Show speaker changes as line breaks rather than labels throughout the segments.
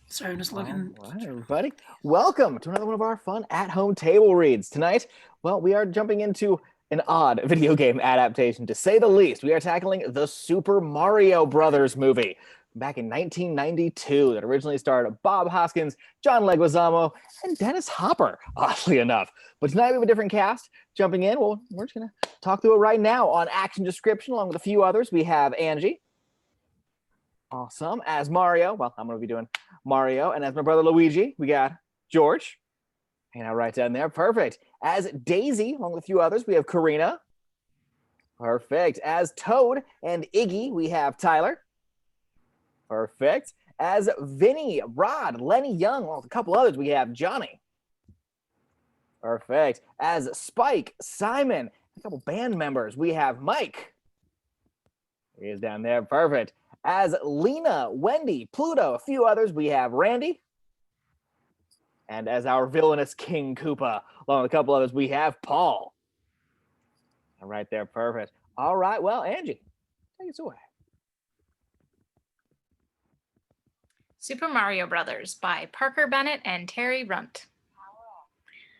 Sorry, I'm just looking.
All right, everybody. Welcome to another one of our fun at-home table reads. Tonight, well, we are jumping into an odd video game adaptation, to say the least. We are tackling the Super Mario Brothers movie back in 1992 that originally starred Bob Hoskins, John Leguizamo, and Dennis Hopper, oddly enough. But tonight we have a different cast. Jumping in, well, we're just going to talk through it right now on Action Description, along with a few others. We have Angi. Awesome. As Mario, well, I'm going to be doing Mario. And as my brother Luigi, we got George. Hanging out right down there. Perfect. As Daisy, along with a few others, we have Carina. Perfect. As Toad and Iggy, we have Tyler. Perfect. As Vinnie, Rod, Lenny Young, along with a couple others, we have Johnny. Perfect. As Spike, Simon, a couple band members, we have Mike. He is down there. Perfect. As Lena, Wendy, Pluto, a few others, we have Randi. And as our villainous King Koopa, along with a couple others, we have Paul. All right there, perfect. All right, well, Angi, take us away.
Super Mario Brothers by Parker Bennett and Terry Runt.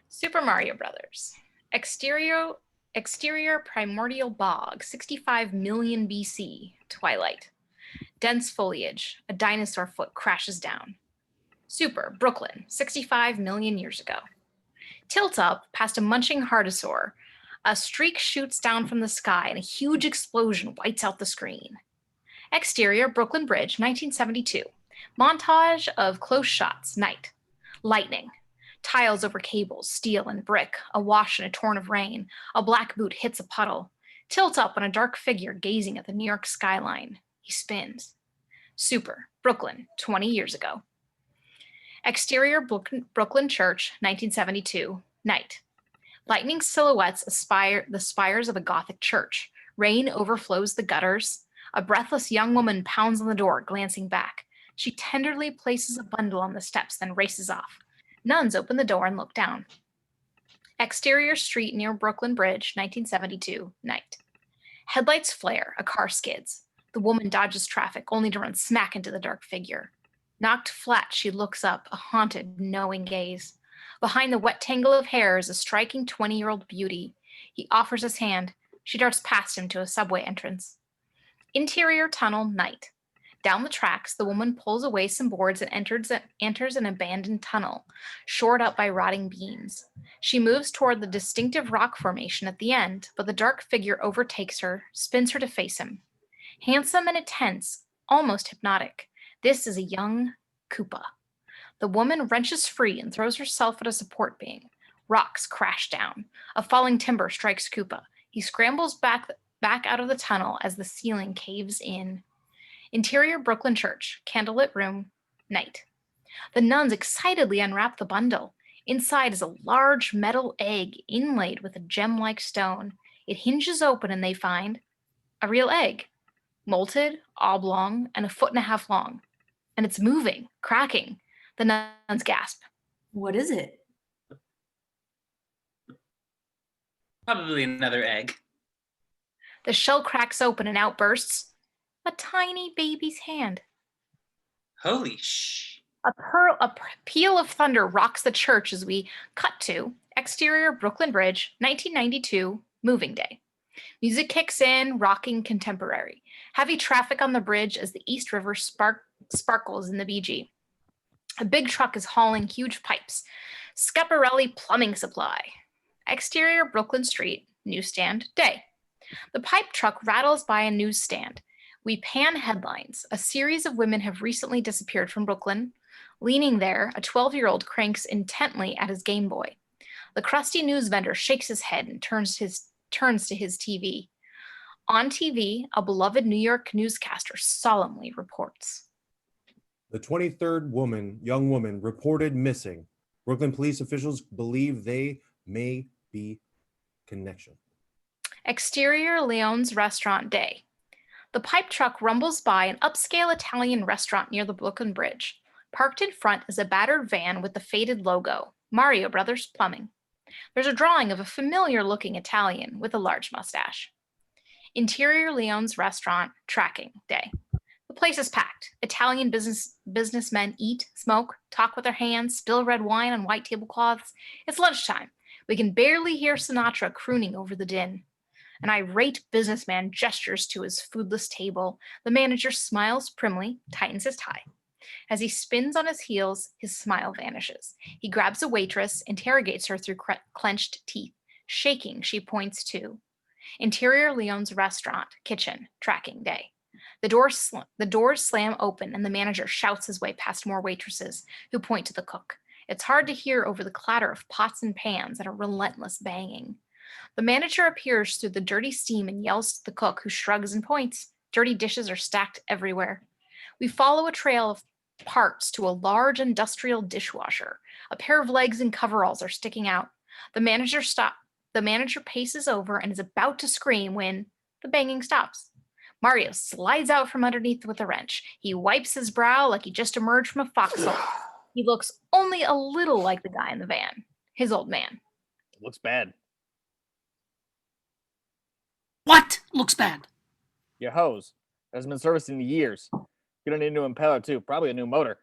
Super Mario Brothers. Exterior primordial bog, 65 million BC, twilight. Dense foliage, a dinosaur foot crashes down. Super, Brooklyn, 65 million years ago. Tilt up past a munching heartosaur. A streak shoots down from the sky and a huge explosion whites out the screen. Exterior, Brooklyn Bridge, 1972. Montage of close shots, night. Lightning. Tiles over cables, steel and brick, awash in a torrent of rain. A black boot hits a puddle. Tilt up on a dark figure gazing at the New York skyline. He spins. Super, Brooklyn, 20 years ago. Exterior, Brooklyn Church, 1972, night. Lightning silhouettes the spires of a Gothic church. Rain overflows the gutters. A breathless young woman pounds on the door, glancing back. She tenderly places a bundle on the steps, then races off. Nuns open the door and look down. Exterior street near Brooklyn Bridge, 1972, night. Headlights flare, a car skids. The woman dodges traffic, only to run smack into the dark figure. Knocked flat, she looks up, a haunted, knowing gaze. Behind the wet tangle of hair is a striking 20-year-old beauty. He offers his hand. She darts past him to a subway entrance. Interior tunnel, night. Down the tracks, the woman pulls away some boards and enters an abandoned tunnel, shored up by rotting beams. She moves toward the distinctive rock formation at the end, but the dark figure overtakes her, spins her to face him. Handsome and intense, almost hypnotic, this is a young Koopa. The woman wrenches free and throws herself at a support beam. Rocks crash down. A falling timber strikes Koopa. He scrambles back out of the tunnel as the ceiling caves in. Interior Brooklyn Church, candlelit room, night. The nuns excitedly unwrap the bundle. Inside is a large metal egg inlaid with a gem-like stone. It hinges open and they find a real egg, molted, oblong, and 1.5 feet long. And it's moving, cracking. The nuns gasp.
What is it?
Probably another egg.
The shell cracks open and out bursts a tiny baby's hand.
Holy sh!
A peal of thunder rocks the church as we cut to exterior Brooklyn Bridge, 1992, moving day. Music kicks in, rocking contemporary. Heavy traffic on the bridge as the East River sparkles in the BG. A big truck is hauling huge pipes. Schiaparelli plumbing supply. Exterior Brooklyn Street, newsstand, day. The pipe truck rattles by a newsstand. We pan headlines. A series of women have recently disappeared from Brooklyn. Leaning there, a 12-year-old cranks intently at his Game Boy. The crusty news vendor shakes his head and turns to his TV. On TV, a beloved New York newscaster solemnly reports.
The 23rd young woman reported missing. Brooklyn police officials believe they may be connection.
Exterior Leone's restaurant, day. The pipe truck rumbles by an upscale Italian restaurant near the Brooklyn Bridge. Parked in front is a battered van with the faded logo, Mario Brothers Plumbing. There's a drawing of a familiar-looking Italian with a large mustache. Interior Leone's restaurant, tracking, day. The place is packed. Italian businessmen eat, smoke, talk with their hands, spill red wine on white tablecloths. It's lunchtime. We can barely hear Sinatra crooning over the din. An irate businessman gestures to his foodless table. The manager smiles primly, tightens his tie. As he spins on his heels, his smile vanishes. He grabs a waitress, interrogates her through clenched teeth. Shaking, she points to interior Leone's restaurant, kitchen, tracking day. The doors slam open, and the manager shouts his way past more waitresses who point to the cook. It's hard to hear over the clatter of pots and pans and a relentless banging. The manager appears through the dirty steam and yells to the cook, who shrugs and points. Dirty dishes are stacked everywhere. We follow a trail of parts to a large industrial dishwasher. A pair of legs and coveralls are sticking out. The manager paces over and is about to scream when the banging stops. Mario slides out from underneath with a wrench. He wipes his brow like he just emerged from a foxhole. He looks only a little like the guy in the van, his old man.
Looks bad.
What looks bad?
Your hose hasn't been serviced in years. You don't need a new impeller, too. Probably a new motor.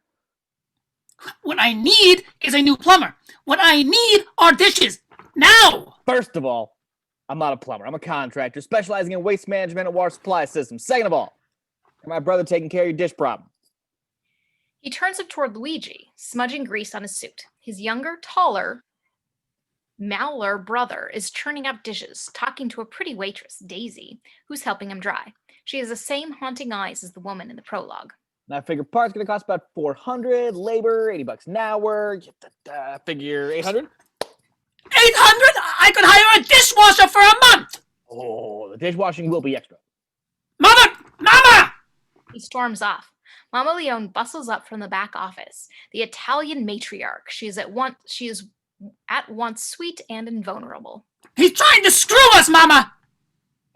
What I need is a new plumber. What I need are dishes. Now!
First of all, I'm not a plumber. I'm a contractor specializing in waste management and water supply systems. Second of all, my brother taking care of your dish problem.
He turns up toward Luigi, smudging grease on his suit. His younger, taller, maller brother is churning up dishes, talking to a pretty waitress, Daisy, who's helping him dry. She has the same haunting eyes as the woman in the prologue.
And I figure parts going to cost about $400, labor, $80 an hour. Figure 800.
800? I could hire a dishwasher for a month!
Oh, the dishwashing will be extra.
Mama!
He storms off. Mama Leone bustles up from the back office. The Italian matriarch. She is at once sweet and invulnerable.
He's trying to screw us, Mama!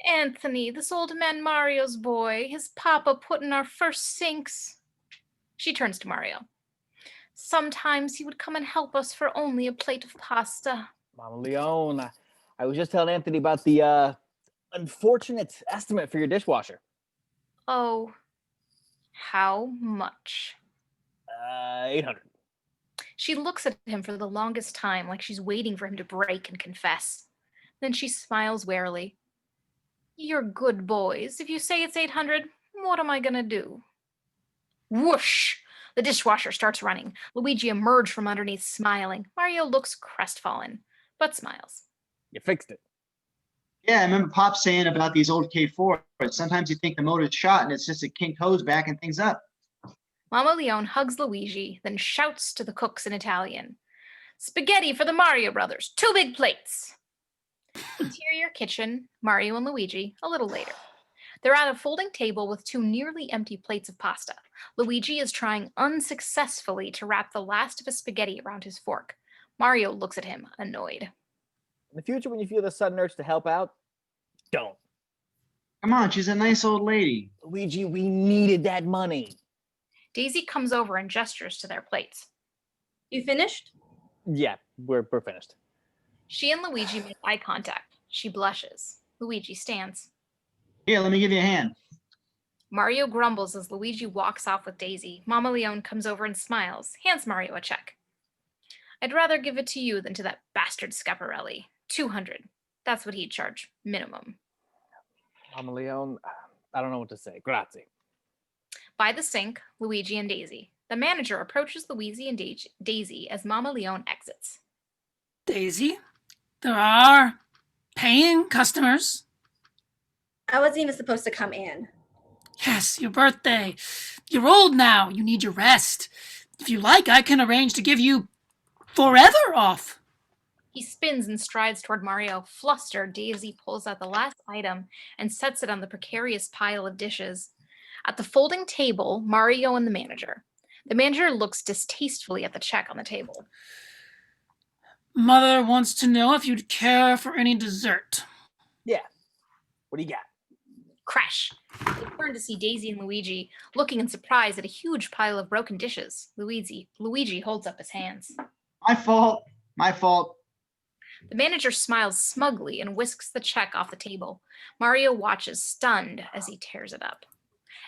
Anthony, this old man Mario's boy, his papa put in our first sinks. She turns to Mario. Sometimes he would come and help us for only a plate of pasta.
Mama Leone, I was just telling Anthony about the unfortunate estimate for your dishwasher.
Oh, how much?
800.
She looks at him for the longest time, like she's waiting for him to break and confess. Then she smiles warily. You're good boys. If you say it's 800, what am I gonna do? Whoosh! The dishwasher starts running. Luigi emerged from underneath, smiling. Mario looks crestfallen, but smiles.
You fixed it.
Yeah, I remember Pop saying about these old K4s. Sometimes you think the motor's shot and it's just a kinked hose backing things up.
Mama Leone hugs Luigi, then shouts to the cooks in Italian. Spaghetti for the Mario brothers. 2 big plates. Interior kitchen, Mario and Luigi, a little later. They're at a folding table with 2 nearly empty plates of pasta. Luigi is trying unsuccessfully to wrap the last of his spaghetti around his fork. Mario looks at him, annoyed.
In the future, when you feel the sudden urge to help out, don't.
Come on, she's a nice old lady.
Luigi, we needed that money.
Daisy comes over and gestures to their plates.
You finished?
Yeah, we're finished.
She and Luigi make eye contact. She blushes. Luigi stands.
Here, let me give you a hand.
Mario grumbles as Luigi walks off with Daisy. Mama Leone comes over and smiles, hands Mario a check. I'd rather give it to you than to that bastard Scaparelli. 200. That's what he'd charge, minimum.
Mama Leone, I don't know what to say. Grazie.
By the sink, Luigi and Daisy. The manager approaches Luigi and Daisy as Mama Leone exits.
Daisy, there are paying customers.
I wasn't even supposed to come in.
Yes, your birthday. You're old now. You need your rest. If you like, I can arrange to give you forever off.
He spins and strides toward Mario. Flustered, Daisy pulls out the last item and sets it on the precarious pile of dishes. At the folding table, Mario and the manager. The manager looks distastefully at the check on the table.
Mother wants to know if you'd care for any dessert.
Yeah. What do you got?
Crash! They turn to see Daisy and Luigi, looking in surprise at a huge pile of broken dishes. Luigi holds up his hands.
My fault. My fault.
The manager smiles smugly and whisks the check off the table. Mario watches, stunned, as he tears it up.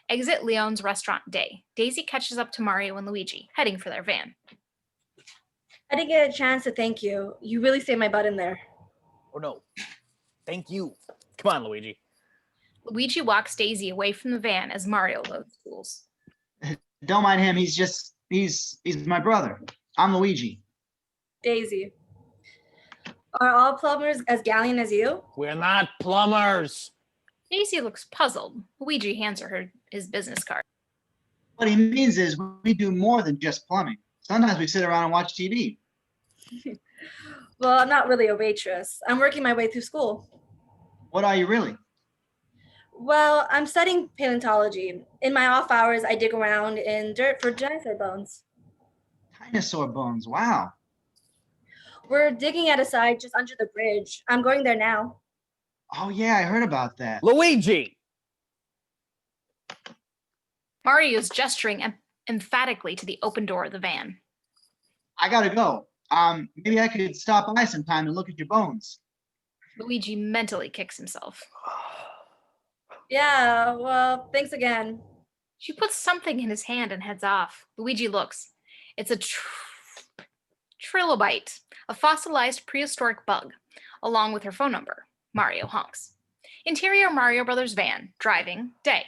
Exit Leone's restaurant day. Daisy catches up to Mario and Luigi, heading for their van.
I didn't get a chance to thank you. You really saved my butt in there.
Oh no. Thank you. Come on, Luigi.
Luigi walks Daisy away from the van as Mario loads tools.
Don't mind him. He's my brother. I'm Luigi.
Daisy. Are all plumbers as gallant as you?
We're not plumbers.
Daisy looks puzzled. Luigi hands her his business card.
What he means is we do more than just plumbing. Sometimes we sit around and watch TV.
Well, I'm not really a waitress. I'm working my way through school.
What are you really?
Well, I'm studying paleontology. In my off hours, I dig around in dirt for dinosaur bones.
Dinosaur bones. Wow.
We're digging at a site just under the bridge. I'm going there now.
Oh yeah, I heard about that.
Luigi!
Mario's gesturing emphatically to the open door of the van.
I gotta go. Maybe I could stop by sometime and look at your bones.
Luigi mentally kicks himself.
Yeah, well, thanks again.
She puts something in his hand and heads off. Luigi looks. It's a trilobite, a fossilized prehistoric bug, along with her phone number. Mario honks. Interior Mario Brothers van, driving, day.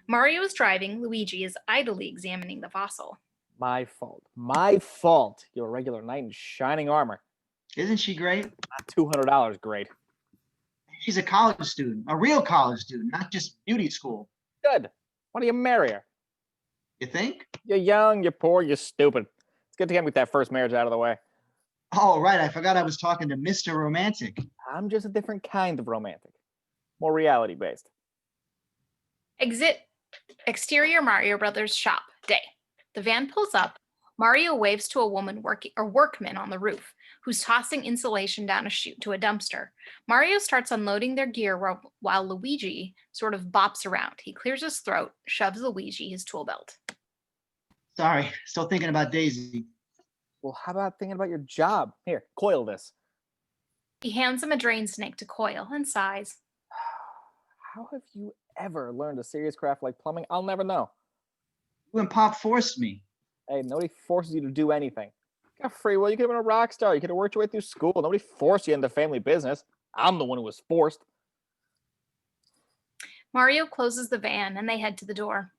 Mario is driving, Luigi is idly examining the fossil.
My fault. My fault. You're a regular knight in shining armor.
Isn't she great?
$200, great.
She's a college student, a real college student, not just beauty school.
Good. Why don't you marry her?
You think?
You're young, you're poor, you're stupid. It's good to get that first marriage out of the way.
Oh, right. I forgot I was talking to Mr. Romantic.
I'm just a different kind of romantic. More reality-based.
Exterior Mario Brothers shop, day. The van pulls up. Mario waves to a workman on the roof, who's tossing insulation down a chute to a dumpster. Mario starts unloading their gear while Luigi sort of bops around. He clears his throat, shoves Luigi his tool belt.
Sorry, still thinking about Daisy.
Well, how about thinking about your job? Here, coil this.
He hands him a drain snake to coil and sighs.
How have you ever learned a serious craft like plumbing? I'll never know.
You and Pop forced me.
Hey, nobody forces you to do anything. You got free will. You could have been a rock star. You could have worked your way through school. Nobody forced you into family business. I'm the one who was forced.
Mario closes the van and they head to the door.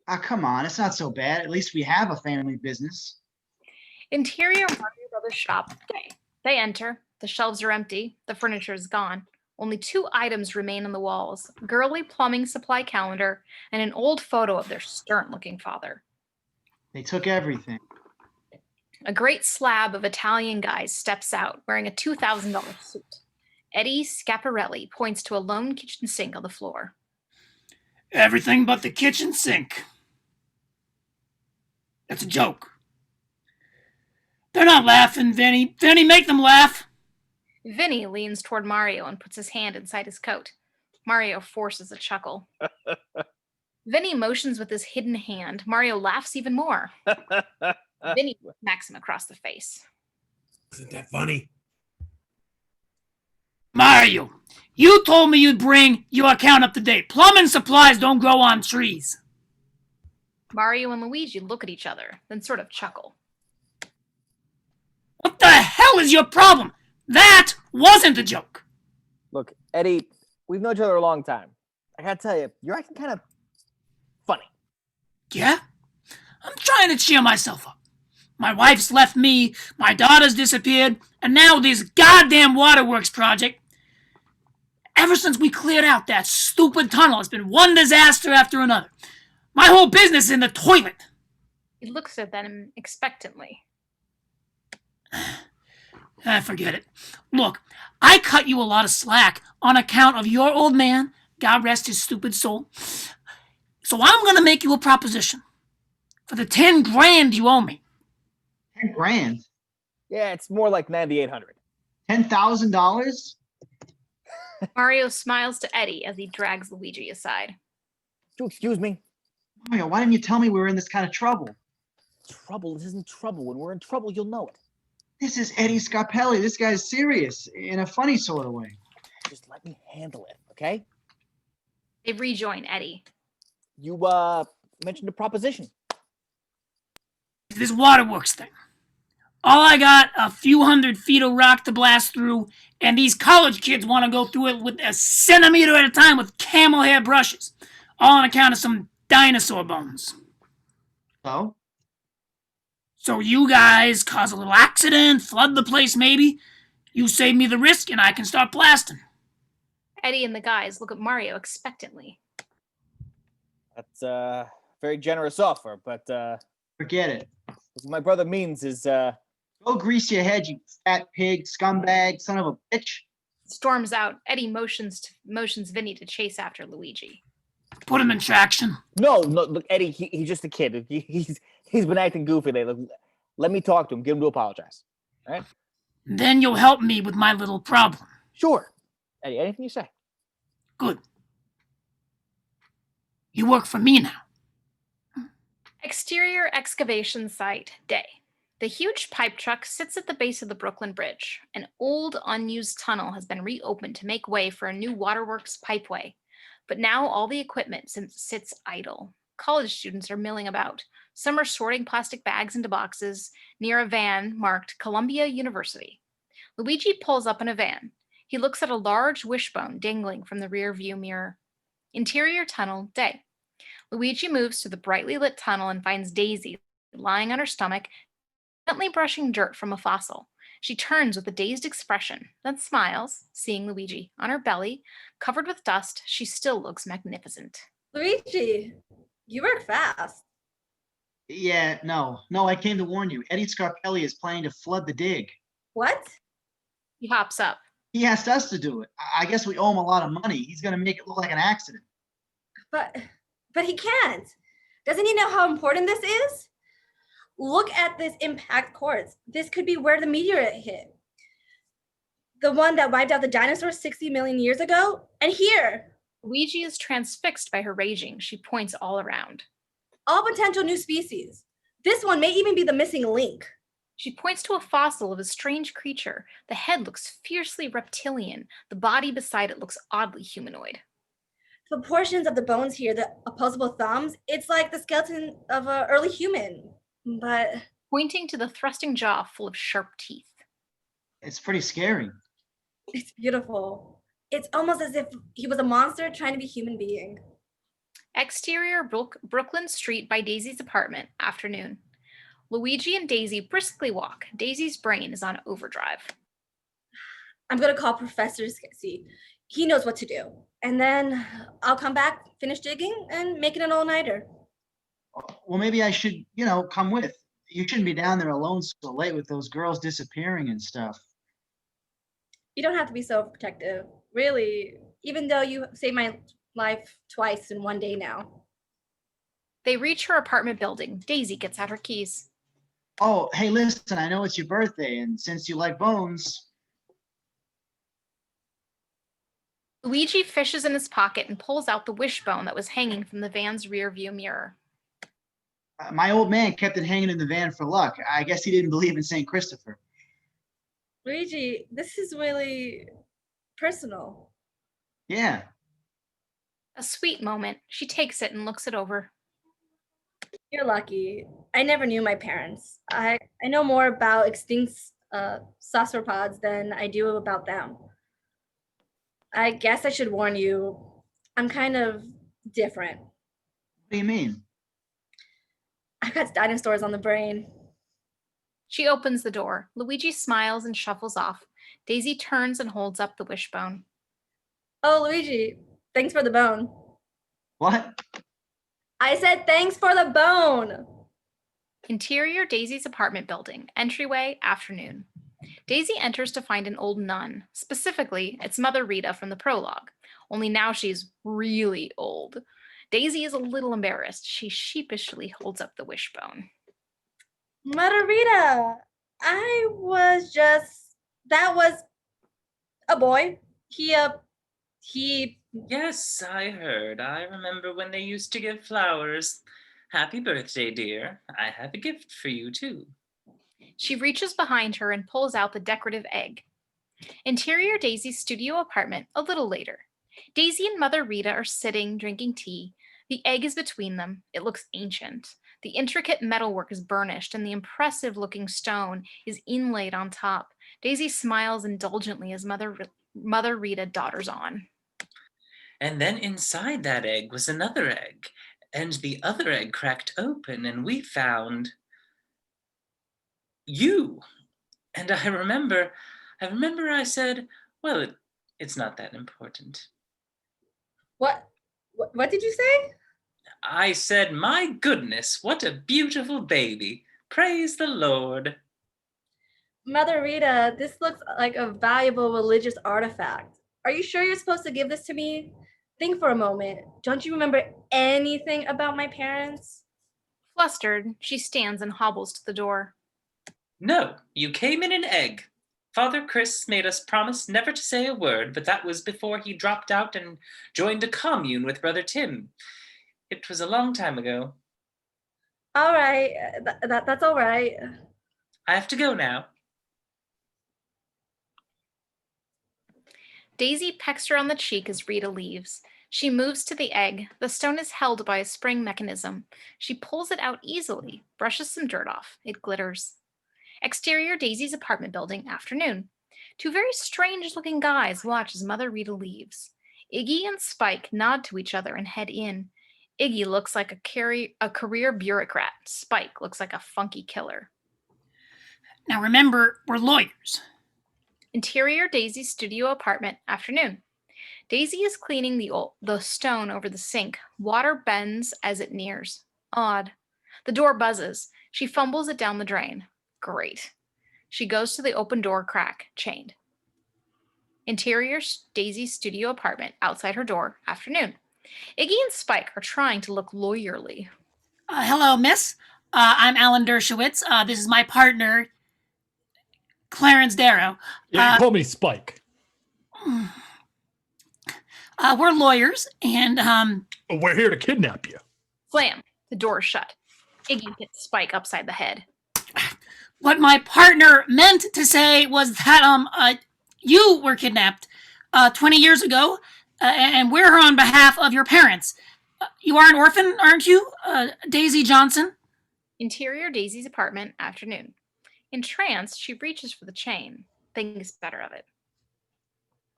Ah, come on. It's not so bad. At least we have a family business.
Interior Mario Brothers shop, day. They enter. The shelves are empty. The furniture is gone. Only 2 items remain on the walls, a girly plumbing supply calendar and an old photo of their stern-looking father.
They took everything.
A great slab of Italian guys steps out, wearing a $2,000 suit. Eddie Scaparelli points to a lone kitchen sink on the floor.
Everything but the kitchen sink. That's a joke. They're not laughing, Vinnie. Vinnie, make them laugh.
Vinnie leans toward Mario and puts his hand inside his coat. Mario forces a chuckle. Vinnie motions with his hidden hand. Mario laughs even more. Vinnie smacks him across the face.
Isn't that funny?
Mario, you told me you'd bring your account up to date. Plumbing supplies don't grow on trees.
Mario and Luigi look at each other, then sort of chuckle.
What the hell is your problem? That wasn't a joke.
Look, Eddie, we've known each other a long time. I gotta tell you, you're acting kind of funny.
Yeah? I'm trying to cheer myself up. My wife's left me, my daughter's disappeared, and now this goddamn waterworks project. Ever since we cleared out that stupid tunnel, it's been one disaster after another. My whole business is in the toilet.
He looks at them expectantly.
Forget it. Look, I cut you a lot of slack on account of your old man, God rest his stupid soul. So I'm going to make you a proposition for the 10 grand you owe me.
10 grand?
Yeah, it's more like 9,800.
$10,000?
Mario smiles to Eddie as he drags Luigi aside.
Excuse me.
Mario, why didn't you tell me we were in this kind of trouble?
Trouble? This isn't trouble. When we're in trouble, you'll know it.
This is Eddie Scarpelli. This guy's serious in a funny sort of way.
Just let me handle it, okay?
They rejoin Eddie.
You mentioned a proposition.
This waterworks thing. All I got, a few 100 feet of rock to blast through, and these college kids want to go through it with a centimeter at a time with camel hair brushes, all on account of some dinosaur bones.
So?
So you guys cause a little accident, flood the place maybe. You save me the risk, and I can start blasting.
Eddie and the guys look at Mario expectantly.
That's a very generous offer, but
Forget it.
what my brother means is
Go grease your head, you fat pig, scumbag, son of a bitch.
Storms out. Eddie motions Vinnie to chase after Luigi.
Put him in traction.
no, look, Eddie, he's just a kid. He's been acting goofy lately. Look, let me talk to him, get him to apologize. All right?
Then you'll help me with my little problem.
Sure. Eddie, anything you say.
Good. You work for me now.
Exterior excavation site, day. The huge pipe truck sits at the base of the Brooklyn Bridge. An old, unused tunnel has been reopened to make way for a new waterworks pipeway. But now all the equipment sits idle. College students are milling about. Some are sorting plastic bags into boxes near a van marked Columbia University. Luigi pulls up in a van. He looks at a large wishbone dangling from the rear view mirror. Interior tunnel, day. Luigi moves to the brightly lit tunnel and finds Daisy lying on her stomach, gently brushing dirt from a fossil. She turns with a dazed expression, then smiles, seeing Luigi. On her belly, covered with dust, she still looks magnificent.
Luigi, you work fast.
Yeah, no, I came to warn you. Eddie Scarpelli is planning to flood the dig.
What?
He hops up.
He asked us to do it. I guess we owe him a lot of money. He's going to make it look like an accident.
But he can't. Doesn't he know how important this is? Look at this impact quartz. This could be where the meteorite hit. The one that wiped out the dinosaurs 60 million years ago. And here.
Luigi is transfixed by her raging. She points all around.
All potential new species. This one may even be the missing link.
She points to a fossil of a strange creature. The head looks fiercely reptilian. The body beside it looks oddly humanoid.
The portions of the bones here, the opposable thumbs, it's like the skeleton of an early human. But
pointing to the thrusting jaw full of sharp teeth.
It's pretty scary.
It's beautiful. It's almost as if he was a monster trying to be a human being.
Exterior Brooklyn Street by Daisy's apartment, afternoon. Luigi and Daisy briskly walk. Daisy's brain is on overdrive.
I'm going to call Professor Skitsy. He knows what to do. And then I'll come back, finish digging, and make it an all-nighter.
Well, maybe I should, come with. You shouldn't be down there alone so late with those girls disappearing and stuff.
You don't have to be so protective. Really, even though you saved my life twice in one day now.
They reach her apartment building. Daisy gets out her keys.
Oh, hey, listen, I know it's your birthday, and since you like bones...
Luigi fishes in his pocket and pulls out the wishbone that was hanging from the van's rear view mirror.
My old man kept it hanging in the van for luck. I guess he didn't believe in St. Christopher.
Luigi, this is really personal.
Yeah.
A sweet moment. She takes it and looks it over.
You're lucky. I never knew my parents. I know more about extinct sauropods than I do about them. I guess I should warn you, I'm kind of different.
What do you mean?
I've got dinosaurs on the brain.
She opens the door. Luigi smiles and shuffles off. Daisy turns and holds up the wishbone.
Oh, Luigi, thanks for the bone.
What?
I said thanks for the bone.
Interior Daisy's apartment building. Entryway, afternoon. Daisy enters to find an old nun. Specifically, it's Mother Rita from the prologue. Only now she's really old. Daisy is a little embarrassed. She sheepishly holds up the wishbone.
Mother Rita, that was a boy. He
Yes, I heard. I remember when they used to give flowers. Happy birthday, dear. I have a gift for you, too.
She reaches behind her and pulls out the decorative egg. Interior Daisy's studio apartment, a little later. Daisy and Mother Rita are sitting, drinking tea. The egg is between them. It looks ancient. The intricate metalwork is burnished, and the impressive-looking stone is inlaid on top. Daisy smiles indulgently as Mother Rita dodders on.
And then inside that egg was another egg, and the other egg cracked open, and we found you. And I remember I said, well, it's not that important.
What did you say?
I said, my goodness, what a beautiful baby. Praise the Lord.
Mother Rita, this looks like a valuable religious artifact. Are you sure you're supposed to give this to me? Think for a moment. Don't you remember anything about my parents?
Flustered, she stands and hobbles to the door.
No, you came in an egg. Father Chris made us promise never to say a word, but that was before he dropped out and joined a commune with Brother Tim. It was a long time ago.
All right, that's all right.
I have to go now.
Daisy pecks her on the cheek as Rita leaves. She moves to the egg. The stone is held by a spring mechanism. She pulls it out easily, brushes some dirt off. It glitters. Exterior Daisy's apartment building, afternoon. Two very strange-looking guys watch as Mother Rita leaves. Iggy and Spike nod to each other and head in. Iggy looks like a career bureaucrat. Spike looks like a funky killer.
Now remember, we're lawyers.
Interior Daisy's studio apartment, afternoon. Daisy is cleaning the stone over the sink. Water bends as it nears. Odd. The door buzzes. She fumbles it down the drain. Great. She goes to the open door crack, chained. Interior Daisy's studio apartment, outside her door, afternoon. Iggy and Spike are trying to look lawyerly.
Hello, miss. I'm Alan Dershowitz. This is my partner, Clarence Darrow.
Yeah, you call me Spike.
We're lawyers, and
We're here to kidnap you.
Slam. The door is shut. Iggy hits Spike upside the head.
what my partner meant to say was that you were kidnapped 20 years ago, and we're here on behalf of your parents. You are an orphan, aren't you, Daisy Johnson?
Interior Daisy's apartment, afternoon. Entranced, she reaches for the chain, thinks better of it.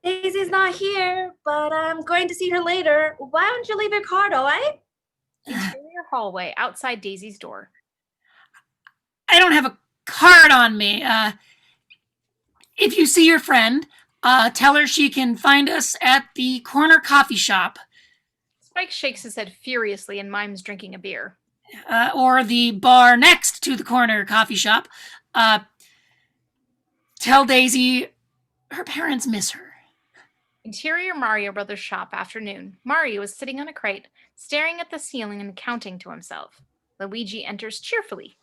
Daisy's not here, but I'm going to see her later. Why don't you leave your card, all right?
Interior hallway, outside Daisy's door.
I don't have a card on me. If you see your friend, tell her she can find us at the corner coffee shop.
Spike shakes his head furiously and mimes drinking a beer.
Or the bar next to the corner coffee shop. Tell Daisy her parents miss her.
Interior Mario Brothers shop, afternoon. Mario is sitting on a crate, staring at the ceiling and counting to himself. Luigi enters cheerfully.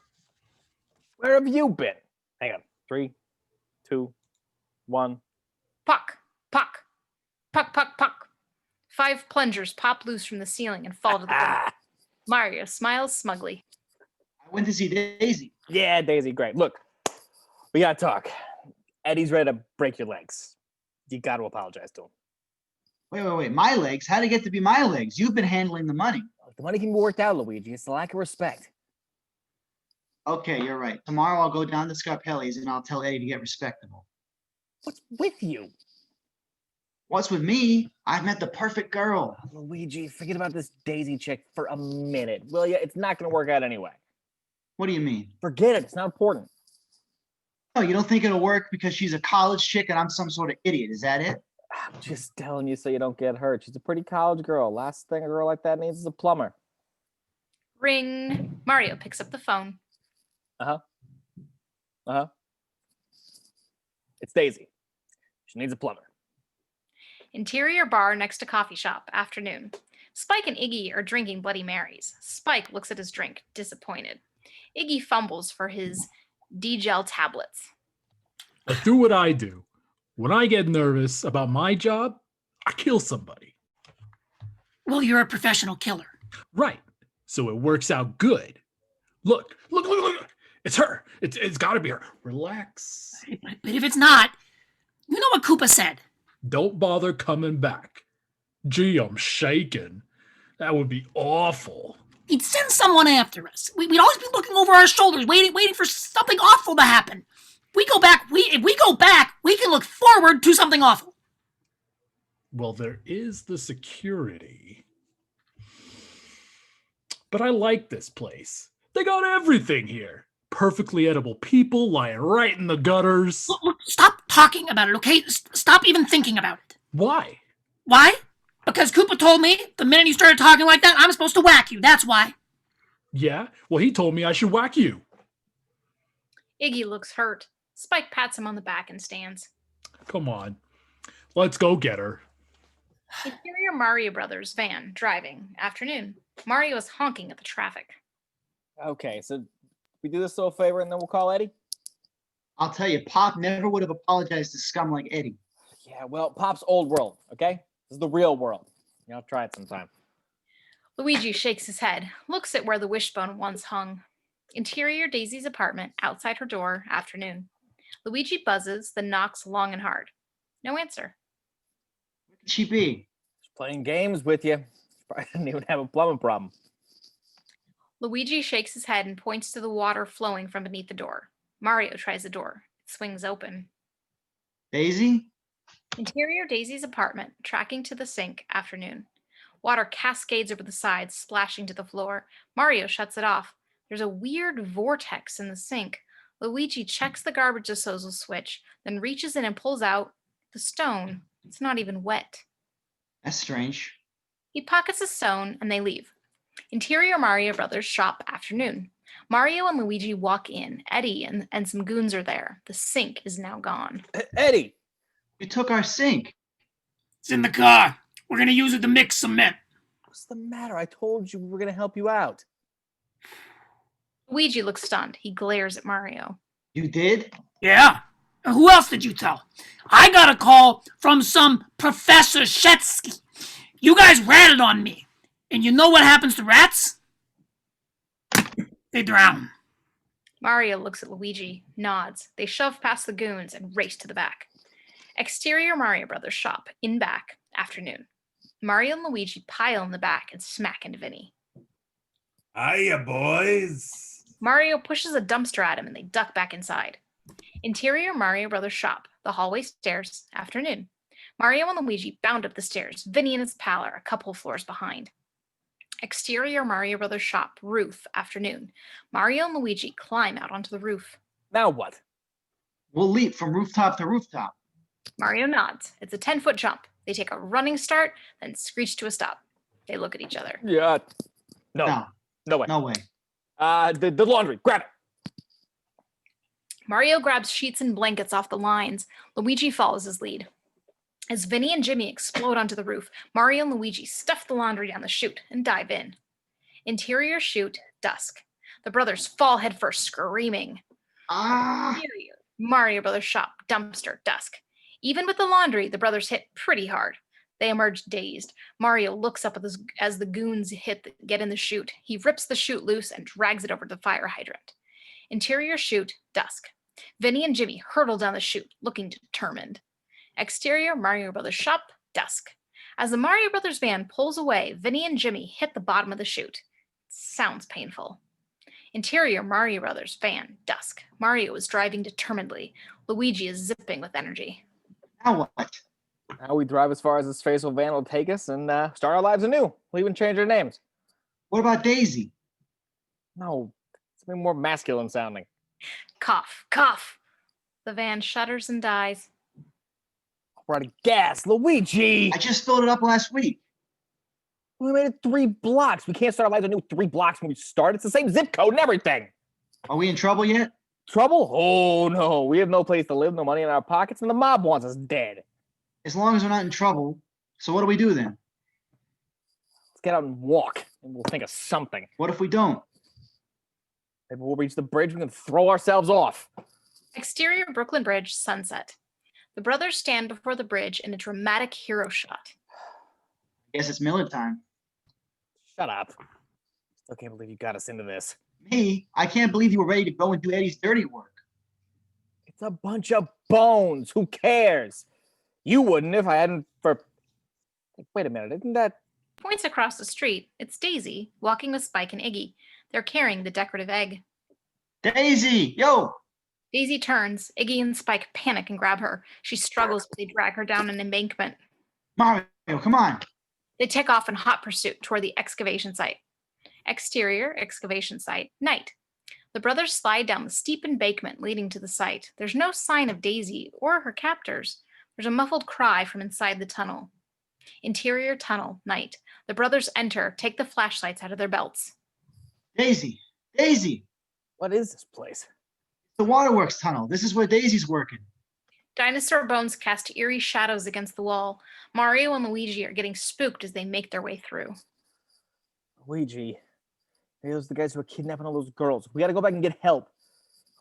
Where have you been? Hang on. 3, 2, 1.
Puck, puck, puck, puck, puck. 5 plungers pop loose from the ceiling and fall to the ground. Mario smiles smugly.
I went to see Daisy.
Yeah, Daisy, great. Look, we gotta talk. Eddie's ready to break your legs. You gotta apologize to him.
Wait. My legs? How'd it get to be my legs? You've been handling the money.
The money can be worked out, Luigi. It's the lack of respect.
Okay, you're right. Tomorrow I'll go down to Scarpelli's and I'll tell Eddie to get respectable.
What's with you?
What's with me? I've met the perfect girl.
Luigi, forget about this Daisy chick for a minute, will you? It's not gonna work out anyway.
What do you mean?
Forget it. It's not important.
Oh, you don't think it'll work because she's a college chick and I'm some sort of idiot. Is that it?
I'm just telling you so you don't get hurt. She's a pretty college girl. Last thing a girl like that needs is a plumber.
Ring. Mario picks up the phone.
It's Daisy. She needs a plumber.
Interior bar next to coffee shop, afternoon. Spike and Iggy are drinking Bloody Marys. Spike looks at his drink, disappointed. Iggy fumbles for his D-gel tablets.
But do what I do. When I get nervous about my job, I kill somebody.
Well, you're a professional killer.
Right. So it works out good. Look. It's her. It's got to be her. Relax.
But if it's not, you know what Koopa said.
Don't bother coming back. Gee, I'm shaking. That would be awful.
He'd send someone after us. We'd always be looking over our shoulders, waiting for something awful to happen. If we go back, we can look forward to something awful.
Well, there is the security. But I like this place. They got everything here. Perfectly edible people lying right in the gutters.
Look, stop talking about it, okay? Stop even thinking about it.
Why?
Why? Because Koopa told me the minute you started talking like that, I'm supposed to whack you. That's why.
Yeah? Well, he told me I should whack you.
Iggy looks hurt. Spike pats him on the back and stands.
Come on. Let's go get her.
Interior Mario Brothers van driving. Afternoon. Mario is honking at the traffic.
Okay, so we do this little favor and then we'll call Eddie?
I'll tell you, Pop never would have apologized to scum like Eddie.
Yeah, well, Pop's old world, okay? This is the real world. Try it sometime.
Luigi shakes his head, looks at where the wishbone once hung. Interior Daisy's apartment, outside her door, afternoon. Luigi buzzes, then knocks long and hard. No answer.
Where could she be?
Just playing games with you. Probably didn't even have a plumbing problem.
Luigi shakes his head and points to the water flowing from beneath the door. Mario tries the door. It swings open.
Daisy?
Interior Daisy's apartment, tracking to the sink, afternoon. Water cascades over the sides, splashing to the floor. Mario shuts it off. There's a weird vortex in the sink. Luigi checks the garbage disposal switch, then reaches in and pulls out the stone. It's not even wet.
That's strange.
He pockets the stone and they leave. Interior Mario Brothers shop, afternoon. Mario and Luigi walk in. Eddie and some goons are there. The sink is now gone.
Eddie!
You took our sink.
It's in the car. We're going to use it to mix cement.
What's the matter? I told you we were going to help you out.
Luigi looks stunned. He glares at Mario.
You did?
Yeah. And who else did you tell? I got a call from some Professor Shetsky. You guys ratted on me. And you know what happens to rats? They drown.
Mario looks at Luigi, nods. They shove past the goons and race to the back. Exterior Mario Brothers shop, in back, afternoon. Mario and Luigi pile in the back and smack into Vinnie.
Hiya, boys.
Mario pushes a dumpster at him and they duck back inside. Interior Mario Brothers shop, the hallway stairs, afternoon. Mario and Luigi bound up the stairs. Vinnie and his pal are a couple floors behind. Exterior Mario Brothers shop, roof, afternoon. Mario and Luigi climb out onto the roof.
Now what?
We'll leap from rooftop to rooftop.
Mario nods. It's a 10-foot jump. They take a running start, then screech to a stop. They look at each other.
Yeah. No way.
No way.
The laundry. Grab it.
Mario grabs sheets and blankets off the lines. Luigi follows his lead. As Vinnie and Jimmy explode onto the roof, Mario and Luigi stuff the laundry down the chute and dive in. Interior chute, dusk. The brothers fall headfirst, screaming.
Ah!
Interior Mario Brothers shop, dumpster, dusk. Even with the laundry, the brothers hit pretty hard. They emerge dazed. Mario looks up as the goons get in the chute. He rips the chute loose and drags it over to the fire hydrant. Interior chute, dusk. Vinnie and Jimmy hurtle down the chute, looking determined. Exterior Mario Brothers shop, dusk. As the Mario Brothers van pulls away, Vinnie and Jimmy hit the bottom of the chute. Sounds painful. Interior Mario Brothers van, dusk. Mario is driving determinedly. Luigi is zipping with energy.
Now what?
Now we drive as far as this faithful van will take us and start our lives anew. We'll even change our names.
What about Daisy?
No, something more masculine sounding.
Cough, cough. The van shudders and dies.
We're out of gas. Luigi!
I just filled it up last week.
We made it 3 blocks. We can't start our lives anew 3 blocks when we start. It's the same zip code and everything.
Are we in trouble yet?
Trouble? Oh, no. We have no place to live, no money in our pockets, and the mob wants us dead.
As long as we're not in trouble. So what do we do then?
Let's get out and walk, and we'll think of something.
What if we don't?
Maybe we'll reach the bridge, we can throw ourselves off.
Exterior Brooklyn Bridge, sunset. The brothers stand before the bridge in a dramatic hero shot.
Guess it's Miller time.
Shut up. Still can't believe you got us into this.
Me? I can't believe you were ready to go and do Eddie's dirty work.
It's a bunch of bones. Who cares? You wouldn't if I hadn't for... Wait a minute. Isn't that
Points across the street. It's Daisy, walking with Spike and Iggy. They're carrying the decorative egg.
Daisy, yo!
Daisy turns. Iggy and Spike panic and grab her. She struggles, but they drag her down an embankment.
Mario, come on.
They take off in hot pursuit toward the excavation site. Exterior, excavation site, night. The brothers slide down the steep embankment leading to the site. There's no sign of Daisy or her captors. There's a muffled cry from inside the tunnel. Interior tunnel, night. The brothers enter, take the flashlights out of their belts.
Daisy, Daisy!
What is this place?
The waterworks tunnel. This is where Daisy's working.
Dinosaur bones cast eerie shadows against the wall. Mario and Luigi are getting spooked as they make their way through.
Luigi. Hey, those are the guys who are kidnapping all those girls. We gotta go back and get help.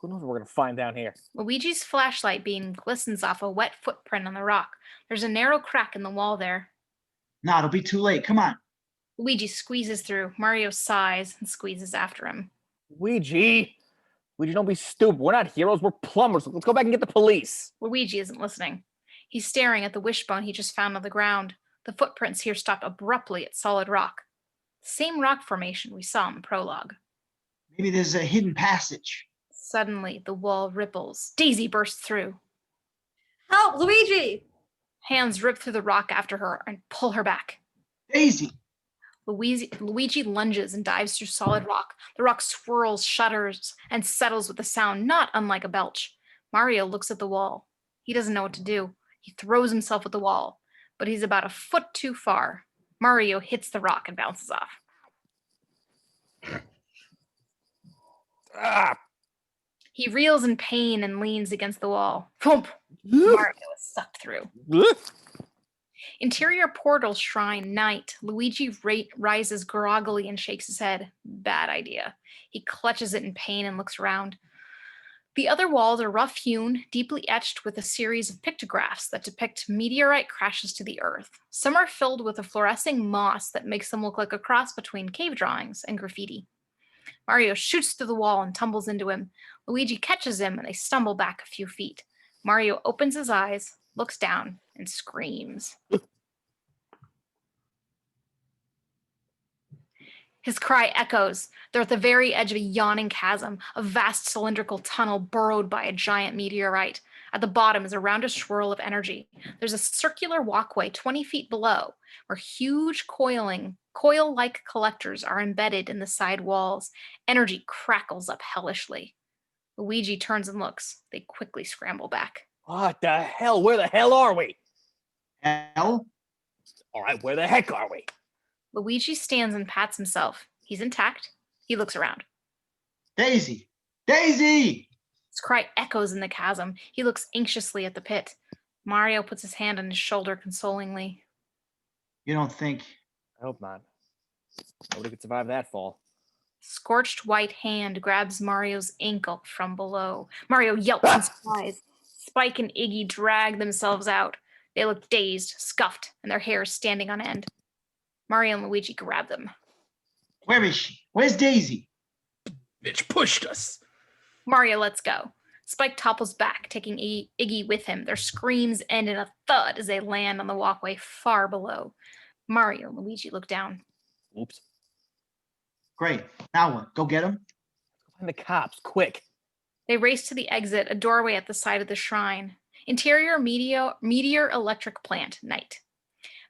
Who knows what we're gonna find down here?
Luigi's flashlight beam glistens off a wet footprint on the rock. There's a narrow crack in the wall there.
Nah, it'll be too late. Come on.
Luigi squeezes through. Mario sighs and squeezes after him.
Luigi! Luigi, don't be stupid. We're not heroes, we're plumbers. Let's go back and get the police.
Luigi isn't listening. He's staring at the wishbone he just found on the ground. The footprints here stop abruptly at solid rock. The same rock formation we saw in the prologue.
Maybe there's a hidden passage.
Suddenly, the wall ripples. Daisy bursts through.
Help, Luigi!
Hands rip through the rock after her and pull her back.
Daisy!
Luigi lunges and dives through solid rock. The rock swirls, shudders, and settles with a sound not unlike a belch. Mario looks at the wall. He doesn't know what to do. He throws himself at the wall, but he's about a foot too far. Mario hits the rock and bounces off.
Ah!
He reels in pain and leans against the wall. Thump! Mario is sucked through. Interior portal shrine, night. Luigi rises groggily and shakes his head. Bad idea. He clutches it in pain and looks around. The other walls are rough-hewn, deeply etched with a series of pictographs that depict meteorite crashes to the earth. Some are filled with a fluorescing moss that makes them look like a cross between cave drawings and graffiti. Mario shoots through the wall and tumbles into him. Luigi catches him and they stumble back a few feet. Mario opens his eyes, looks down, and screams. His cry echoes. They're at the very edge of a yawning chasm, a vast cylindrical tunnel burrowed by a giant meteorite. At the bottom is a roundish swirl of energy. There's a circular walkway 20 feet below, where huge coil-like collectors are embedded in the side walls. Energy crackles up hellishly. Luigi turns and looks. They quickly scramble back.
What the hell? Where the hell are we?
Hell?
All right, where the heck are we?
Luigi stands and pats himself. He's intact. He looks around.
Daisy! Daisy!
His cry echoes in the chasm. He looks anxiously at the pit. Mario puts his hand on his shoulder consolingly.
You don't think?
I hope not. Nobody could survive that fall.
Scorched white hand grabs Mario's ankle from below. Mario yelps in surprise. Spike and Iggy drag themselves out. They look dazed, scuffed, and their hair is standing on end. Mario and Luigi grab them.
Where is she? Where's Daisy?
Bitch pushed us.
Mario lets go. Spike topples back, taking Iggy with him. Their screams end in a thud as they land on the walkway far below. Mario and Luigi look down.
Oops.
Great. Now what? Go get him?
Find the cops, quick.
They race to the exit, a doorway at the side of the shrine. Interior meteor electric plant, night.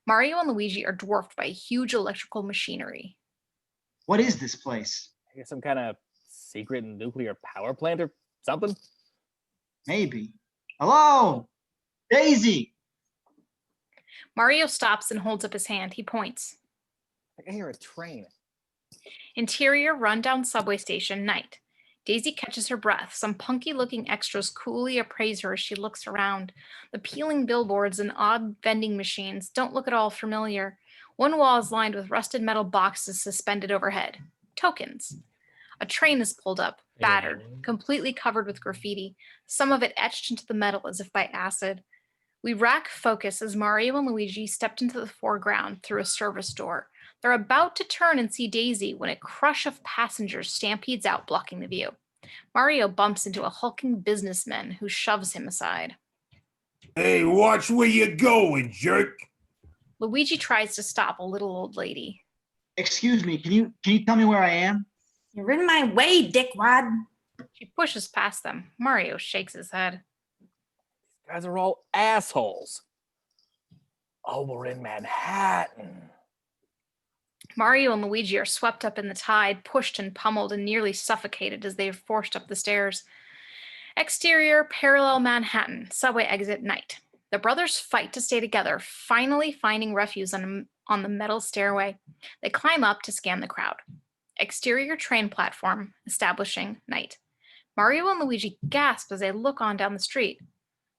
Mario and Luigi are dwarfed by huge electrical machinery.
What is this place?
I guess some kind of secret nuclear power plant or something?
Maybe. Hello? Daisy!
Mario stops and holds up his hand. He points.
I can hear a train.
Interior rundown subway station, night. Daisy catches her breath. Some punky-looking extras coolly appraise her as she looks around. The peeling billboards and odd vending machines don't look at all familiar. One wall is lined with rusted metal boxes suspended overhead. Tokens. A train is pulled up, battered, completely covered with graffiti, some of it etched into the metal as if by acid. We rack focus as Mario and Luigi stepped into the foreground through a service door. They're about to turn and see Daisy when a crush of passengers stampedes out, blocking the view. Mario bumps into a hulking businessman who shoves him aside.
Hey, watch where you're going, jerk.
Luigi tries to stop a little old lady.
Excuse me, can you tell me where I am?
You're in my way, dickwad.
She pushes past them. Mario shakes his head.
These guys are all assholes. Oh, we're in Manhattan.
Mario and Luigi are swept up in the tide, pushed and pummeled and nearly suffocated as they are forced up the stairs. Exterior, parallel Manhattan, subway exit, night. The brothers fight to stay together, finally finding refuge on the metal stairway. They climb up to scan the crowd. Exterior train platform, establishing, night. Mario and Luigi gasp as they look on down the street.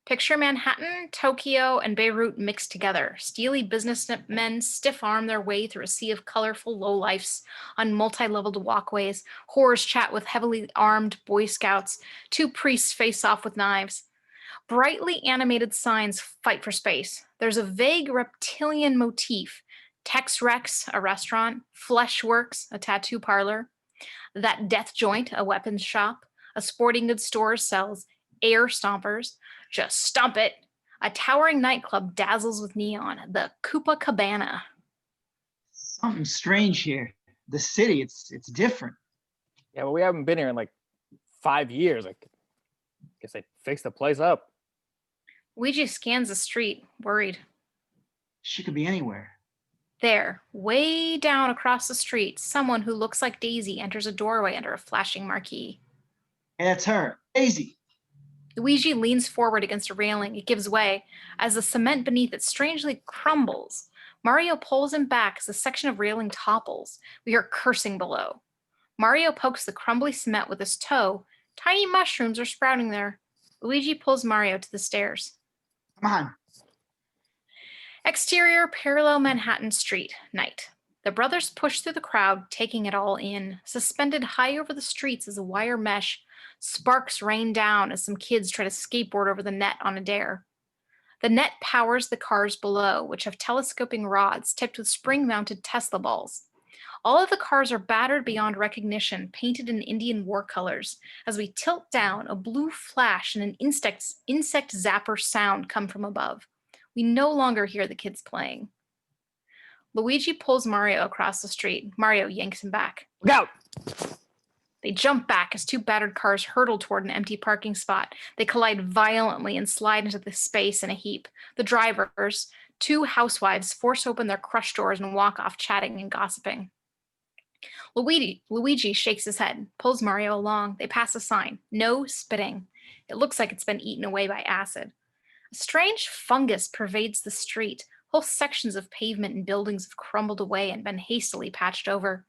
Picture Manhattan, Tokyo, and Beirut mixed together. Steely businessmen stiff-arm their way through a sea of colorful lowlifes on multi-leveled walkways. Whores chat with heavily armed Boy Scouts. Two priests face off with knives. Brightly animated signs fight for space. There's a vague reptilian motif. Tex Rex, a restaurant. Fleshworks, a tattoo parlor. That death joint, a weapons shop. A sporting goods store sells air stompers. Just stomp it. A towering nightclub dazzles with neon. The Koopa Cabana.
Something strange here. The city, it's different.
Yeah, but we haven't been here in like 5 years. I guess they fixed the place up.
Luigi scans the street, worried.
She could be anywhere.
There, way down across the street, someone who looks like Daisy enters a doorway under a flashing marquee.
Hey, that's her. Daisy.
Luigi leans forward against a railing. It gives way as the cement beneath it strangely crumbles. Mario pulls him back as a section of railing topples. We hear cursing below. Mario pokes the crumbly cement with his toe. Tiny mushrooms are sprouting there. Luigi pulls Mario to the stairs.
Come on.
Exterior, parallel Manhattan street, night. The brothers push through the crowd, taking it all in. Suspended high over the streets is a wire mesh. Sparks rain down as some kids try to skateboard over the net on a dare. The net powers the cars below, which have telescoping rods tipped with spring-mounted Tesla balls. All of the cars are battered beyond recognition, painted in Indian war colors. As we tilt down, a blue flash and an insect zapper sound come from above. We no longer hear the kids playing. Luigi pulls Mario across the street. Mario yanks him back.
Look out!
They jump back as two battered cars hurtle toward an empty parking spot. They collide violently and slide into the space in a heap. The drivers, two housewives, force open their crushed doors and walk off chatting and gossiping. Luigi shakes his head, pulls Mario along. They pass a sign, no spitting. It looks like it's been eaten away by acid. A strange fungus pervades the street. Whole sections of pavement and buildings have crumbled away and been hastily patched over.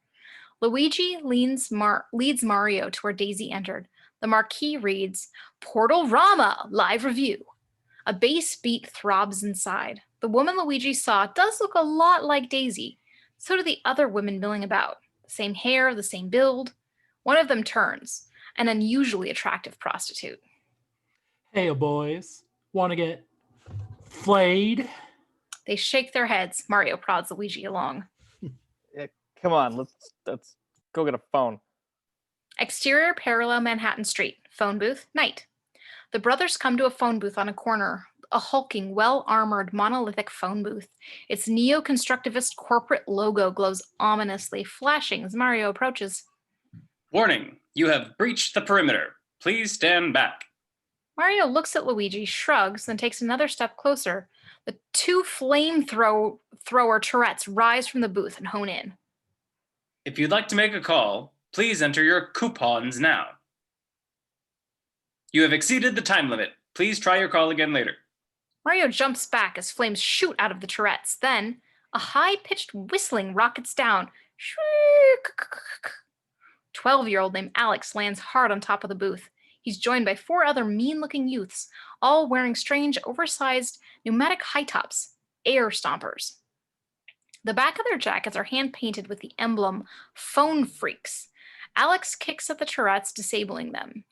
Luigi leads Mario to where Daisy entered. The marquee reads, Portal Rama, live review. A bass beat throbs inside. The woman Luigi saw does look a lot like Daisy. So do the other women milling about. The same hair, the same build. One of them turns, an unusually attractive prostitute.
Hey, boys. Want to get flayed?
They shake their heads. Mario prods Luigi along.
Come on, let's go get a phone.
Exterior, parallel Manhattan street. Phone booth, night. The brothers come to a phone booth on a corner. A hulking, well-armored, monolithic phone booth. Its neo-constructivist corporate logo glows ominously, flashing as Mario approaches.
Warning, you have breached the perimeter. Please stand back.
Mario looks at Luigi, shrugs, then takes another step closer. The two flamethrower turrets rise from the booth and hone in.
If you'd like to make a call, please enter your coupons now. You have exceeded the time limit. Please try your call again later.
Mario jumps back as flames shoot out of the turrets. Then, a high-pitched whistling rockets down. 12-year-old named Alex lands hard on top of the booth. He's joined by 4 other mean-looking youths, all wearing strange, oversized pneumatic high-tops, air stompers. The back of their jackets are hand-painted with the emblem, Phone Phreaks. Alex kicks at the turrets, disabling them.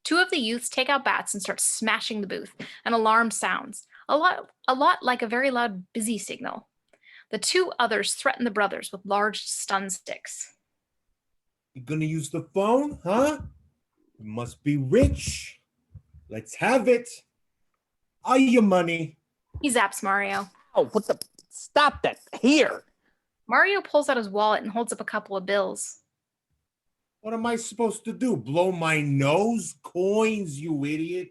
2 of the youths take out bats and start smashing the booth. An alarm sounds, a lot like a very loud busy signal. The 2 others threaten the brothers with large stun sticks.
You gonna use the phone, huh? You must be rich. Let's have it. All your money.
He zaps Mario.
Oh, what the? Stop that. Here.
Mario pulls out his wallet and holds up a couple of bills.
What am I supposed to do? Blow my nose? Coins, you idiot.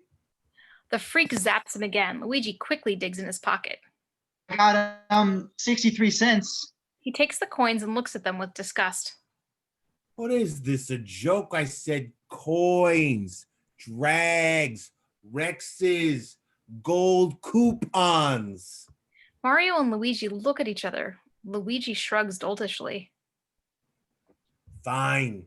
The Phreak zaps him again. Luigi quickly digs in his pocket.
I got 63 cents.
He takes the coins and looks at them with disgust.
What is this, a joke? I said coins, drags, Rexes, gold coupons.
Mario and Luigi look at each other. Luigi shrugs doltishly.
Fine.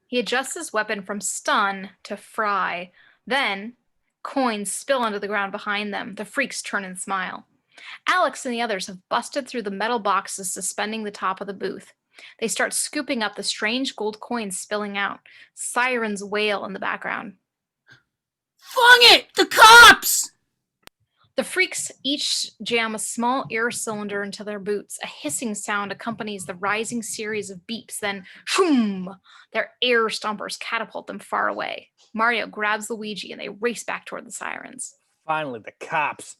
He adjusts his weapon from stun to fry. Then, coins spill onto the ground behind them. The Phreaks turn and smile. Alex and the others have busted through the metal boxes suspending the top of the booth. They start scooping up the strange gold coins spilling out. Sirens wail in the background.
Fung it! The cops!
The Phreaks each jam a small air cylinder into their boots. A hissing sound accompanies the rising series of beeps. Then, shoom! Their air stompers catapult them far away. Mario grabs Luigi and they race back toward the sirens.
Finally, the cops.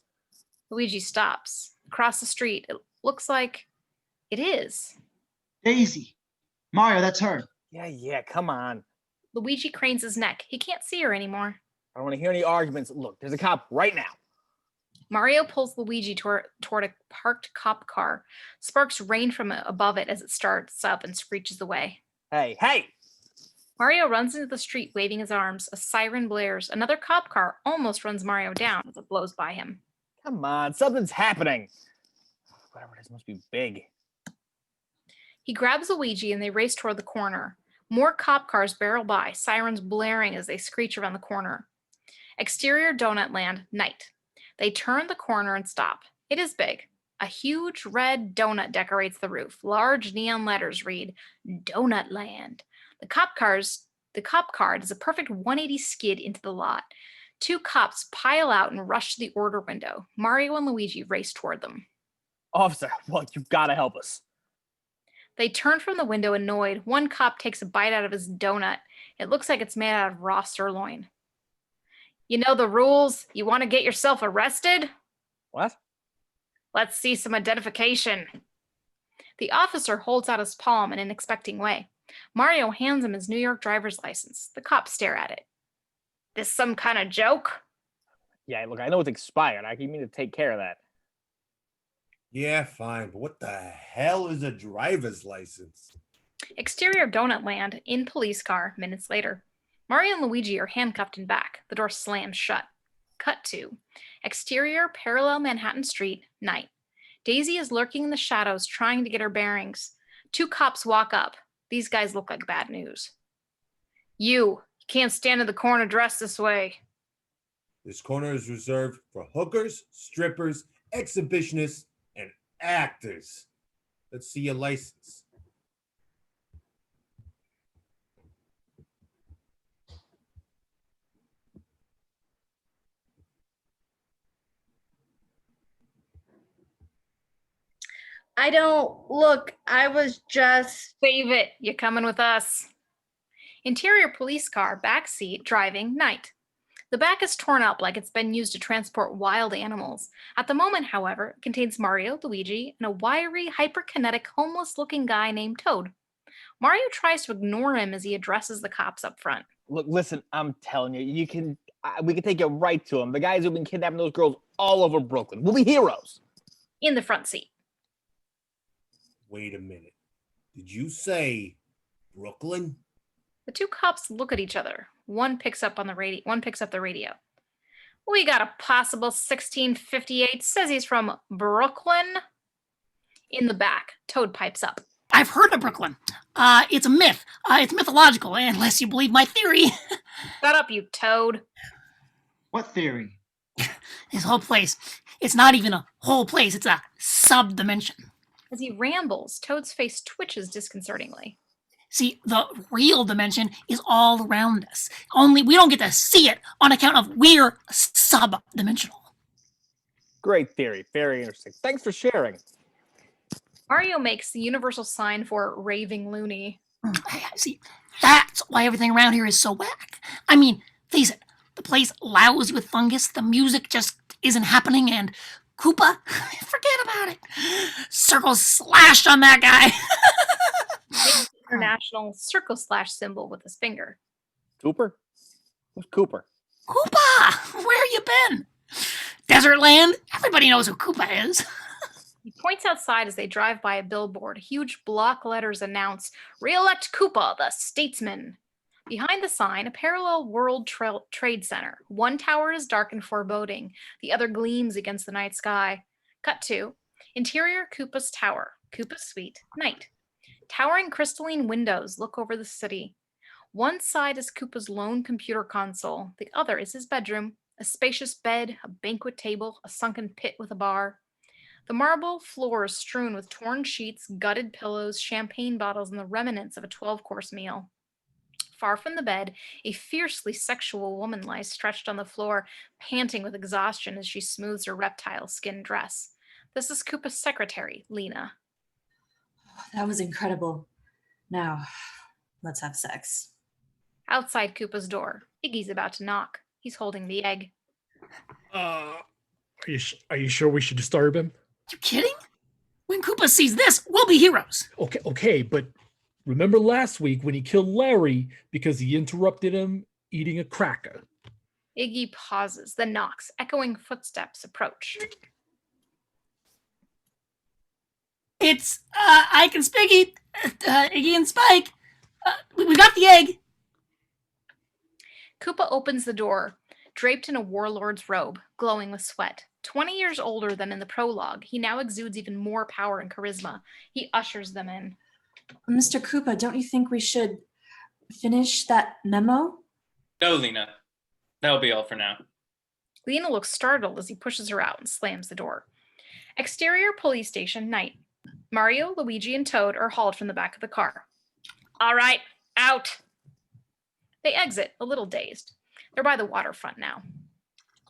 Luigi stops. Across the street, it looks like it is.
Daisy. Mario, that's her.
Yeah, come on.
Luigi cranes his neck. He can't see her anymore.
I don't want to hear any arguments. Look, there's a cop right now.
Mario pulls Luigi toward a parked cop car. Sparks rain from above it as it starts up and screeches away.
Hey!
Mario runs into the street waving his arms. A siren blares. Another cop car almost runs Mario down as it blows by him.
Come on, something's happening. Whatever it is must be big.
He grabs Luigi and they race toward the corner. More cop cars barrel by, sirens blaring as they screech around the corner. Exterior Donut Land, night. They turn the corner and stop. It is big. A huge red donut decorates the roof. Large neon letters read, Donut Land. The cop car does a perfect 180 skid into the lot. Two cops pile out and rush to the order window. Mario and Luigi race toward them.
Officer, well, you've got to help us.
They turn from the window annoyed. One cop takes a bite out of his donut. It looks like it's made out of raw sirloin. You know the rules? You want to get yourself arrested?
What?
Let's see some identification. The officer holds out his palm in an expecting way. Mario hands him his New York driver's license. The cops stare at it. This some kind of joke?
Yeah, look, I know it's expired. I mean to take care of that.
Yeah, fine, but what the hell is a driver's license?
Exterior Donut Land, in police car, minutes later. Mario and Luigi are handcuffed and back. The door slams shut. Cut to exterior parallel Manhattan Street, night. Daisy is lurking in the shadows trying to get her bearings. Two cops walk up. These guys look like bad news. You can't stand in the corner dressed this way.
This corner is reserved for hookers, strippers, exhibitionists, and actors. Let's see your license.
I was just.
Save it. You're coming with us. Interior police car, back seat, driving, night. The back is torn up like it's been used to transport wild animals. At the moment, however, it contains Mario, Luigi, and a wiry, hyperkinetic, homeless-looking guy named Toad. Mario tries to ignore him as he addresses the cops up front.
Look, listen, I'm telling you, we can take you right to him. The guys who've been kidnapping those girls all over Brooklyn. We'll be heroes.
In the front seat.
Wait a minute. Did you say Brooklyn?
The two cops look at each other. One picks up the radio. We got a possible 1658. Says he's from Brooklyn. In the back, Toad pipes up.
I've heard of Brooklyn. It's a myth. It's mythological, unless you believe my theory.
Shut up, you Toad.
What theory?
This whole place. It's not even a whole place. It's a sub-dimension.
As he rambles, Toad's face twitches disconcertingly.
See, the real dimension is all around us. Only we don't get to see it on account of we're sub-dimensional.
Great theory. Very interesting. Thanks for sharing.
Mario makes the universal sign for raving loony.
See, that's why everything around here is so whack. I mean, face it, the place lousy with fungus, the music just isn't happening, and Koopa? Forget about it. Circle slashed on that guy.
Big international circle slash symbol with his finger.
Cooper? Who's Cooper?
Koopa, where you been? Desert land? Everybody knows who Koopa is.
He points outside as they drive by a billboard. Huge block letters announce, "Re-elect Koopa, the statesman." Behind the sign, a parallel World Trade Center. One tower is dark and foreboding. The other gleams against the night sky. Cut to interior Koopa's tower. Koopa's suite, night. Towering crystalline windows look over the city. One side is Koopa's lone computer console. The other is his bedroom. A spacious bed, a banquet table, a sunken pit with a bar. The marble floor is strewn with torn sheets, gutted pillows, champagne bottles, and the remnants of a 12-course meal. Far from the bed, a fiercely sexual woman lies stretched on the floor, panting with exhaustion as she smooths her reptile skin dress. This is Koopa's secretary, Lena.
That was incredible. Now, let's have sex.
Outside Koopa's door, Iggy's about to knock. He's holding the egg.
Are you sure we should disturb him?
You kidding? When Koopa sees this, we'll be heroes.
Okay, but remember last week when he killed Larry because he interrupted him eating a cracker?
Iggy pauses, then knocks. Echoing footsteps approach.
It's, Ike and Spiggy, Iggy and Spike. We got the egg.
Koopa opens the door, draped in a warlord's robe, glowing with sweat. 20 years older than in the prologue, he now exudes even more power and charisma. He ushers them in.
Mr. Koopa, don't you think we should finish that memo?
No, Lena. That'll be all for now.
Lena looks startled as he pushes her out and slams the door. Exterior police station, night. Mario, Luigi, and Toad are hauled from the back of the car. All right, out. They exit, a little dazed. They're by the waterfront now.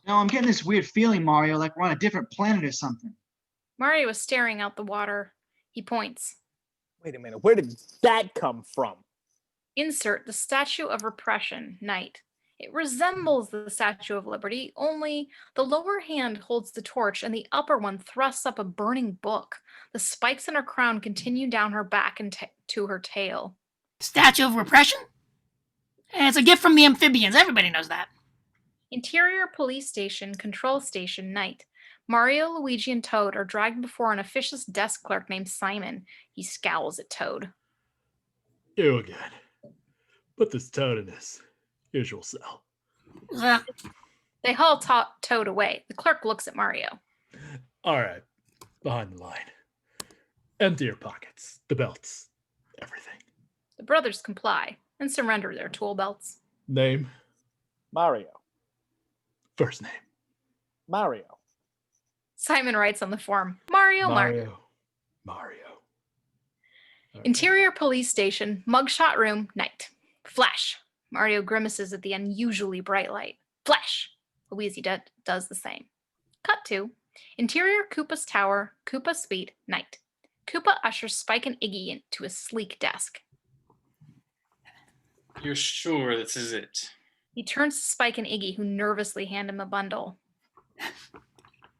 No, I'm getting this weird feeling, Mario, like we're on a different planet or something.
Mario is staring out the water. He points.
Wait a minute, where did that come from?
Insert the Statue of Repression, night. It resembles the Statue of Liberty, only the lower hand holds the torch and the upper one thrusts up a burning book. The spikes in her crown continue down her back and to her tail.
Statue of Repression? It's a gift from the amphibians. Everybody knows that.
Interior police station, control station, night. Mario, Luigi, and Toad are dragged before an officious desk clerk named Simon. He scowls at Toad.
You again. Put this Toad in his usual cell.
They haul Toad away. The clerk looks at Mario.
All right, behind the line. Empty your pockets, the belts, everything.
The brothers comply and surrender their tool belts.
Name?
Mario.
First name?
Mario.
Simon writes on the form, Mario. Interior police station, mugshot room, night. Flash. Mario grimaces at the unusually bright light. Flash. Luigi does the same. Cut to interior Koopa's tower, Koopa suite, night. Koopa ushers Spike and Iggy into a sleek desk.
You're sure this is it?
He turns to Spike and Iggy, who nervously hand him a bundle.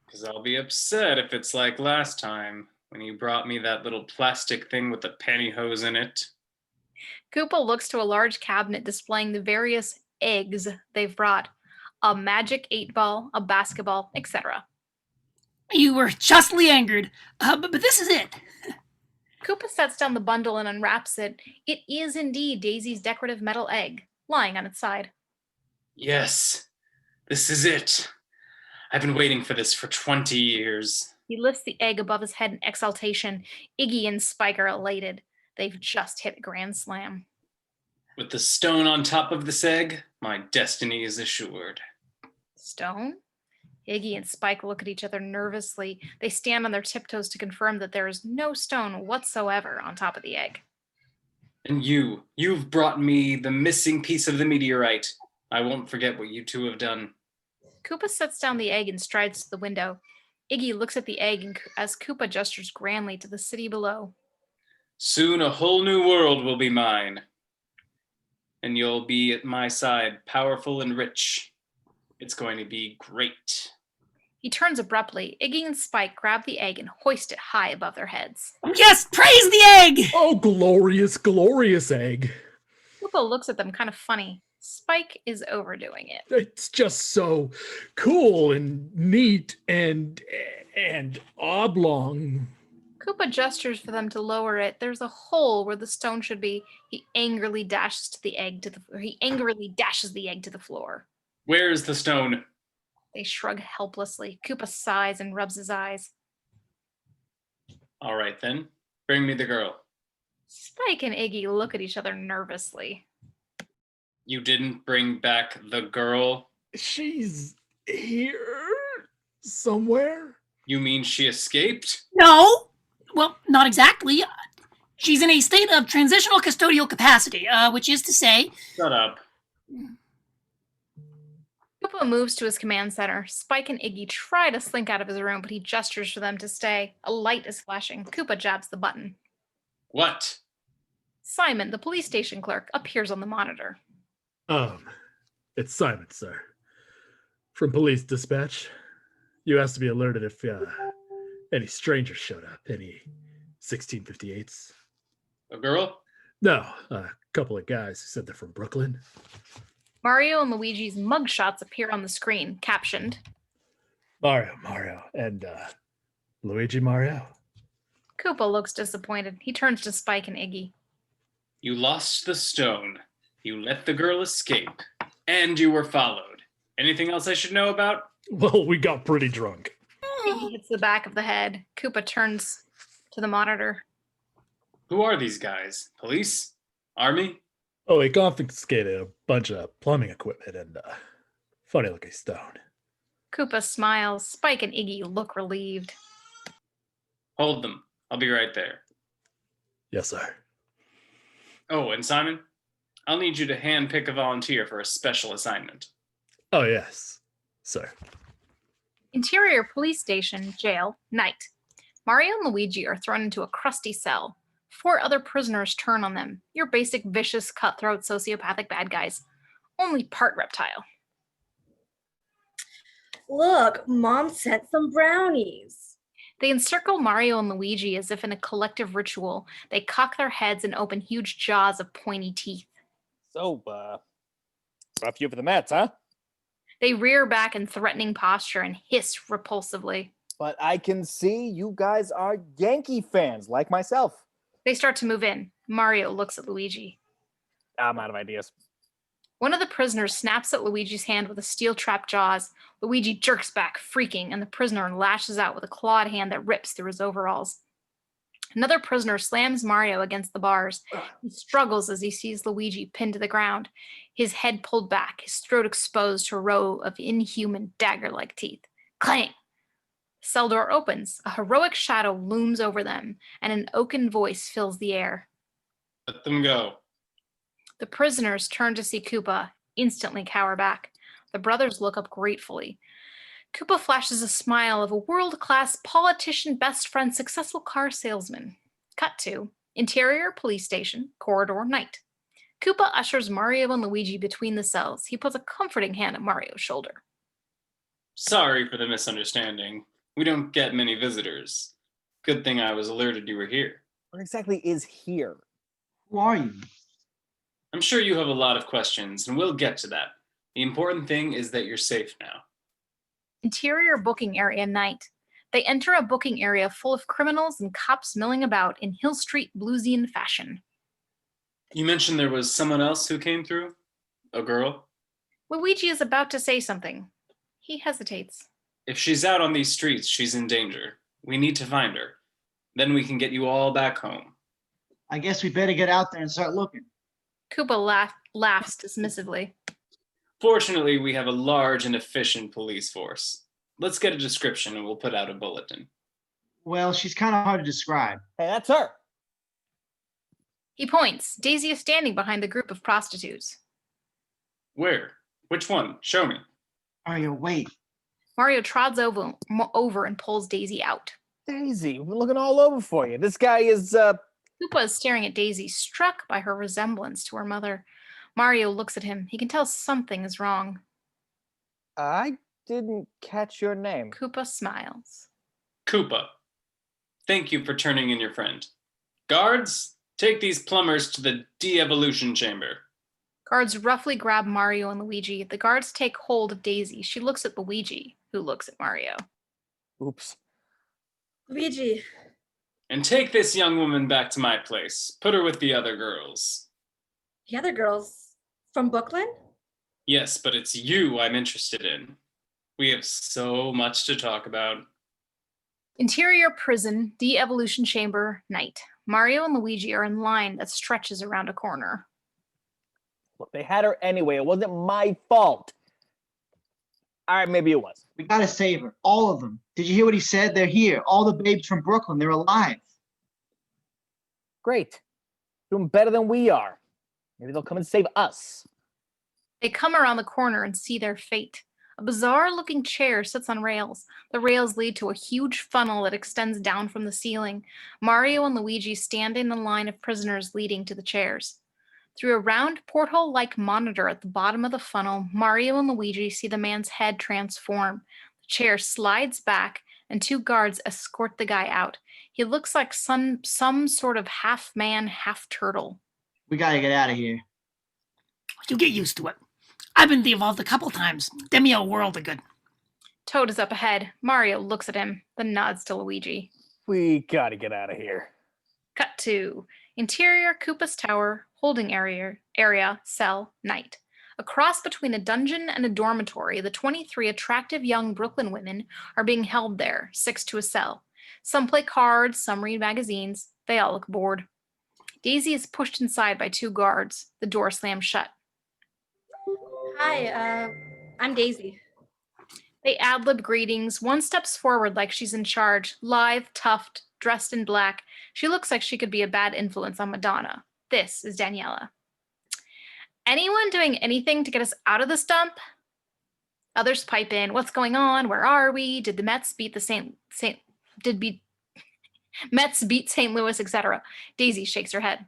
Because I'll be upset if it's like last time, when you brought me that little plastic thing with the pantyhose in it.
Koopa looks to a large cabinet displaying the various eggs they've brought. A magic 8-ball, a basketball, etc.
You were justly angered, but this is it.
Koopa sets down the bundle and unwraps it. It is indeed Daisy's decorative metal egg, lying on its side.
Yes, this is it. I've been waiting for this for 20 years.
He lifts the egg above his head in exultation. Iggy and Spike are elated. They've just hit a grand slam.
With the stone on top of this egg, my destiny is assured.
Stone? Iggy and Spike look at each other nervously. They stand on their tiptoes to confirm that there is no stone whatsoever on top of the egg.
And you've brought me the missing piece of the meteorite. I won't forget what you two have done.
Koopa sets down the egg and strides to the window. Iggy looks at the egg as Koopa gestures grandly to the city below.
Soon a whole new world will be mine. And you'll be at my side, powerful and rich. It's going to be great.
He turns abruptly. Iggy and Spike grab the egg and hoist it high above their heads.
Yes, praise the egg!
Oh, glorious, glorious egg.
Koopa looks at them kind of funny. Spike is overdoing it.
It's just so cool and neat and oblong.
Koopa gestures for them to lower it. There's a hole where the stone should be. He angrily dashes the egg to the floor.
Where is the stone?
They shrug helplessly. Koopa sighs and rubs his eyes.
All right, then. Bring me the girl.
Spike and Iggy look at each other nervously.
You didn't bring back the girl?
She's here somewhere.
You mean she escaped?
No, well, not exactly. She's in a state of transitional custodial capacity, which is to say...
Shut up.
Koopa moves to his command center. Spike and Iggy try to slink out of his room, but he gestures for them to stay. A light is flashing. Koopa jabs the button.
What?
Simon, the police station clerk, appears on the monitor.
It's Simon, sir. From police dispatch. You asked to be alerted if any strangers showed up. Any 1658s?
A girl?
No, a couple of guys who said they're from Brooklyn.
Mario and Luigi's mugshots appear on the screen, captioned.
Mario, and Luigi Mario.
Koopa looks disappointed. He turns to Spike and Iggy.
You lost the stone. You let the girl escape. And you were followed. Anything else I should know about?
Well, we got pretty drunk.
Iggy hits the back of the head. Koopa turns to the monitor.
Who are these guys? Police? Army?
Oh, we confiscated a bunch of plumbing equipment and funny looking stone.
Koopa smiles. Spike and Iggy look relieved.
Hold them. I'll be right there.
Yes, sir.
Oh, and Simon, I'll need you to handpick a volunteer for a special assignment.
Oh, yes, sir.
Interior police station, jail, night. Mario and Luigi are thrown into a crusty cell. 4 other prisoners turn on them. Your basic vicious, cutthroat, sociopathic bad guys. Only part reptile.
Look, Mom sent some brownies.
They encircle Mario and Luigi as if in a collective ritual. They cock their heads and open huge jaws of pointy teeth.
So, rough you for the Mets, huh?
They rear back in threatening posture and hiss repulsively.
But I can see you guys are Yankee fans, like myself.
They start to move in. Mario looks at Luigi.
I'm out of ideas.
One of the prisoners snaps at Luigi's hand with a steel-trap jaws. Luigi jerks back, freaking, and the prisoner lashes out with a clawed hand that rips through his overalls. Another prisoner slams Mario against the bars. He struggles as he sees Luigi pinned to the ground, his head pulled back, his throat exposed to a row of inhuman dagger-like teeth. Clang! The cell door opens. A heroic shadow looms over them, and an oaken voice fills the air.
Let them go.
The prisoners turn to see Koopa, instantly cower back. The brothers look up gratefully. Koopa flashes a smile of a world-class politician, best friend, successful car salesman. Cut to interior police station, corridor, night. Koopa ushers Mario and Luigi between the cells. He puts a comforting hand on Mario's shoulder.
Sorry for the misunderstanding. We don't get many visitors. Good thing I was alerted you were here.
Where exactly is here?
Who are you?
I'm sure you have a lot of questions, and we'll get to that. The important thing is that you're safe now.
Interior booking area, night. They enter a booking area full of criminals and cops milling about in Hill Street bluesian fashion.
You mentioned there was someone else who came through? A girl?
Luigi is about to say something. He hesitates.
If she's out on these streets, she's in danger. We need to find her. Then we can get you all back home.
I guess we better get out there and start looking.
Koopa laughs dismissively.
Fortunately, we have a large and efficient police force. Let's get a description and we'll put out a bulletin.
Well, she's kind of hard to describe.
Hey, that's her.
He points. Daisy is standing behind the group of prostitutes.
Where? Which one? Show me.
Mario, wait.
Mario trods over and pulls Daisy out.
Daisy, we're looking all over for you. This guy is,
Koopa is staring at Daisy, struck by her resemblance to her mother. Mario looks at him. He can tell something is wrong.
I didn't catch your name.
Koopa smiles.
Koopa, thank you for turning in your friend. Guards, take these plumbers to the de-evolution chamber.
Guards roughly grab Mario and Luigi. The guards take hold of Daisy. She looks at Luigi, who looks at Mario.
Oops.
Luigi,
And take this young woman back to my place. Put her with the other girls.
the other girls from Brooklyn?
Yes, but it's you I'm interested in. We have so much to talk about.
Interior prison, de-evolution chamber, night. Mario and Luigi are in line that stretches around a corner.
Look, they had her anyway. It wasn't my fault. All right, maybe it was.
We gotta save her. All of them. Did you hear what he said? They're here. All the babes from Brooklyn. They're alive.
Great. Doing better than we are. Maybe they'll come and save us.
They come around the corner and see their fate. A bizarre-looking chair sits on rails. The rails lead to a huge funnel that extends down from the ceiling. Mario and Luigi stand in a line of prisoners leading to the chairs. Through a round porthole-like monitor at the bottom of the funnel, Mario and Luigi see the man's head transform. The chair slides back, and two guards escort the guy out. He looks like some sort of half-man, half-turtle.
We gotta get out of here.
You get used to it. I've been de-evolved a couple times. Did me a world of good.
Toad is up ahead. Mario looks at him, then nods to Luigi.
We gotta get out of here.
Cut to interior Koopa's tower, holding area, cell, night. A cross between a dungeon and a dormitory, the 23 attractive young Brooklyn women are being held there, 6 to a cell. Some play cards, some read magazines. They all look bored. Daisy is pushed inside by 2 guards. The door slams shut.
Hi, I'm Daisy.
They ad-lib greetings. One steps forward like she's in charge, lithe, toughed, dressed in black. She looks like she could be a bad influence on Madonna. This is Daniella. Anyone doing anything to get us out of this dump? Others pipe in. What's going on? Where are we? Did the Mets beat the Mets beat St. Louis, etc.? Daisy shakes her head.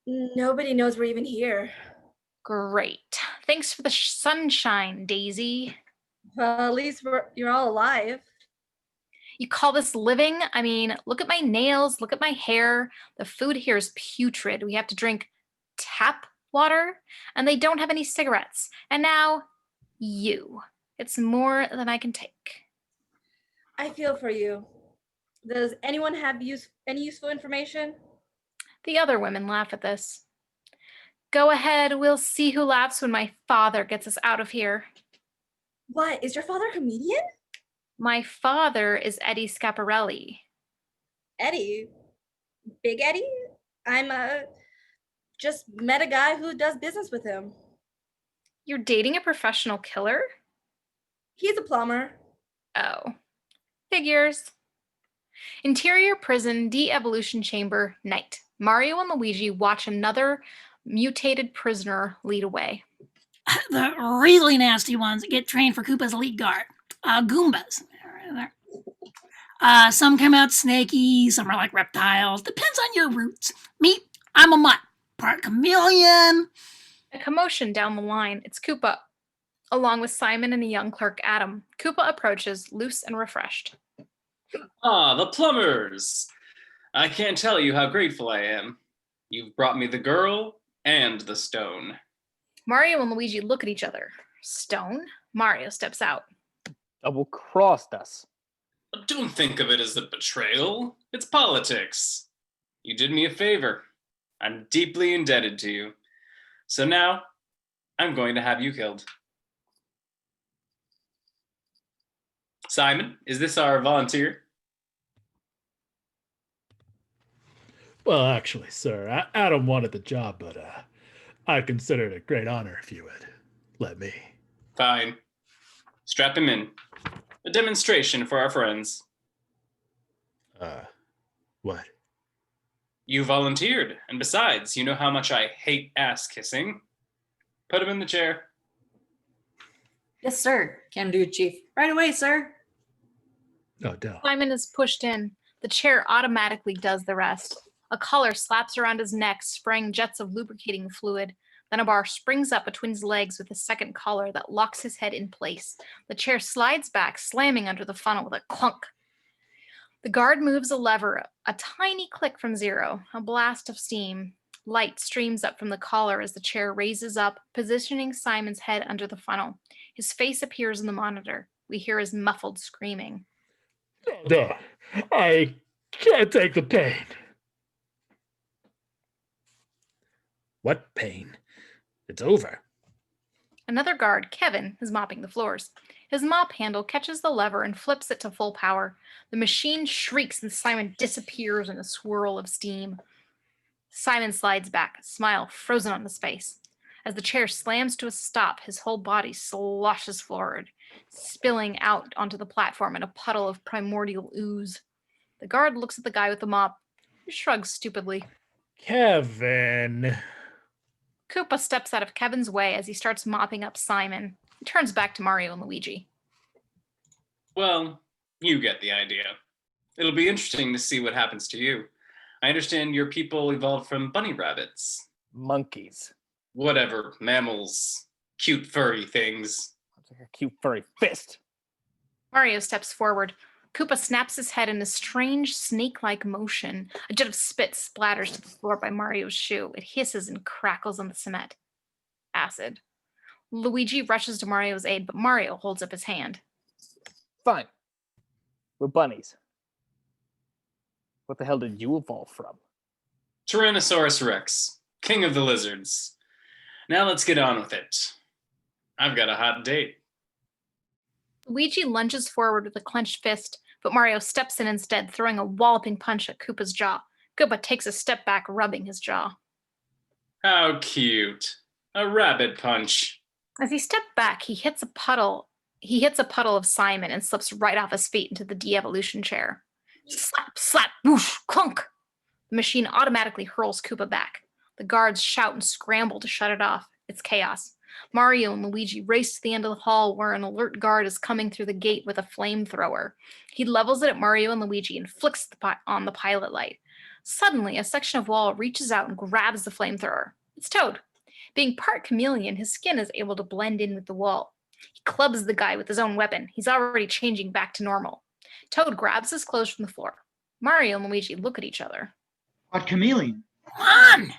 Nobody knows we're even here.
Great. Thanks for the sunshine, Daisy.
Well, at least you're all alive.
You call this living? I mean, look at my nails, look at my hair. The food here is putrid. We have to drink tap water, and they don't have any cigarettes. And now, you. It's more than I can take.
I feel for you. Does anyone have any useful information?
The other women laugh at this. Go ahead, we'll see who laughs when my father gets us out of here.
What, is your father a comedian?
My father is Eddie Scaparelli.
Eddie? Big Eddie? I'm just met a guy who does business with him.
You're dating a professional killer?
He's a plumber.
Oh. Figures. Interior prison, de-evolution chamber, night. Mario and Luigi watch another mutated prisoner lead away.
The really nasty ones get trained for Koopa's elite guard. Goombas. Some come out snaky, some are like reptiles. Depends on your roots. Me, I'm a mutt. Part chameleon.
A commotion down the line. It's Koopa, along with Simon and a young clerk, Adam. Koopa approaches, loose and refreshed.
Ah, the plumbers! I can't tell you how grateful I am. You've brought me the girl and the stone.
Mario and Luigi look at each other. Stone? Mario steps out.
Double-crossed us.
Don't think of it as a betrayal. It's politics. You did me a favor. I'm deeply indebted to you. So now, I'm going to have you killed. Simon, is this our volunteer?
Well, actually, sir, Adam wanted the job, but I'd consider it a great honor if you would let me.
Fine. Strap him in. A demonstration for our friends.
What?
You volunteered, and besides, you know how much I hate ass kissing. Put him in the chair.
Yes, sir. Can do, Chief. Right away, sir.
Oh, duh.
Simon is pushed in. The chair automatically does the rest. A collar slaps around his neck, spraying jets of lubricating fluid. Then a bar springs up between his legs with a second collar that locks his head in place. The chair slides back, slamming under the funnel with a clunk. The guard moves a lever, a tiny click from 0, a blast of steam. Light streams up from the collar as the chair raises up, positioning Simon's head under the funnel. His face appears in the monitor. We hear his muffled screaming.
No, I can't take the pain. What pain? It's over.
Another guard, Kevin, is mopping the floors. His mop handle catches the lever and flips it to full power. The machine shrieks and Simon disappears in a swirl of steam. Simon slides back, a smile frozen on his face. As the chair slams to a stop, his whole body sloshes forward, spilling out onto the platform in a puddle of primordial ooze. The guard looks at the guy with the mop. He shrugs stupidly.
Kevin.
Koopa steps out of Kevin's way as he starts mopping up Simon. He turns back to Mario and Luigi.
Well, you get the idea. It'll be interesting to see what happens to you. I understand your people evolved from bunny rabbits.
Monkeys.
Whatever, mammals, cute furry things.
That's like a cute furry fist.
Mario steps forward. Koopa snaps his head in a strange snake-like motion. A jet of spit splatters to the floor by Mario's shoe. It hisses and crackles on the cement. Acid. Luigi rushes to Mario's aid, but Mario holds up his hand.
Fine. We're bunnies. What the hell did you evolve from?
Tyrannosaurus Rex, king of the lizards. Now let's get on with it. I've got a hot date.
Luigi lunges forward with a clenched fist, but Mario steps in instead, throwing a walloping punch at Koopa's jaw. Koopa takes a step back, rubbing his jaw.
How cute. A rabbit punch.
As he stepped back, he hits a puddle of Simon and slips right off his feet into the de-evolution chair. Slap, slap, whoosh, clunk. The machine automatically hurls Koopa back. The guards shout and scramble to shut it off. It's chaos. Mario and Luigi race to the end of the hall where an alert guard is coming through the gate with a flamethrower. He levels it at Mario and Luigi and flicks on the pilot light. Suddenly, a section of wall reaches out and grabs the flamethrower. It's Toad. Being part chameleon, his skin is able to blend in with the wall. He clubs the guy with his own weapon. He's already changing back to normal. Toad grabs his clothes from the floor. Mario and Luigi look at each other.
What chameleon?
Come on!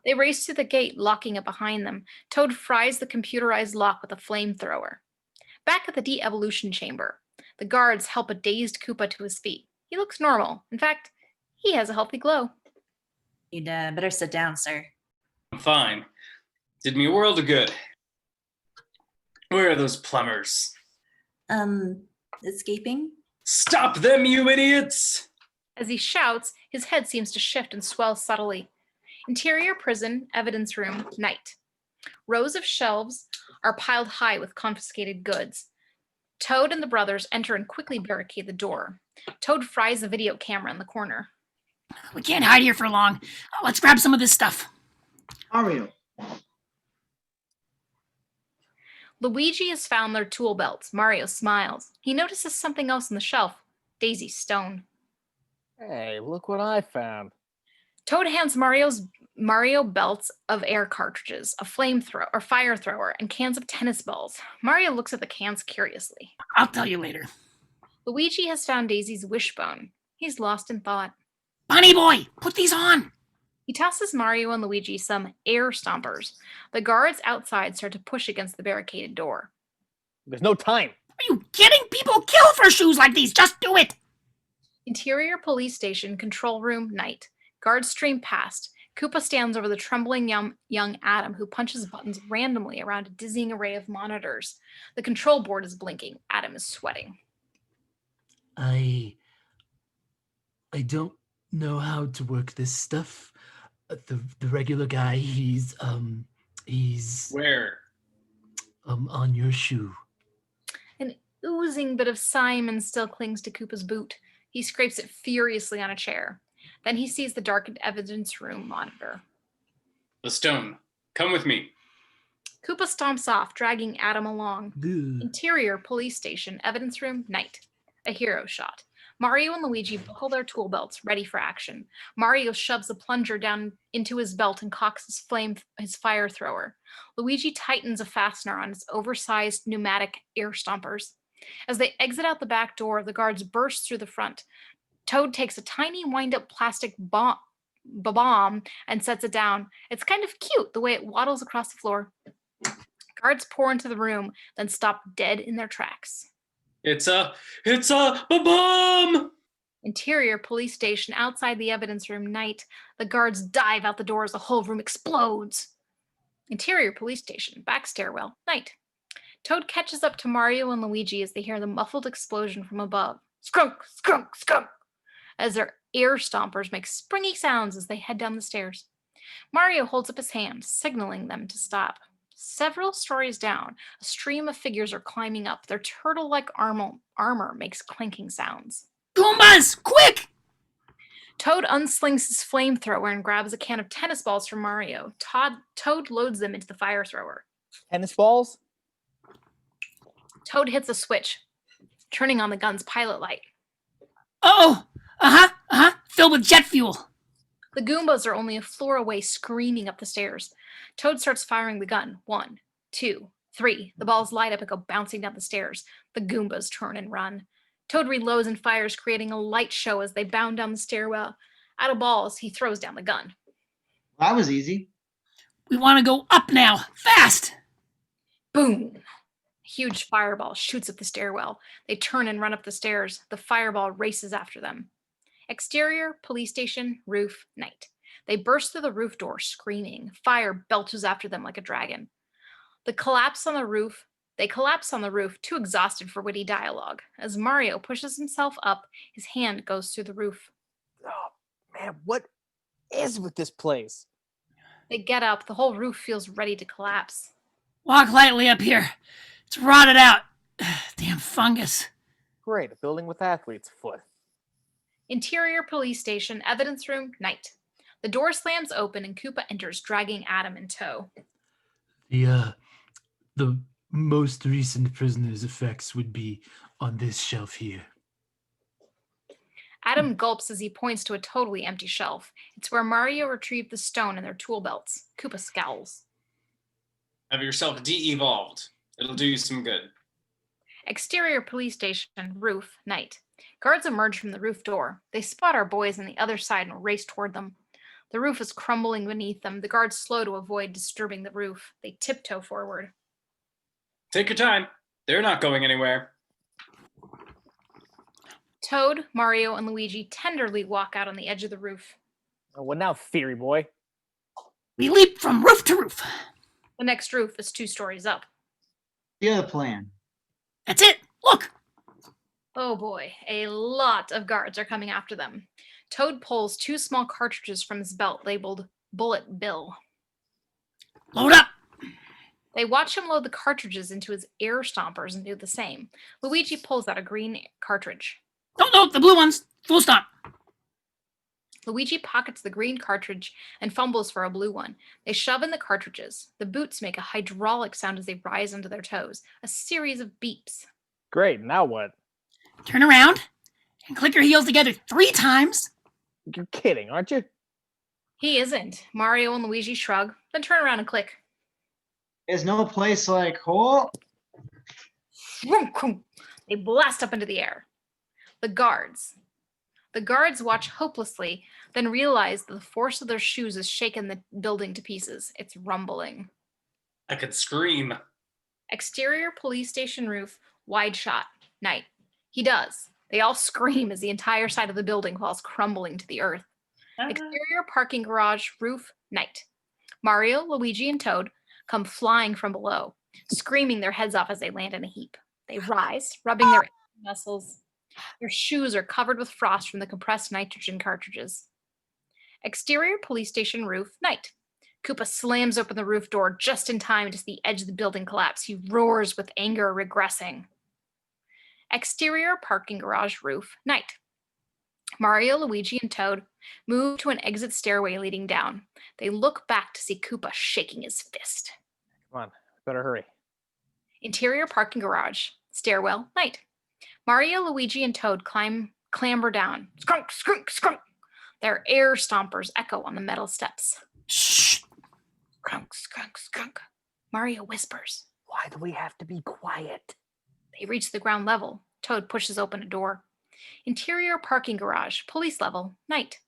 They race to the gate, locking it behind them. Toad fries the computerized lock with a flamethrower. Back at the de-evolution chamber, the guards help a dazed Koopa to his feet. He looks normal. In fact, he has a healthy glow.
You'd better sit down, sir.
I'm fine. Did me a world of good. Where are those plumbers?
Escaping?
Stop them, you idiots!
As he shouts, his head seems to shift and swell subtly. Interior prison, evidence room, night. Rows of shelves are piled high with confiscated goods. Toad and the brothers enter and quickly barricade the door. Toad fries the video camera in the corner.
We can't hide here for long. Let's grab some of this stuff.
Mario.
Luigi has found their tool belts. Mario smiles. He notices something else on the shelf. Daisy's stone.
Hey, look what I found.
Toad hands Mario belts of air cartridges, a flamethrower or fire thrower, and cans of tennis balls. Mario looks at the cans curiously.
I'll tell you later.
Luigi has found Daisy's wishbone. He's lost in thought.
Bunny boy, put these on.
He tosses Mario and Luigi some air stompers. The guards outside start to push against the barricaded door.
There's no time.
Are you kidding? People kill for shoes like these. Just do it.
Interior police station, control room, night. Guards stream past. Koopa stands over the trembling young Adam, who punches buttons randomly around a dizzying array of monitors. The control board is blinking. Adam is sweating.
I don't know how to work this stuff. The regular guy, he's
Where?
on your shoe.
An oozing bit of Simon still clings to Koopa's boot. He scrapes it furiously on a chair. Then he sees the darkened evidence room monitor.
The stone. Come with me.
Koopa stomps off, dragging Adam along.
Good.
Interior police station, evidence room, night. A hero shot. Mario and Luigi buckle their tool belts, ready for action. Mario shoves a plunger down into his belt and cocks his fire thrower. Luigi tightens a fastener on his oversized pneumatic air stompers. As they exit out the back door, the guards burst through the front. Toad takes a tiny wind-up plastic bomb and sets it down. It's kind of cute the way it waddles across the floor. Guards pour into the room, then stop dead in their tracks.
It's a bomb!
Interior police station outside the evidence room, night. The guards dive out the door as the whole room explodes. Interior police station, back stairwell, night. Toad catches up to Mario and Luigi as they hear the muffled explosion from above. Skunk, skunk, skunk! As their air stompers make springy sounds as they head down the stairs. Mario holds up his hand, signaling them to stop. Several stories down, a stream of figures are climbing up. Their turtle-like armor makes clanking sounds.
Goombas, quick!
Toad unslings his flamethrower and grabs a can of tennis balls from Mario. Toad loads them into the fire thrower.
Tennis balls?
Toad hits a switch, turning on the gun's pilot light.
Oh, filled with jet fuel.
The Goombas are only a floor away, screaming up the stairs. Toad starts firing the gun. 1, 2, 3. The balls light up and go bouncing down the stairs. The Goombas turn and run. Toad reloads and fires, creating a light show as they bound down the stairwell. Out of balls, he throws down the gun.
That was easy.
We want to go up now, fast!
Boom! A huge fireball shoots up the stairwell. They turn and run up the stairs. The fireball races after them. Exterior, police station, roof, night. They burst through the roof door, screaming. Fire belches after them like a dragon. They collapse on the roof, too exhausted for witty dialogue. As Mario pushes himself up, his hand goes through the roof.
Oh, man, what is with this place?
They get up. The whole roof feels ready to collapse.
Walk lightly up here. It's rotted out. Damn fungus.
Great, a building with athlete's foot.
Interior police station, evidence room, night. The door slams open and Koopa enters, dragging Adam in tow.
The most recent prisoner's effects would be on this shelf here.
Adam gulps as he points to a totally empty shelf. It's where Mario retrieved the stone in their tool belts. Koopa scowls.
Have yourself de-evolved. It'll do you some good.
Exterior police station, roof, night. Guards emerge from the roof door. They spot our boys on the other side and race toward them. The roof is crumbling beneath them. The guards slow to avoid disturbing the roof. They tiptoe forward.
Take your time. They're not going anywhere.
Toad, Mario, and Luigi tenderly walk out on the edge of the roof.
Oh, what now, theory boy?
We leap from roof to roof.
The next roof is 2 stories up.
The other plan.
That's it. Look.
Oh boy, a lot of guards are coming after them. Toad pulls 2 small cartridges from his belt labeled Bullet Bill.
Load up.
They watch him load the cartridges into his air stompers and do the same. Luigi pulls out a green cartridge.
No, the blue ones. Full stop.
Luigi pockets the green cartridge and fumbles for a blue one. They shove in the cartridges. The boots make a hydraulic sound as they rise onto their toes. A series of beeps.
Great, now what?
Turn around and click your heels together 3 times.
You're kidding, aren't you?
He isn't. Mario and Luigi shrug, then turn around and click.
There's no place like home.
They blast up into the air. The guards watch hopelessly, then realize that the force of their shoes has shaken the building to pieces. It's rumbling.
I could scream.
Exterior police station roof, wide shot, night. He does. They all scream as the entire side of the building falls crumbling to the earth. Exterior parking garage, roof, night. Mario, Luigi, and Toad come flying from below, screaming their heads off as they land in a heap. They rise, rubbing their muscles. Their shoes are covered with frost from the compressed nitrogen cartridges. Exterior police station roof, night. Koopa slams open the roof door just in time to see the edge of the building collapse. He roars with anger, regressing. Exterior parking garage roof, night. Mario, Luigi, and Toad move to an exit stairway leading down. They look back to see Koopa shaking his fist.
Come on, better hurry.
Interior parking garage, stairwell, night. Mario, Luigi, and Toad climb clamber down. Skrunk, skrunk, skrunk. Their air stompers echo on the metal steps.
Shh.
Skrunk, skrunk, skrunk. Mario whispers.
Why do we have to be quiet?
They reach the ground level. Toad pushes open a door. Interior parking garage, police level, night.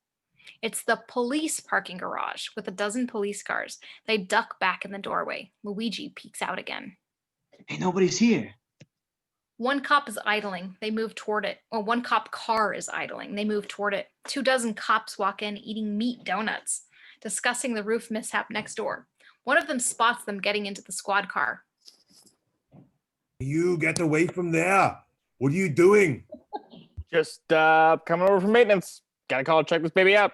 It's the police parking garage with a dozen police cars. They duck back in the doorway. Luigi peeks out again.
Hey, nobody's here.
One cop is idling. They move toward it. Or one cop car is idling. They move toward it. 24 cops walk in eating meat donuts, discussing the roof mishap next door. One of them spots them getting into the squad car.
You get away from there. What are you doing?
Just coming over from maintenance. Gotta call and check this baby out.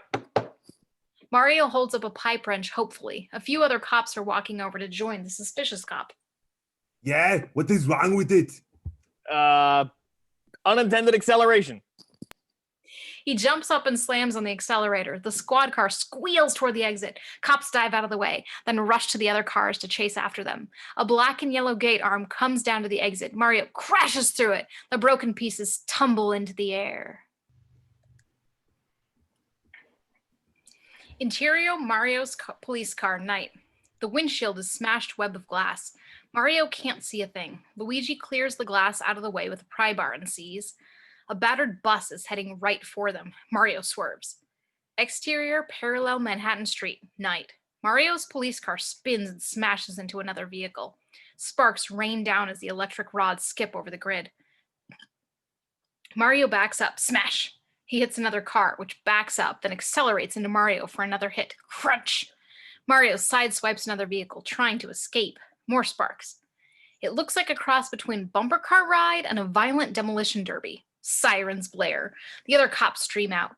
Mario holds up a pipe wrench hopefully. A few other cops are walking over to join the suspicious cop.
Yeah, what is wrong with it?
Unintended acceleration.
He jumps up and slams on the accelerator. The squad car squeals toward the exit. Cops dive out of the way, then rush to the other cars to chase after them. A black and yellow gate arm comes down to the exit. Mario crashes through it. The broken pieces tumble into the air. Interior Mario's police car, night. The windshield is smashed web of glass. Mario can't see a thing. Luigi clears the glass out of the way with a pry bar and sees. A battered bus is heading right for them. Mario swerves. Exterior parallel Manhattan Street, night. Mario's police car spins and smashes into another vehicle. Sparks rain down as the electric rods skip over the grid. Mario backs up. Smash! He hits another car, which backs up, then accelerates into Mario for another hit. Crunch! Mario sideswipes another vehicle, trying to escape. More sparks. It looks like a cross between bumper car ride and a violent demolition derby. Sirens blare. The other cops stream out.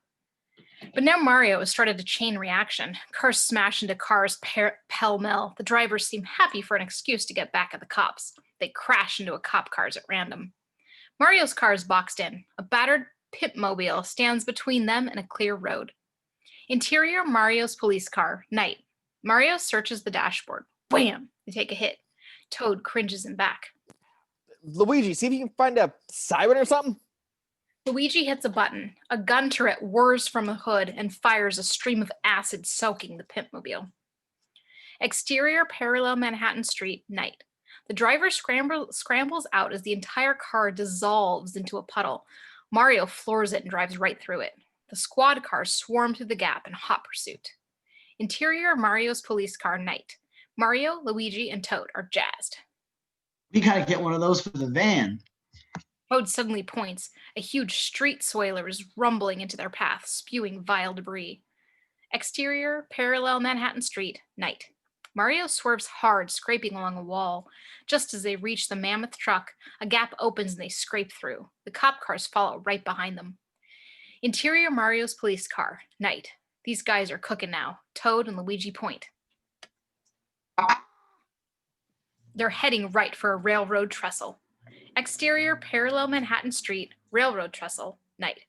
But now Mario has started a chain reaction. Cars smash into cars pell-mell. The drivers seem happy for an excuse to get back at the cops. They crash into a cop cars at random. Mario's car is boxed in. A battered Pitmobile stands between them and a clear road. Interior Mario's police car, night. Mario searches the dashboard. Wham! They take a hit. Toad cringes him back.
Luigi, see if you can find a siren or something.
Luigi hits a button. A gun turret whirs from the hood and fires a stream of acid soaking the Pitmobile. Exterior parallel Manhattan Street, night. The driver scrambles out as the entire car dissolves into a puddle. Mario floors it and drives right through it. The squad cars swarm through the gap in hot pursuit. Interior Mario's police car, night. Mario, Luigi, and Toad are jazzed.
We gotta get one of those for the van.
Toad suddenly points. A huge street soiler is rumbling into their path, spewing vile debris. Exterior, parallel Manhattan Street, night. Mario swerves hard, scraping along a wall. Just as they reach the mammoth truck, a gap opens and they scrape through. The cop cars follow right behind them. Interior Mario's police car, night. These guys are cooking now. Toad and Luigi point. They're heading right for a railroad trestle. Exterior parallel Manhattan Street, railroad trestle, night.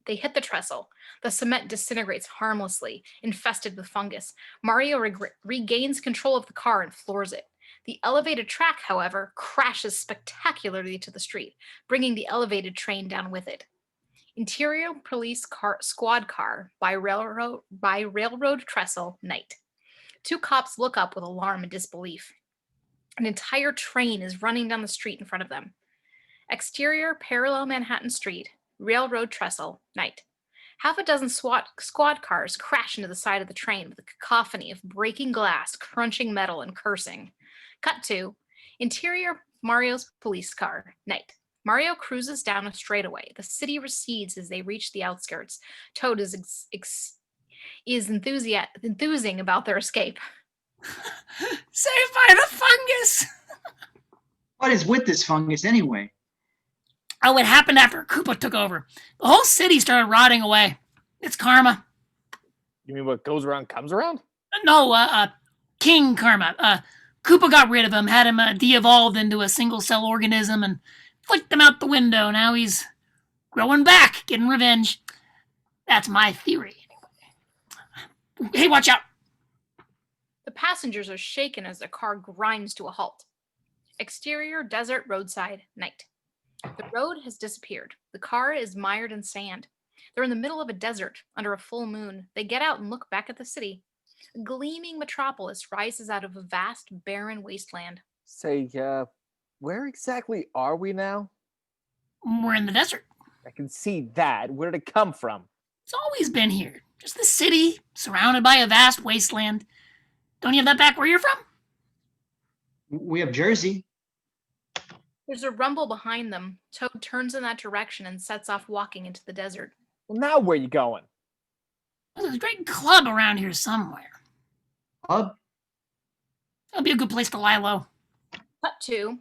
They hit the trestle. The cement disintegrates harmlessly, infested with fungus. Mario regains control of the car and floors it. The elevated track, however, crashes spectacularly to the street, bringing the elevated train down with it. Interior police squad car by railroad trestle, night. Two cops look up with alarm and disbelief. An entire train is running down the street in front of them. Exterior parallel Manhattan Street, railroad trestle, night. Half a dozen squad cars crash into the side of the train with a cacophony of breaking glass, crunching metal, and cursing. Cut to interior Mario's police car, night. Mario cruises down a straightaway. The city recedes as they reach the outskirts. Toad is enthusing about their escape.
Saved by the fungus!
What is with this fungus anyway?
Oh, it happened after Koopa took over. The whole city started rotting away. It's karma.
You mean what goes around comes around?
No, King Karma. Koopa got rid of him, had him de-evolved into a single-cell organism, and flicked him out the window. Now he's growing back, getting revenge. That's my theory. Hey, watch out!
The passengers are shaken as the car grinds to a halt. Exterior desert roadside, night. The road has disappeared. The car is mired in sand. They're in the middle of a desert under a full moon. They get out and look back at the city. A gleaming metropolis rises out of a vast, barren wasteland.
Say, where exactly are we now?
We're in the desert.
I can see that. Where did it come from?
It's always been here. Just the city, surrounded by a vast wasteland. Don't you have that back where you're from?
We have Jersey.
There's a rumble behind them. Toad turns in that direction and sets off walking into the desert.
Well, now where you going?
There's a great club around here somewhere.
Club?
That'll be a good place to lie low.
Cut 2.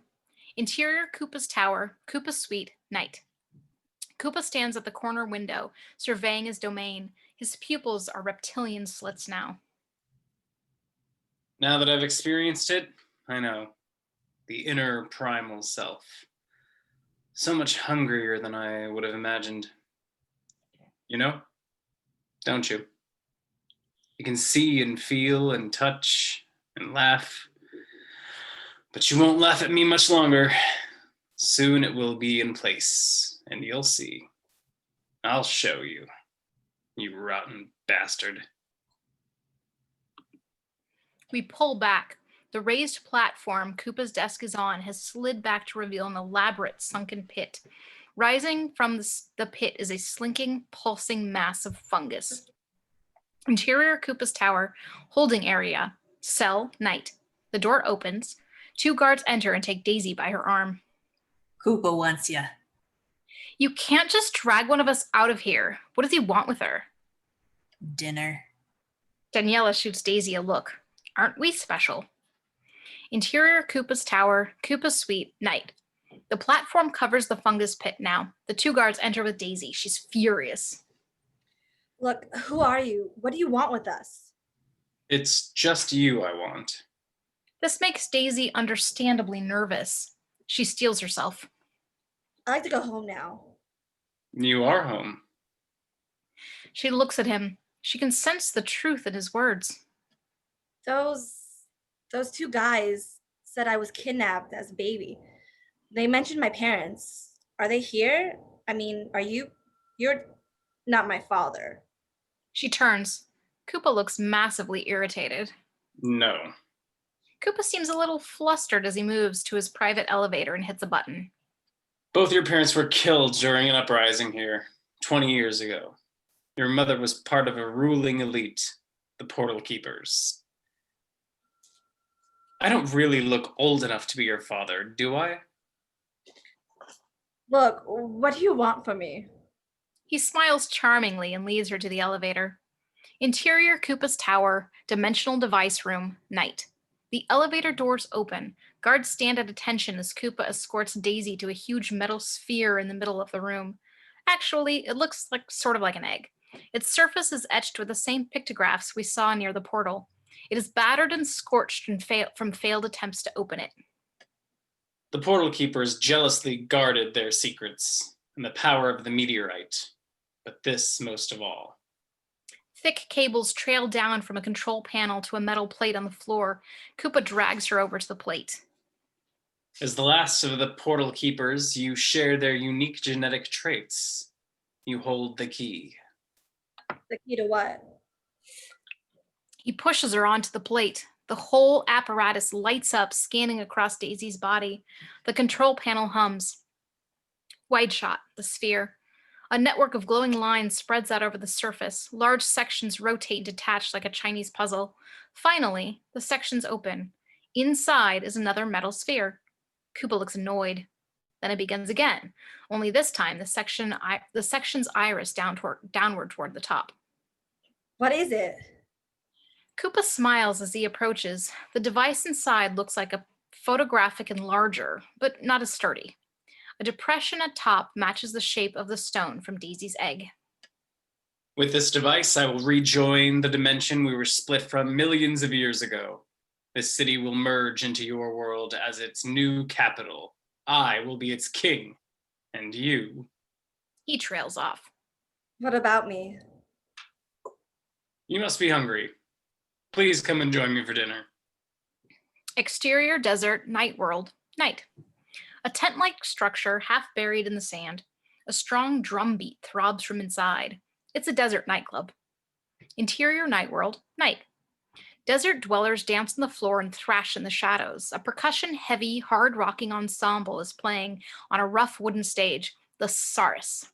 Interior Koopa's tower, Koopa's suite, night. Koopa stands at the corner window, surveying his domain. His pupils are reptilian slits now.
Now that I've experienced it, I know. The inner primal self. So much hungrier than I would have imagined. You know? Don't you? You can see and feel and touch and laugh. But you won't laugh at me much longer. Soon it will be in place, and you'll see. I'll show you, you rotten bastard.
We pull back. The raised platform Koopa's desk is on has slid back to reveal an elaborate sunken pit. Rising from the pit is a slinking, pulsing mass of fungus. Interior Koopa's tower, holding area, cell, night. The door opens. 2 guards enter and take Daisy by her arm.
Koopa wants ya.
You can't just drag one of us out of here. What does he want with her?
Dinner.
Daniella shoots Daisy a look. Aren't we special? Interior Koopa's tower, Koopa's suite, night. The platform covers the fungus pit now. The 2 guards enter with Daisy. She's furious.
Look, who are you? What do you want with us?
It's just you I want.
This makes Daisy understandably nervous. She steels herself.
I'd like to go home now.
You are home.
She looks at him. She can sense the truth in his words.
Those 2 guys said I was kidnapped as a baby. They mentioned my parents. Are they here? I mean, you're not my father.
She turns. Koopa looks massively irritated.
No.
Koopa seems a little flustered as he moves to his private elevator and hits a button.
Both your parents were killed during an uprising here 20 years ago. Your mother was part of a ruling elite, the Portal Keepers. I don't really look old enough to be your father, do I?
Look, what do you want from me?
He smiles charmingly and leads her to the elevator. Interior Koopa's tower, dimensional device room, night. The elevator doors open. Guards stand at attention as Koopa escorts Daisy to a huge metal sphere in the middle of the room. Actually, it looks sort of like an egg. Its surface is etched with the same pictographs we saw near the portal. It is battered and scorched from failed attempts to open it.
The Portal Keepers jealously guarded their secrets and the power of the meteorite, but this most of all.
Thick cables trail down from a control panel to a metal plate on the floor. Koopa drags her over to the plate.
As the last of the Portal Keepers, you share their unique genetic traits. You hold the key.
The key to what?
He pushes her onto the plate. The whole apparatus lights up, scanning across Daisy's body. The control panel hums. Wide shot, the sphere. A network of glowing lines spreads out over the surface. Large sections rotate and detach like a Chinese puzzle. Finally, the sections open. Inside is another metal sphere. Koopa looks annoyed. Then it begins again. Only this time, the section's iris downward toward the top.
What is it?
Koopa smiles as he approaches. The device inside looks like a photographic enlarger, but not as sturdy. A depression at top matches the shape of the stone from Daisy's egg.
With this device, I will rejoin the dimension we were split from millions of years ago. This city will merge into your world as its new capital. I will be its king, and you.
He trails off.
What about me?
You must be hungry. Please come and join me for dinner.
Exterior desert, night world, night. A tent-like structure half buried in the sand. A strong drum beat throbs from inside. It's a desert nightclub. Interior night world, night. Desert dwellers dance on the floor and thrash in the shadows. A percussion-heavy, hard-rocking ensemble is playing on a rough wooden stage, the Saris.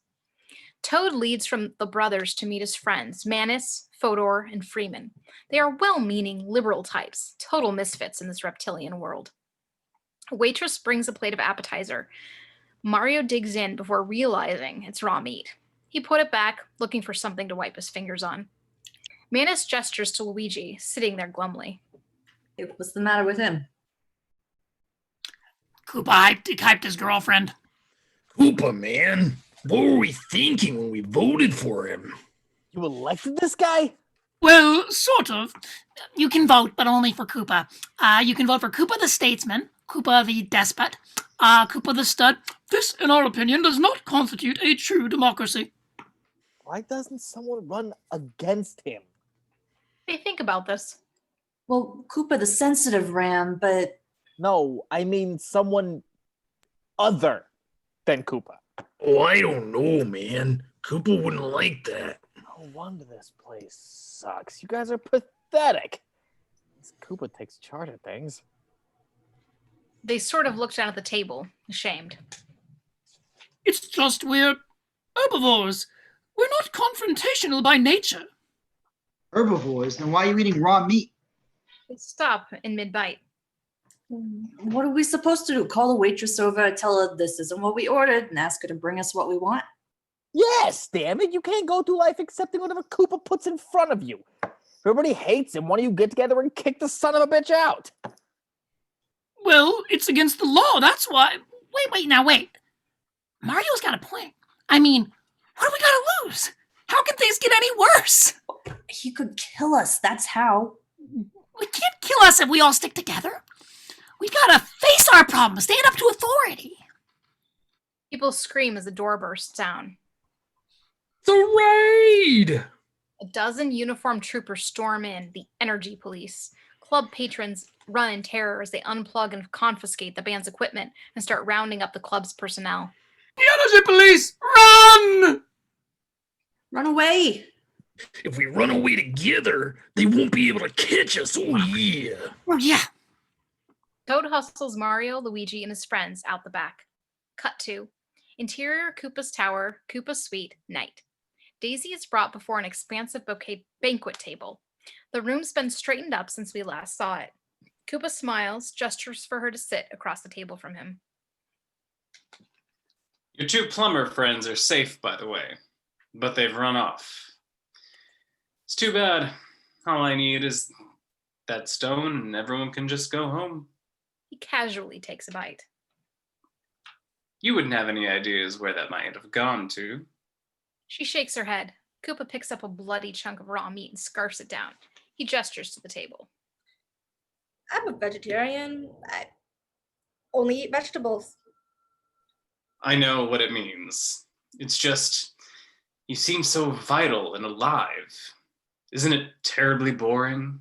Toad leads from the brothers to meet his friends, Mannis, Fodor, and Freeman. They are well-meaning, liberal types, total misfits in this reptilian world. A waitress brings a plate of appetizer. Mario digs in before realizing it's raw meat. He put it back, looking for something to wipe his fingers on. Mannis gestures to Luigi, sitting there glumly.
Hey, what's the matter with him?
Koopa hyped his girlfriend.
Koopa, man. What were we thinking when we voted for him?
You elected this guy?
Well, sort of. You can vote, but only for Koopa. You can vote for Koopa the Statesman, Koopa the Despot, Koopa the Stud. This, in our opinion, does not constitute a true democracy.
Why doesn't someone run against him?
They think about this.
Well, Koopa the Sensitive ran, but...
No, I mean someone other than Koopa.
Oh, I don't know, man. Koopa wouldn't like that.
No wonder this place sucks. You guys are pathetic. This Koopa takes charge of things.
They sort of look down at the table, ashamed.
It's just we're herbivores. We're not confrontational by nature.
Herbivores? Then why are you eating raw meat?
They stop in mid-bite.
What are we supposed to do? Call the waitress over, tell her this isn't what we ordered, and ask her to bring us what we want?
Yes, damn it. You can't go through life accepting whatever Koopa puts in front of you. If everybody hates him, why don't you get together and kick the son of a bitch out?
Well, it's against the law, that's why. Wait. Mario's got a point. I mean, what do we gotta lose? How can things get any worse?
He could kill us, that's how.
We can't kill us if we all stick together. We gotta face our problems, stand up to authority.
People scream as the door bursts down.
The raid!
A dozen uniformed troopers storm in, the energy police. Club patrons run in terror as they unplug and confiscate the band's equipment and start rounding up the club's personnel.
The energy police, run!
Run away!
If we run away together, they won't be able to catch us. Oh, yeah.
Oh, yeah.
Toad hustles Mario, Luigi, and his friends out the back. Cut to interior Koopa's tower, Koopa's suite, night. Daisy is brought before an expansive bouquet banquet table. The room's been straightened up since we last saw it. Koopa smiles, gestures for her to sit across the table from him.
Your two plumber friends are safe, by the way, but they've run off. It's too bad. All I need is that stone and everyone can just go home.
He casually takes a bite.
You wouldn't have any ideas where that might have gone to.
She shakes her head. Koopa picks up a bloody chunk of raw meat and scarfs it down. He gestures to the table.
I'm a vegetarian. I only eat vegetables.
I know what it means. It's just, you seem so vital and alive. Isn't it terribly boring?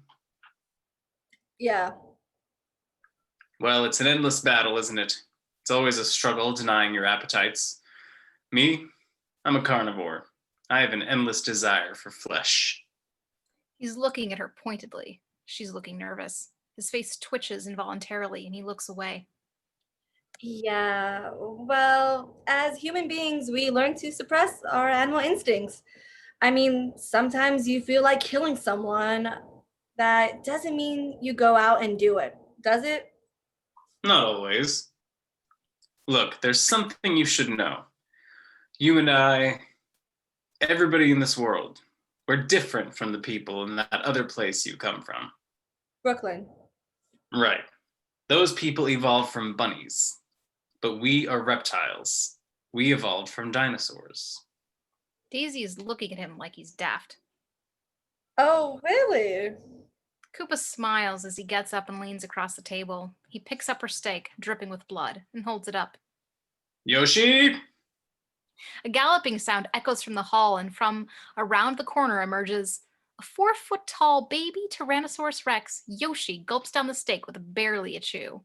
Yeah.
Well, it's an endless battle, isn't it? It's always a struggle denying your appetites. Me, I'm a carnivore. I have an endless desire for flesh.
He's looking at her pointedly. She's looking nervous. His face twitches involuntarily and he looks away.
Yeah, well, as human beings, we learn to suppress our animal instincts. I mean, sometimes you feel like killing someone. That doesn't mean you go out and do it, does it?
Not always. Look, there's something you should know. You and I, everybody in this world, we're different from the people in that other place you come from.
Brooklyn.
Right. Those people evolved from bunnies. But we are reptiles. We evolved from dinosaurs.
Daisy is looking at him like he's daft.
Oh, really?
Koopa smiles as he gets up and leans across the table. He picks up her steak, dripping with blood, and holds it up.
Yoshi!
A galloping sound echoes from the hall, and from around the corner emerges a 4-foot-tall baby Tyrannosaurus Rex. Yoshi gulps down the steak with barely a chew.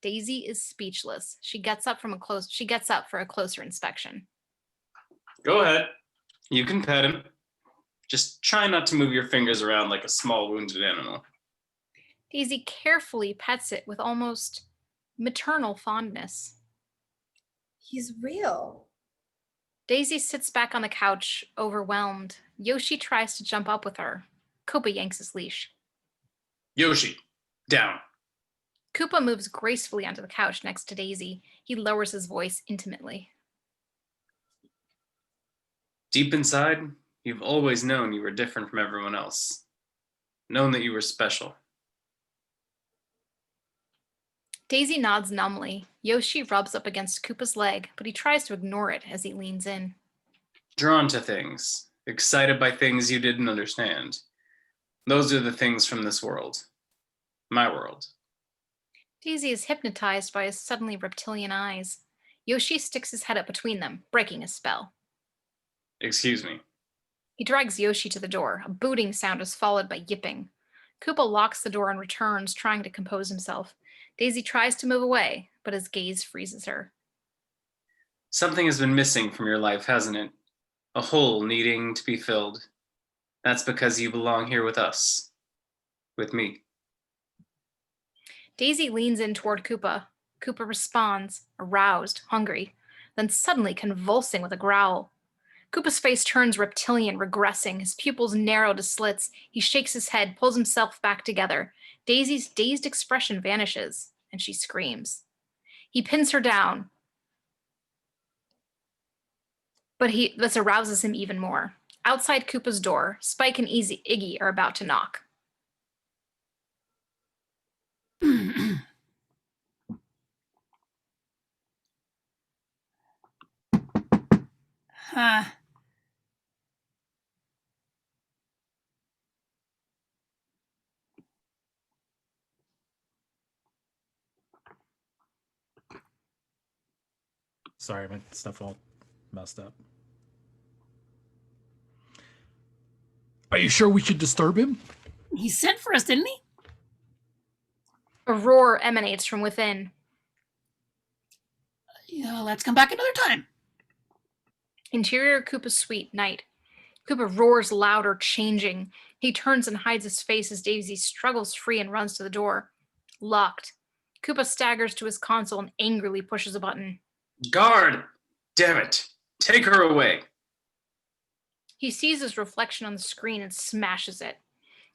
Daisy is speechless. She gets up for a closer inspection.
Go ahead. You can pet him. Just try not to move your fingers around like a small wounded animal.
Daisy carefully pets it with almost maternal fondness.
He's real.
Daisy sits back on the couch, overwhelmed. Yoshi tries to jump up with her. Koopa yanks his leash.
Yoshi, down.
Koopa moves gracefully onto the couch next to Daisy. He lowers his voice intimately.
Deep inside, you've always known you were different from everyone else. Known that you were special.
Daisy nods numbly. Yoshi rubs up against Koopa's leg, but he tries to ignore it as he leans in.
Drawn to things. Excited by things you didn't understand. Those are the things from this world. My world.
Daisy is hypnotized by his suddenly reptilian eyes. Yoshi sticks his head up between them, breaking his spell.
Excuse me.
He drags Yoshi to the door. A booting sound is followed by yipping. Koopa locks the door and returns, trying to compose himself. Daisy tries to move away, but his gaze freezes her.
Something has been missing from your life, hasn't it? A hole needing to be filled. That's because you belong here with us. With me.
Daisy leans in toward Koopa. Koopa responds, aroused, hungry, then suddenly convulsing with a growl. Koopa's face turns reptilian, regressing. His pupils narrow to slits. He shakes his head, pulls himself back together. Daisy's dazed expression vanishes, and she screams. He pins her down, but this arouses him even more. Outside Koopa's door, Spike and Iggy are about to knock.
Huh.
Sorry, my stuff all messed up.
Are you sure we should disturb him?
He sent for us, didn't he?
A roar emanates from within.
Yeah, let's come back another time.
Interior Koopa's suite, night. Koopa roars louder, changing. He turns and hides his face as Daisy struggles free and runs to the door. Locked. Koopa staggers to his console and angrily pushes a button.
Guard! Damn it! Take her away!
He sees his reflection on the screen and smashes it.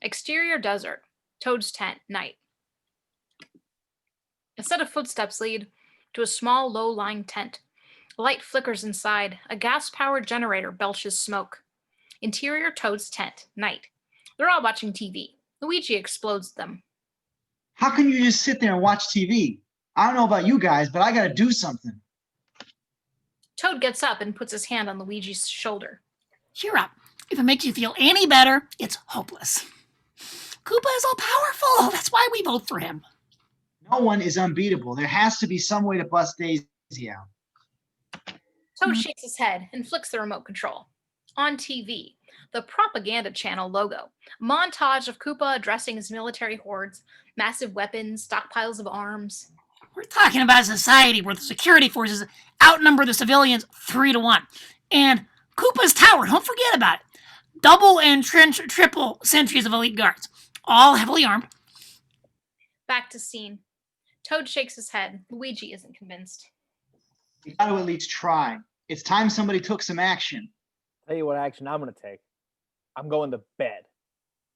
Exterior desert. Toad's tent, night. A set of footsteps lead to a small, low-lying tent. A light flickers inside. A gas-powered generator belches smoke. Interior Toad's tent, night. They're all watching TV. Luigi explodes them.
How can you just sit there and watch TV? I don't know about you guys, but I gotta do something.
Toad gets up and puts his hand on Luigi's shoulder.
Cheer up. If it makes you feel any better, it's hopeless. Koopa is all powerful. That's why we vote for him.
No one is unbeatable. There has to be some way to bust Daisy out.
Toad shakes his head and flicks the remote control. On TV, the propaganda channel logo. Montage of Koopa addressing his military hordes, massive weapons, stockpiles of arms.
We're talking about a society where the security forces outnumber the civilians 3-1. And Koopa's tower, don't forget about it. Double and triple sentries of elite guards, all heavily armed.
Back to scene. Toad shakes his head. Luigi isn't convinced.
You got to at least try. It's time somebody took some action.
Tell you what action I'm going to take. I'm going to bed.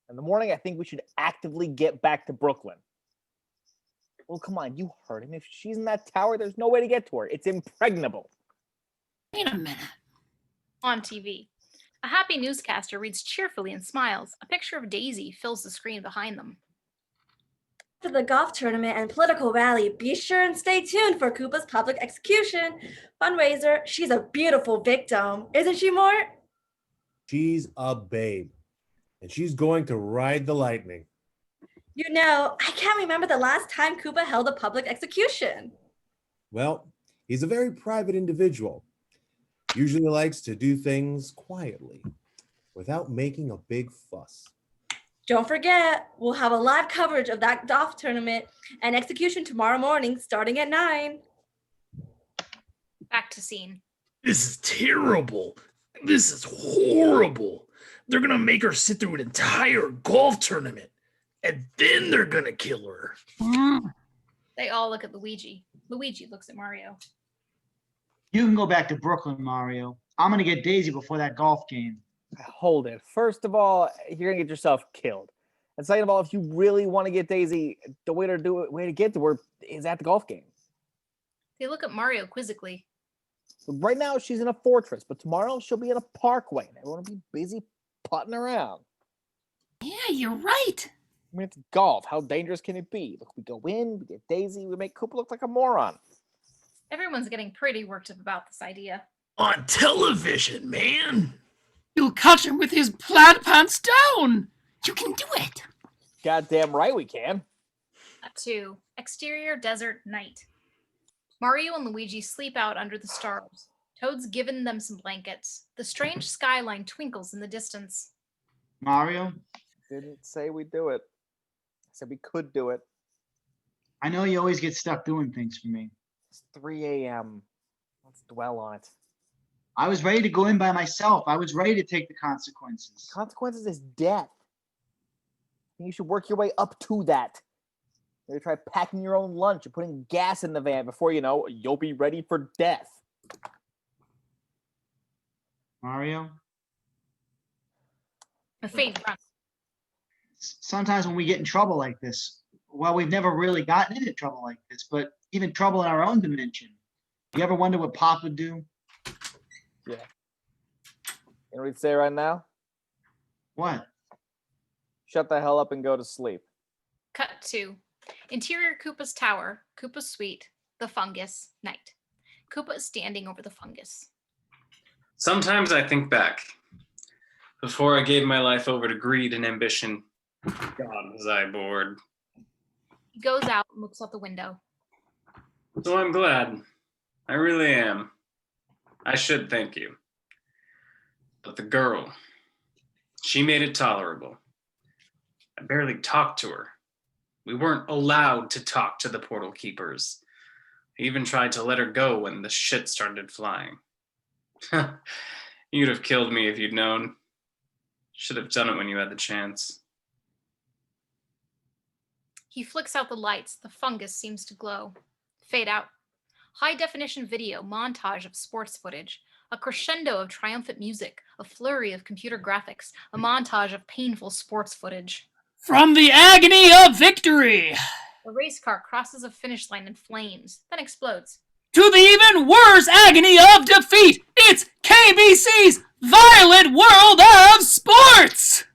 In the morning, I think we should actively get back to Brooklyn. Well, come on, you heard him. If she's in that tower, there's no way to get to her. It's impregnable.
Wait a minute.
On TV, a happy newscaster reads cheerfully and smiles. A picture of Daisy fills the screen behind them.
After the golf tournament and political rally, be sure and stay tuned for Koopa's public execution fundraiser. She's a beautiful victim, isn't she, Mort?
She's a babe, and she's going to ride the lightning.
You know, I can't remember the last time Koopa held a public execution.
Well, he's a very private individual. Usually likes to do things quietly, without making a big fuss.
Don't forget, we'll have a live coverage of that golf tournament and execution tomorrow morning starting at 9.
Back to scene.
This is terrible. This is horrible. They're gonna make her sit through an entire golf tournament, and then they're gonna kill her.
They all look at Luigi. Luigi looks at Mario.
You can go back to Brooklyn, Mario. I'm gonna get Daisy before that golf game.
Hold it. First of all, you're gonna get yourself killed. And second of all, if you really want to get Daisy, the way to get to her is at the golf game.
They look at Mario quizzically.
So right now, she's in a fortress, but tomorrow she'll be in a parkway, and everyone will be busy putting around.
Yeah, you're right.
I mean, it's golf. How dangerous can it be? Look, we go in, we get Daisy, we make Koopa look like a moron.
Everyone's getting pretty worked up about this idea.
On television, man.
You'll catch him with his plaid pants down. You can do it.
Goddamn right we can.
Cut to exterior desert night. Mario and Luigi sleep out under the stars. Toad's given them some blankets. The strange skyline twinkles in the distance.
Mario,
Didn't say we'd do it. I said we could do it.
I know you always get stuck doing things for me.
It's 3 a.m. Let's dwell on it.
I was ready to go in by myself. I was ready to take the consequences.
Consequences is death. And you should work your way up to that. Maybe try packing your own lunch and putting gas in the van before you know you'll be ready for death.
Mario,
A faint grunt.
sometimes when we get in trouble like this, well, we've never really gotten into trouble like this, but even trouble in our own dimension. You ever wonder what Pop would do?
Yeah. You know what he'd say right now?
What?
Shut the hell up and go to sleep.
Cut to interior Koopa's tower, Koopa's suite, the fungus, night. Koopa is standing over the fungus.
Sometimes I think back. Before I gave my life over to greed and ambition, God was I bored.
He goes out and looks out the window.
So I'm glad. I really am. I should thank you. But the girl, she made it tolerable. I barely talked to her. We weren't allowed to talk to the portal keepers. I even tried to let her go when the shit started flying. You'd have killed me if you'd known. Should have done it when you had the chance.
He flicks out the lights. The fungus seems to glow. Fade out. High definition video, montage of sports footage, a crescendo of triumphant music, a flurry of computer graphics, a montage of painful sports footage.
From the agony of victory
A race car crosses a finish line in flames, then explodes.
to the even worse agony of defeat, it's KBC's Violent World of Sports!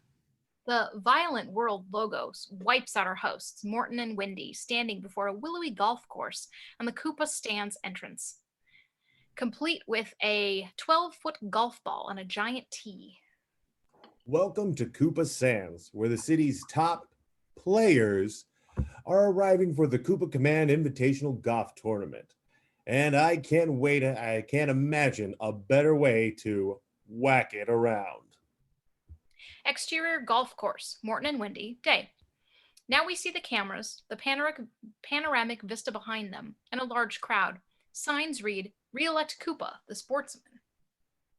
The Violent World logo wipes out our hosts, Morton and Wendy, standing before a willowy golf course and the Koopa stand's entrance, complete with a 12-foot golf ball and a giant tee.
Welcome to Koopa Sands, where the city's top players are arriving for the Koopa Command Invitational Golf Tournament. And I can't wait, I can't imagine a better way to whack it around.
Exterior golf course, Morton and Wendy, day. Now we see the cameras, the panoramic vista behind them, and a large crowd. Signs read, "Re-elect Koopa, the sportsman."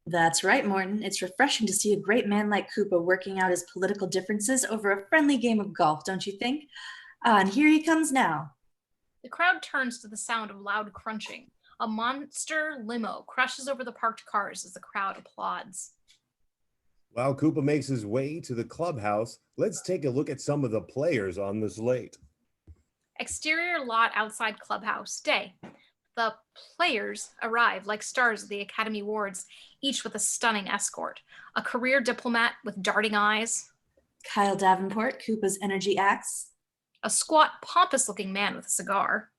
That's right, Morton. It's refreshing to see a great man like Koopa working out his political differences over a friendly game of golf, don't you think? And here he comes now.
The crowd turns to the sound of loud crunching. A monster limo crashes over the parked cars as the crowd applauds.
While Koopa makes his way to the clubhouse, let's take a look at some of the players on the slate.
Exterior lot outside clubhouse, day. The players arrive like stars at the Academy Awards, each with a stunning escort. A career diplomat with darting eyes.
Kyle Davenport, Koopa's energy axe.
A squat, pompous-looking man with a cigar.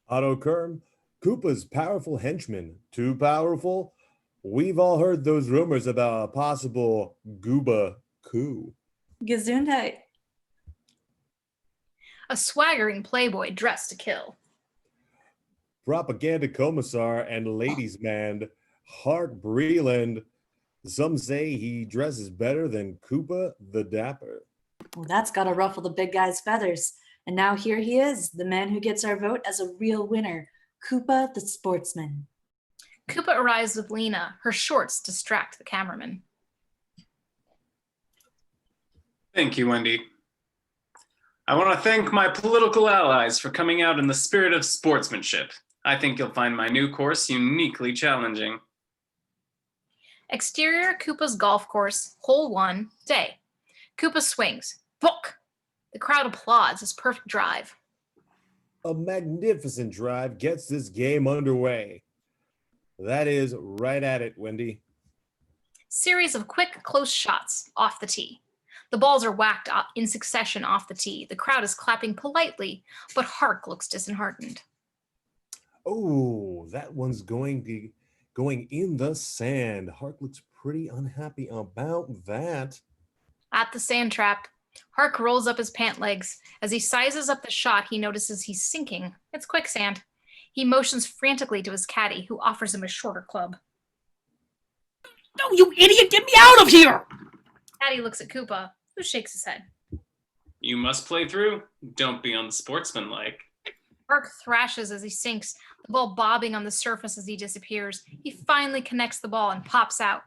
Otto Kerm, Koopa's powerful henchman. Too powerful? We've all heard those rumors about a possible Gooba coup.
Gesundheit.
A swaggering playboy dressed to kill.
Propaganda commissar and ladies' man, Hark Breland. Some say he dresses better than Koopa the Dapper.
Well, that's gotta ruffle the big guy's feathers. And now here he is, the man who gets our vote as a real winner, Koopa the sportsman.
Koopa arrives with Lena. Her shorts distract the cameraman.
Thank you, Wendy. I want to thank my political allies for coming out in the spirit of sportsmanship. I think you'll find my new course uniquely challenging.
Exterior Koopa's golf course, hole 1, day. Koopa swings. Book! The crowd applauds his perfect drive.
A magnificent drive gets this game underway. That is right at it, Wendy.
Series of quick, close shots off the tee. The balls are whacked in succession off the tee. The crowd is clapping politely, but Hark looks disheartened.
Oh, that one's going in the sand. Hark looks pretty unhappy about that.
At the sand trap, Hark rolls up his pant legs. As he sizes up the shot, he notices he's sinking. It's quicksand. He motions frantically to his caddy, who offers him a shorter club.
No, you idiot! Get me out of here!
Caddy looks at Koopa, who shakes his head.
You must play through. Don't be unsportsmanlike.
Hark thrashes as he sinks, the ball bobbing on the surface as he disappears. He finally connects the ball and pops out.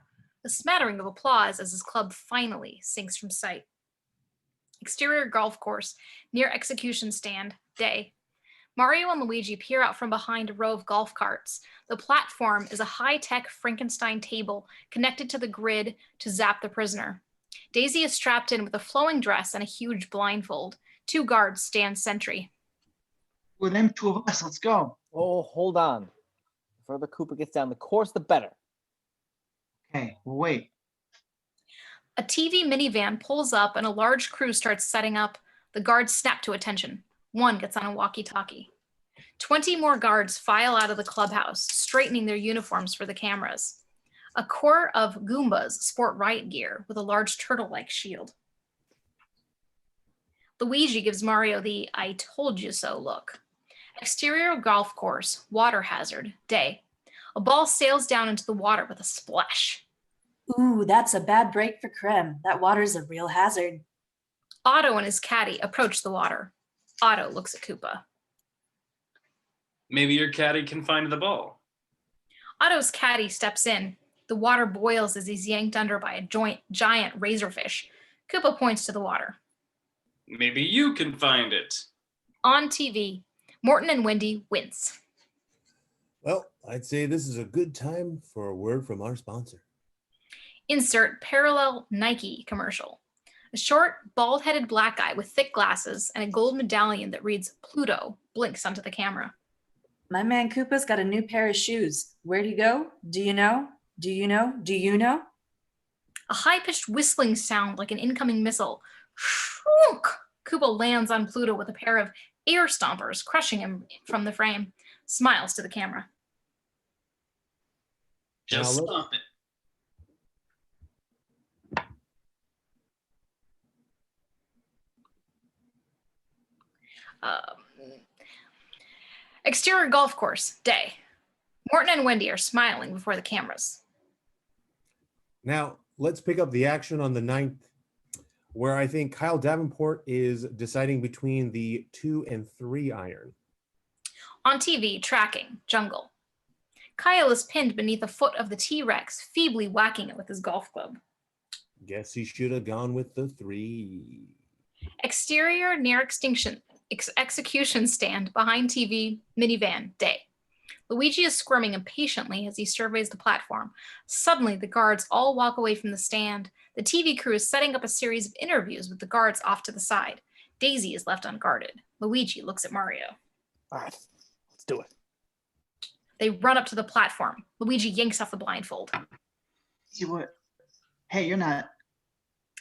A smattering of applause as his club finally sinks from sight. Exterior golf course, near execution stand, day. Mario and Luigi peer out from behind a row of golf carts. The platform is a high-tech Frankenstein table connected to the grid to zap the prisoner. Daisy is strapped in with a flowing dress and a huge blindfold. 2 guards stand sentry.
With them 2 of us, let's go.
Oh, hold on. The further Koopa gets down the course, the better.
Okay, we'll wait.
A TV minivan pulls up and a large crew starts setting up. The guards snap to attention. 1 gets on a walkie-talkie. 20 more guards file out of the clubhouse, straightening their uniforms for the cameras. A corps of Goombas sport riot gear with a large turtle-like shield. Luigi gives Mario the "I told you so" look. Exterior golf course, water hazard, day. A ball sails down into the water with a splash.
Ooh, that's a bad break for Krem. That water's a real hazard.
Otto and his caddy approach the water. Otto looks at Koopa.
Maybe your caddy can find the ball.
Otto's caddy steps in. The water boils as he's yanked under by a giant razorfish. Koopa points to the water.
Maybe you can find it.
On TV, Morton and Wendy wince.
Well, I'd say this is a good time for a word from our sponsor.
Insert parallel Nike commercial. A short, bald-headed black guy with thick glasses and a gold medallion that reads Pluto blinks onto the camera.
My man Koopa's got a new pair of shoes. Where'd he go? Do you know? Do you know? Do you know?
A high-pitched whistling sound like an incoming missile. Shrook! Koopa lands on Pluto with a pair of air stompers, crushing him from the frame. Smiles to the camera.
Just stop it.
Exterior golf course, day. Morton and Wendy are smiling before the cameras.
Now, let's pick up the action on the 9th, where I think Kyle Davenport is deciding between the 2 and 3 iron.
On TV, tracking, jungle. Kyle is pinned beneath a foot of the T-Rex, feebly whacking it with his golf club.
Guess he should have gone with the 3.
Exterior near execution stand behind TV, minivan, day. Luigi is squirming impatiently as he surveys the platform. Suddenly, the guards all walk away from the stand. The TV crew is setting up a series of interviews with the guards off to the side. Daisy is left unguarded. Luigi looks at Mario.
All right, let's do it.
They run up to the platform. Luigi yanks off the blindfold.
See what? Hey, you're not.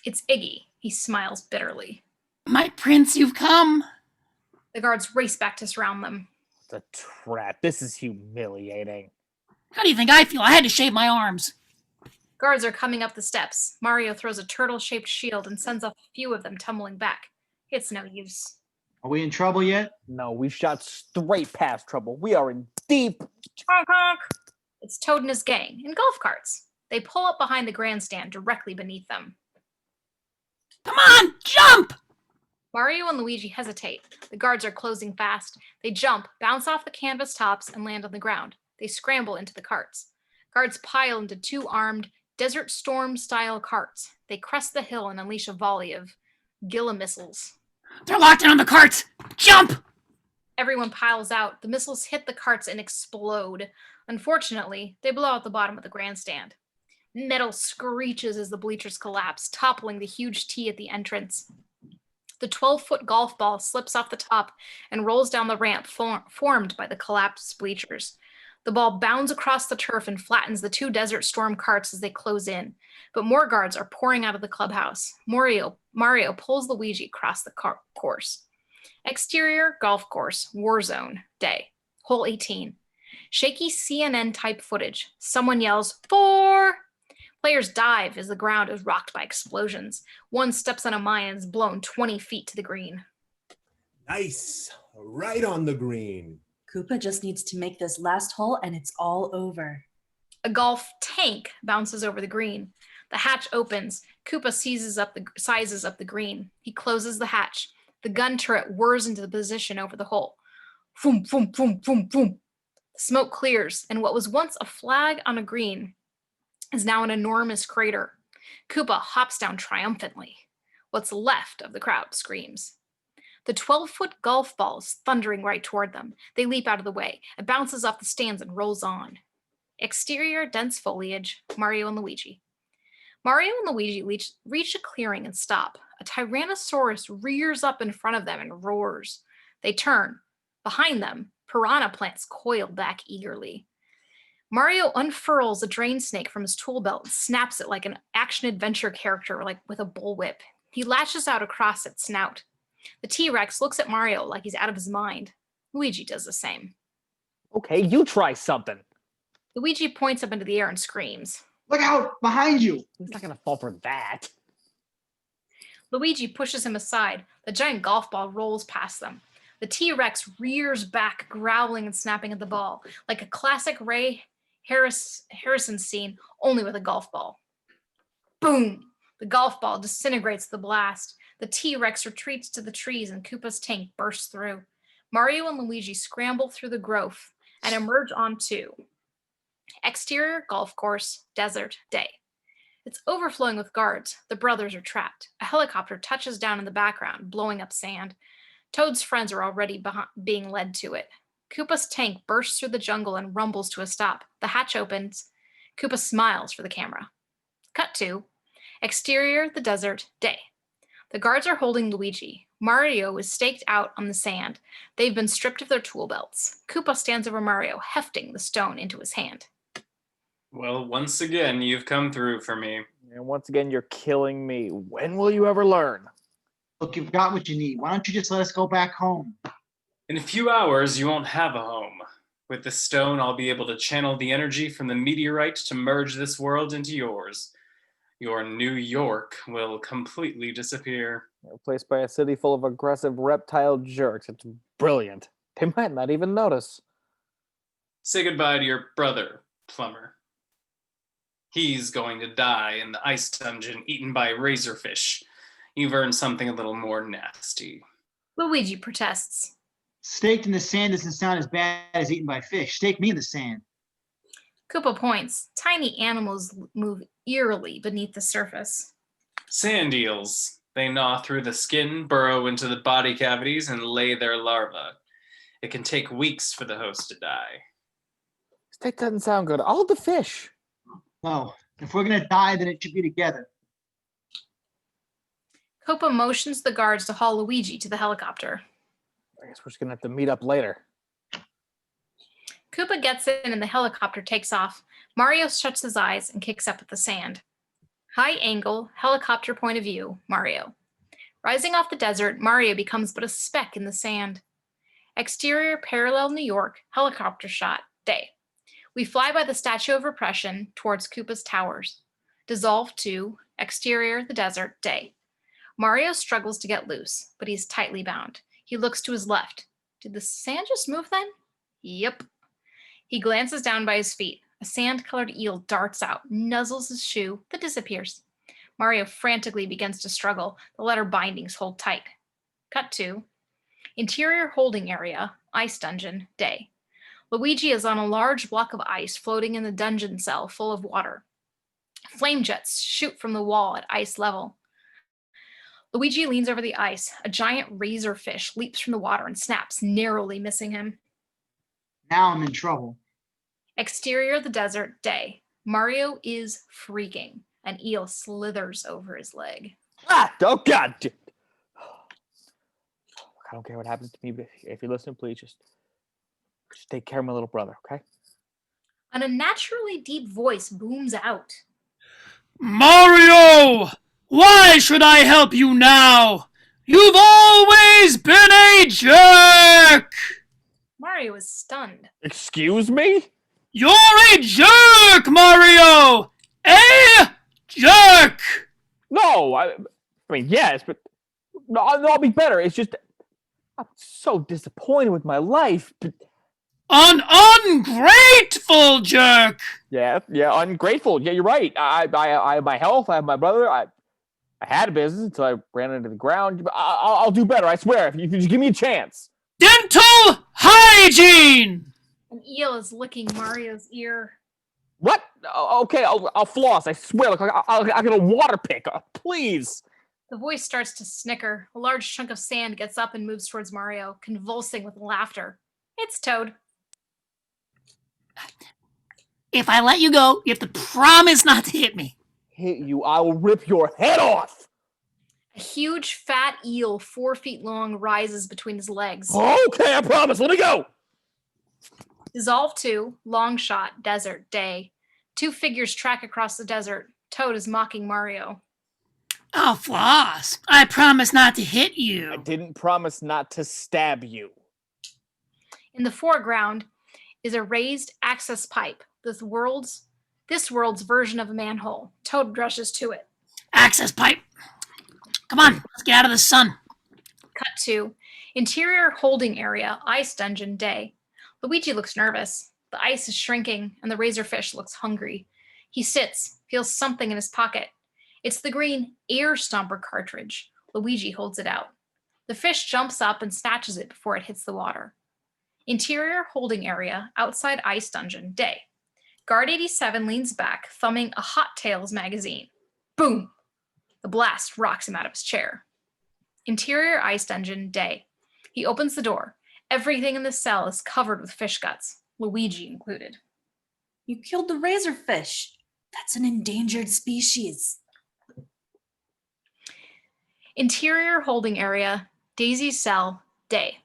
It's Iggy. He smiles bitterly.
My prince, you've come.
The guards race back to surround them.
It's a trap. This is humiliating.
How do you think I feel? I had to shave my arms.
Guards are coming up the steps. Mario throws a turtle-shaped shield and sends a few of them tumbling back. It's no use.
Are we in trouble yet?
No, we've shot straight past trouble. We are in deep.
Honk, honk. It's Toad and his gang in golf carts. They pull up behind the grandstand directly beneath them.
Come on, jump!
Mario and Luigi hesitate. The guards are closing fast. They jump, bounce off the canvas tops, and land on the ground. They scramble into the carts. Guards pile into two armed, Desert Storm-style carts. They crest the hill and unleash a volley of Gila missiles.
They're locked in on the carts! Jump!
Everyone piles out. The missiles hit the carts and explode. Unfortunately, they blow out the bottom of the grandstand. Metal screeches as the bleachers collapse, toppling the huge T at the entrance. The 12-foot golf ball slips off the top and rolls down the ramp formed by the collapsed bleachers. The ball bounds across the turf and flattens the two Desert Storm carts as they close in. But more guards are pouring out of the clubhouse. Mario pulls Luigi across the course. Exterior golf course, war zone, day. Hole 18. Shaky CNN-type footage. Someone yells, 4! Players dive as the ground is rocked by explosions. One steps on a mine and is blown 20 feet to the green.
Nice. Right on the green.
Koopa just needs to make this last hole and it's all over.
A golf tank bounces over the green. The hatch opens. Koopa sizes up the green. He closes the hatch. The gun turret whirs into the position over the hole. Boom, boom, boom, boom, boom. The smoke clears, and what was once a flag on a green is now an enormous crater. Koopa hops down triumphantly. What's left of the crowd screams. The 12-foot golf ball is thundering right toward them. They leap out of the way. It bounces off the stands and rolls on. Exterior, dense foliage, Mario and Luigi. Mario and Luigi reach a clearing and stop. A Tyrannosaurus rears up in front of them and roars. They turn. Behind them, piranha plants coil back eagerly. Mario unfurls a drain snake from his tool belt and snaps it like an action-adventure character, like with a bullwhip. He lashes out across its snout. The T-Rex looks at Mario like he's out of his mind. Luigi does the same.
Okay, you try something.
Luigi points up into the air and screams.
Look out! Behind you!
He's not gonna fall for that.
Luigi pushes him aside. The giant golf ball rolls past them. The T-Rex rears back, growling and snapping at the ball, like a classic Ray Harrison scene, only with a golf ball. Boom! The golf ball disintegrates the blast. The T-Rex retreats to the trees and Koopa's tank bursts through. Mario and Luigi scramble through the growth and emerge onto exterior golf course, desert, day. It's overflowing with guards. The brothers are trapped. A helicopter touches down in the background, blowing up sand. Toad's friends are already being led to it. Koopa's tank bursts through the jungle and rumbles to a stop. The hatch opens. Koopa smiles for the camera. Cut to exterior, the desert, day. The guards are holding Luigi. Mario is staked out on the sand. They've been stripped of their tool belts. Koopa stands over Mario, hefting the stone into his hand.
Well, once again, you've come through for me.
And once again, you're killing me. When will you ever learn?
Look, you've got what you need. Why don't you just let us go back home?
In a few hours, you won't have a home. With the stone, I'll be able to channel the energy from the meteorite to merge this world into yours. Your New York will completely disappear.
Replaced by a city full of aggressive reptile jerks. It's brilliant. They might not even notice.
Say goodbye to your brother, Plumber. He's going to die in the ice dungeon eaten by razorfish. You've earned something a little more nasty.
Luigi protests.
Staked in the sand doesn't sound as bad as eaten by fish. Stake me in the sand.
Koopa points. Tiny animals move eerily beneath the surface.
Sand eels. They gnaw through the skin, burrow into the body cavities, and lay their larvae. It can take weeks for the host to die.
Steak doesn't sound good. All the fish.
No, if we're going to die, then it should be together.
Koopa motions the guards to haul Luigi to the helicopter.
I guess we're just going to have to meet up later.
Koopa gets in and the helicopter takes off. Mario shuts his eyes and kicks up at the sand. High angle, helicopter point of view, Mario. Rising off the desert, Mario becomes but a speck in the sand. Exterior parallel New York, helicopter shot, day. We fly by the Statue of Repression towards Koopa's towers. Dissolve to exterior, the desert, day. Mario struggles to get loose, but he's tightly bound. He looks to his left. Did the sand just move then? Yep. He glances down by his feet. A sand-colored eel darts out, nuzzles his shoe, then disappears. Mario frantically begins to struggle. The letter bindings hold tight. Cut to interior holding area, ice dungeon, day. Luigi is on a large block of ice floating in the dungeon cell full of water. Flame jets shoot from the wall at ice level. Luigi leans over the ice. A giant razorfish leaps from the water and snaps, narrowly missing him.
Now I'm in trouble.
Exterior of the desert, day. Mario is freaking. An eel slithers over his leg.
Ah! Oh, God! I don't care what happens to me, but if you listen, please just take care of my little brother, okay?
An unnaturally deep voice booms out.
Mario! Why should I help you now? You've always been a jerk!
Mario is stunned.
Excuse me?
You're a jerk, Mario! A jerk!
No, I mean, yes, but no, I'll be better. It's just, I'm so disappointed with my life. But...
An ungrateful jerk!
Yeah, ungrateful. Yeah, you're right. I have my health. I have my brother. I had a business until I ran into the ground. I'll do better, I swear. If you just give me a chance.
Dental hygiene!
An eel is licking Mario's ear.
What? Okay, I'll floss. I swear. Look, I'll get a water pick. Please.
The voice starts to snicker. A large chunk of sand gets up and moves towards Mario, convulsing with laughter. It's Toad.
If I let you go, you have to promise not to hit me.
Hit you, I will rip your head off.
A huge fat eel, 4 feet long, rises between his legs.
Okay, I promise. Let me go.
Dissolve 2, long shot, desert, day. 2 figures track across the desert. Toad is mocking Mario.
Oh, Floss, I promise not to hit you.
I didn't promise not to stab you.
In the foreground is a raised access pipe, this world's version of a manhole. Toad rushes to it.
Access pipe. Come on, let's get out of the sun.
Cut to interior holding area, ice dungeon, day. Luigi looks nervous. The ice is shrinking, and the razorfish looks hungry. He sits, feels something in his pocket. It's the green air stomper cartridge. Luigi holds it out. The fish jumps up and snatches it before it hits the water. Interior holding area, outside ice dungeon, day. Guard 87 leans back, thumbing a Hot Tales magazine. Boom! The blast rocks him out of his chair. Interior ice dungeon, day. He opens the door. Everything in the cell is covered with fish guts, Luigi included.
You killed the razorfish. That's an endangered species.
Interior holding area, Daisy's cell, day.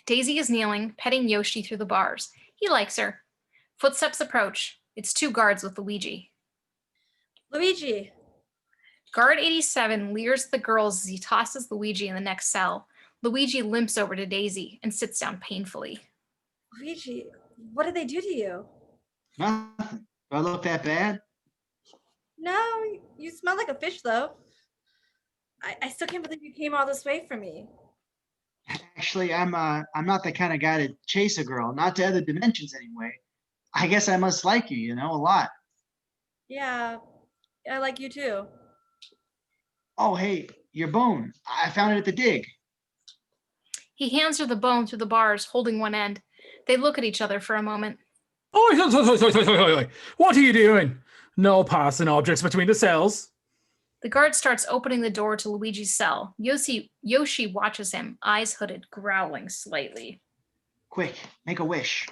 Daisy is kneeling, petting Yoshi through the bars. He likes her. Footsteps approach. It's 2 guards with Luigi.
Luigi.
Guard 87 leers at the girls as he tosses Luigi in the next cell. Luigi limps over to Daisy and sits down painfully.
Luigi, what did they do to you?
Nothing. Do I look that bad?
No, you smell like a fish, though. I still can't believe you came all this way for me.
Actually, I'm not the kind of guy to chase a girl, not to other dimensions anyway. I guess I must like you, a lot.
Yeah, I like you too.
Oh, hey, your bone. I found it at the dig.
He hands her the bone through the bars, holding one end. They look at each other for a moment.
Oh, what are you doing? No passing objects between the cells.
The guard starts opening the door to Luigi's cell. Yoshi watches him, eyes hooded, growling slightly.
Quick, make a wish.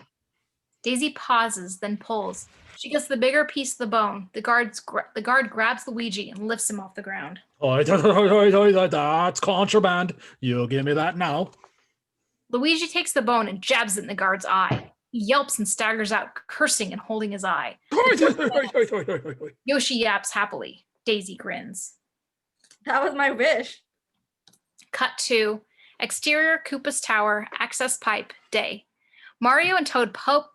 Daisy pauses, then pulls. She gets the bigger piece of the bone. The guard grabs Luigi and lifts him off the ground.
That's contraband. You give me that now.
Luigi takes the bone and jabs it in the guard's eye. He yelps and staggers out, cursing and holding his eye. Yoshi yaps happily. Daisy grins.
That was my wish.
Cut to exterior Koopa's tower, access pipe, day. Mario and Toad pop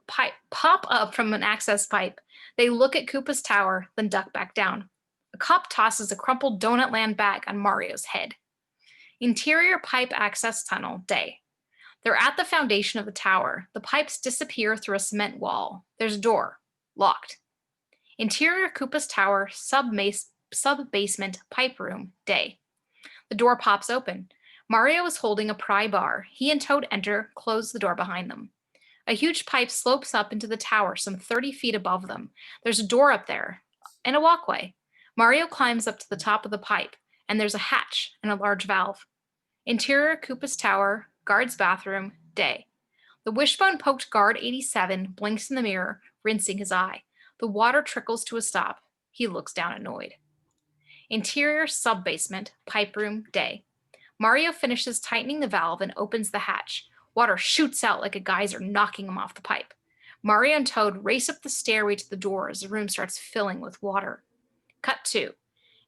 up from an access pipe. They look at Koopa's tower, then duck back down. A cop tosses a crumpled Donut Land bag on Mario's head. Interior pipe access tunnel, day. They're at the foundation of the tower. The pipes disappear through a cement wall. There's a door, locked. Interior Koopa's tower, sub-basement pipe room, day. The door pops open. Mario is holding a pry bar. He and Toad enter, close the door behind them. A huge pipe slopes up into the tower some 30 feet above them. There's a door up there and a walkway. Mario climbs up to the top of the pipe, and there's a hatch and a large valve. Interior Koopa's tower, guard's bathroom, day. The wishbone-poked guard 87 blinks in the mirror, rinsing his eye. The water trickles to a stop. He looks down annoyed. Interior sub-basement, pipe room, day. Mario finishes tightening the valve and opens the hatch. Water shoots out like a geyser, knocking him off the pipe. Mario and Toad race up the stairway to the door as the room starts filling with water. Cut 2.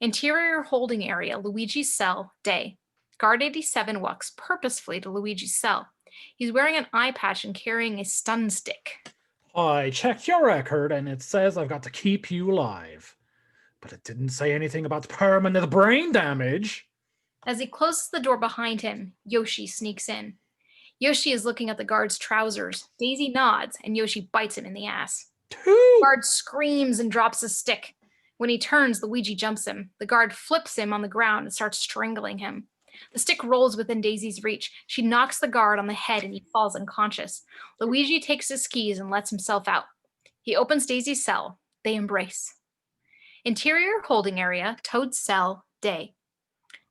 Interior holding area, Luigi's cell, day. Guard 87 walks purposefully to Luigi's cell. He's wearing an eye patch and carrying a stun stick.
I checked your record and it says I've got to keep you alive. But it didn't say anything about permanent brain damage.
As he closes the door behind him, Yoshi sneaks in. Yoshi is looking at the guard's trousers. Daisy nods, and Yoshi bites him in the ass. The guard screams and drops his stick. When he turns, Luigi jumps him. The guard flips him on the ground and starts strangling him. The stick rolls within Daisy's reach. She knocks the guard on the head and he falls unconscious. Luigi takes his keys and lets himself out. He opens Daisy's cell. They embrace. Interior holding area, Toad's cell, day.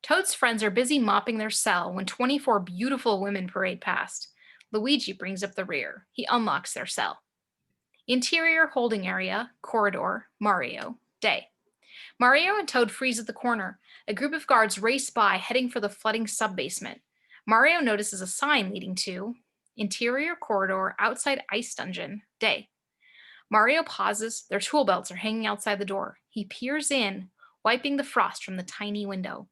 Toad's friends are busy mopping their cell when 24 beautiful women parade past. Luigi brings up the rear. He unlocks their cell. Interior holding area, corridor, Mario, day. Mario and Toad freeze at the corner. A group of guards race by, heading for the flooding sub-basement. Mario notices a sign leading to interior corridor, outside ice dungeon, day. Mario pauses. Their tool belts are hanging outside the door. He peers in, wiping the frost from the tiny window.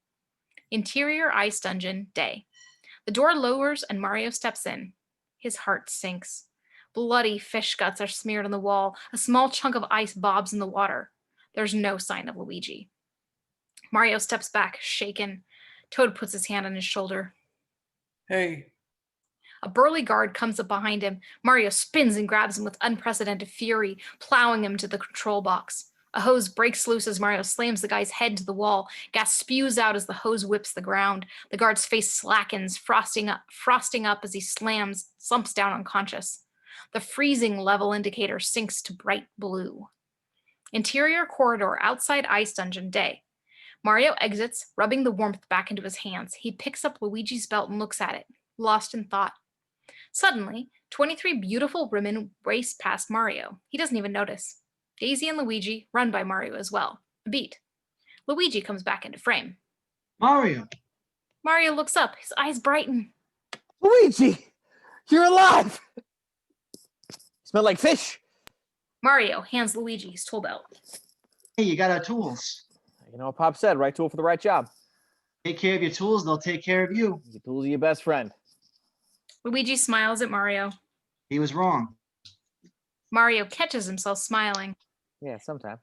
Interior ice dungeon, day. The door lowers and Mario steps in. His heart sinks. Bloody fish guts are smeared on the wall. A small chunk of ice bobs in the water. There's no sign of Luigi. Mario steps back, shaken. Toad puts his hand on his shoulder.
Hey.
A burly guard comes up behind him. Mario spins and grabs him with unprecedented fury, plowing him to the control box. A hose breaks loose as Mario slams the guy's head to the wall. Gas spews out as the hose whips the ground. The guard's face slackens, frosting up as he slumps down unconscious. The freezing level indicator sinks to bright blue. Interior corridor, outside ice dungeon, day. Mario exits, rubbing the warmth back into his hands. He picks up Luigi's belt and looks at it, lost in thought. Suddenly, 23 beautiful women race past Mario. He doesn't even notice. Daisy and Luigi run by Mario as well. A beat. Luigi comes back into frame.
Mario.
Mario looks up. His eyes brighten.
Luigi, you're alive. Smell like fish.
Mario hands Luigi his tool belt.
Hey, you got our tools.
You know what Pop said, right tool for the right job.
Take care of your tools, they'll take care of you.
Your tools are your best friend.
Luigi smiles at Mario.
He was wrong.
Mario catches himself smiling.
Yeah, sometimes.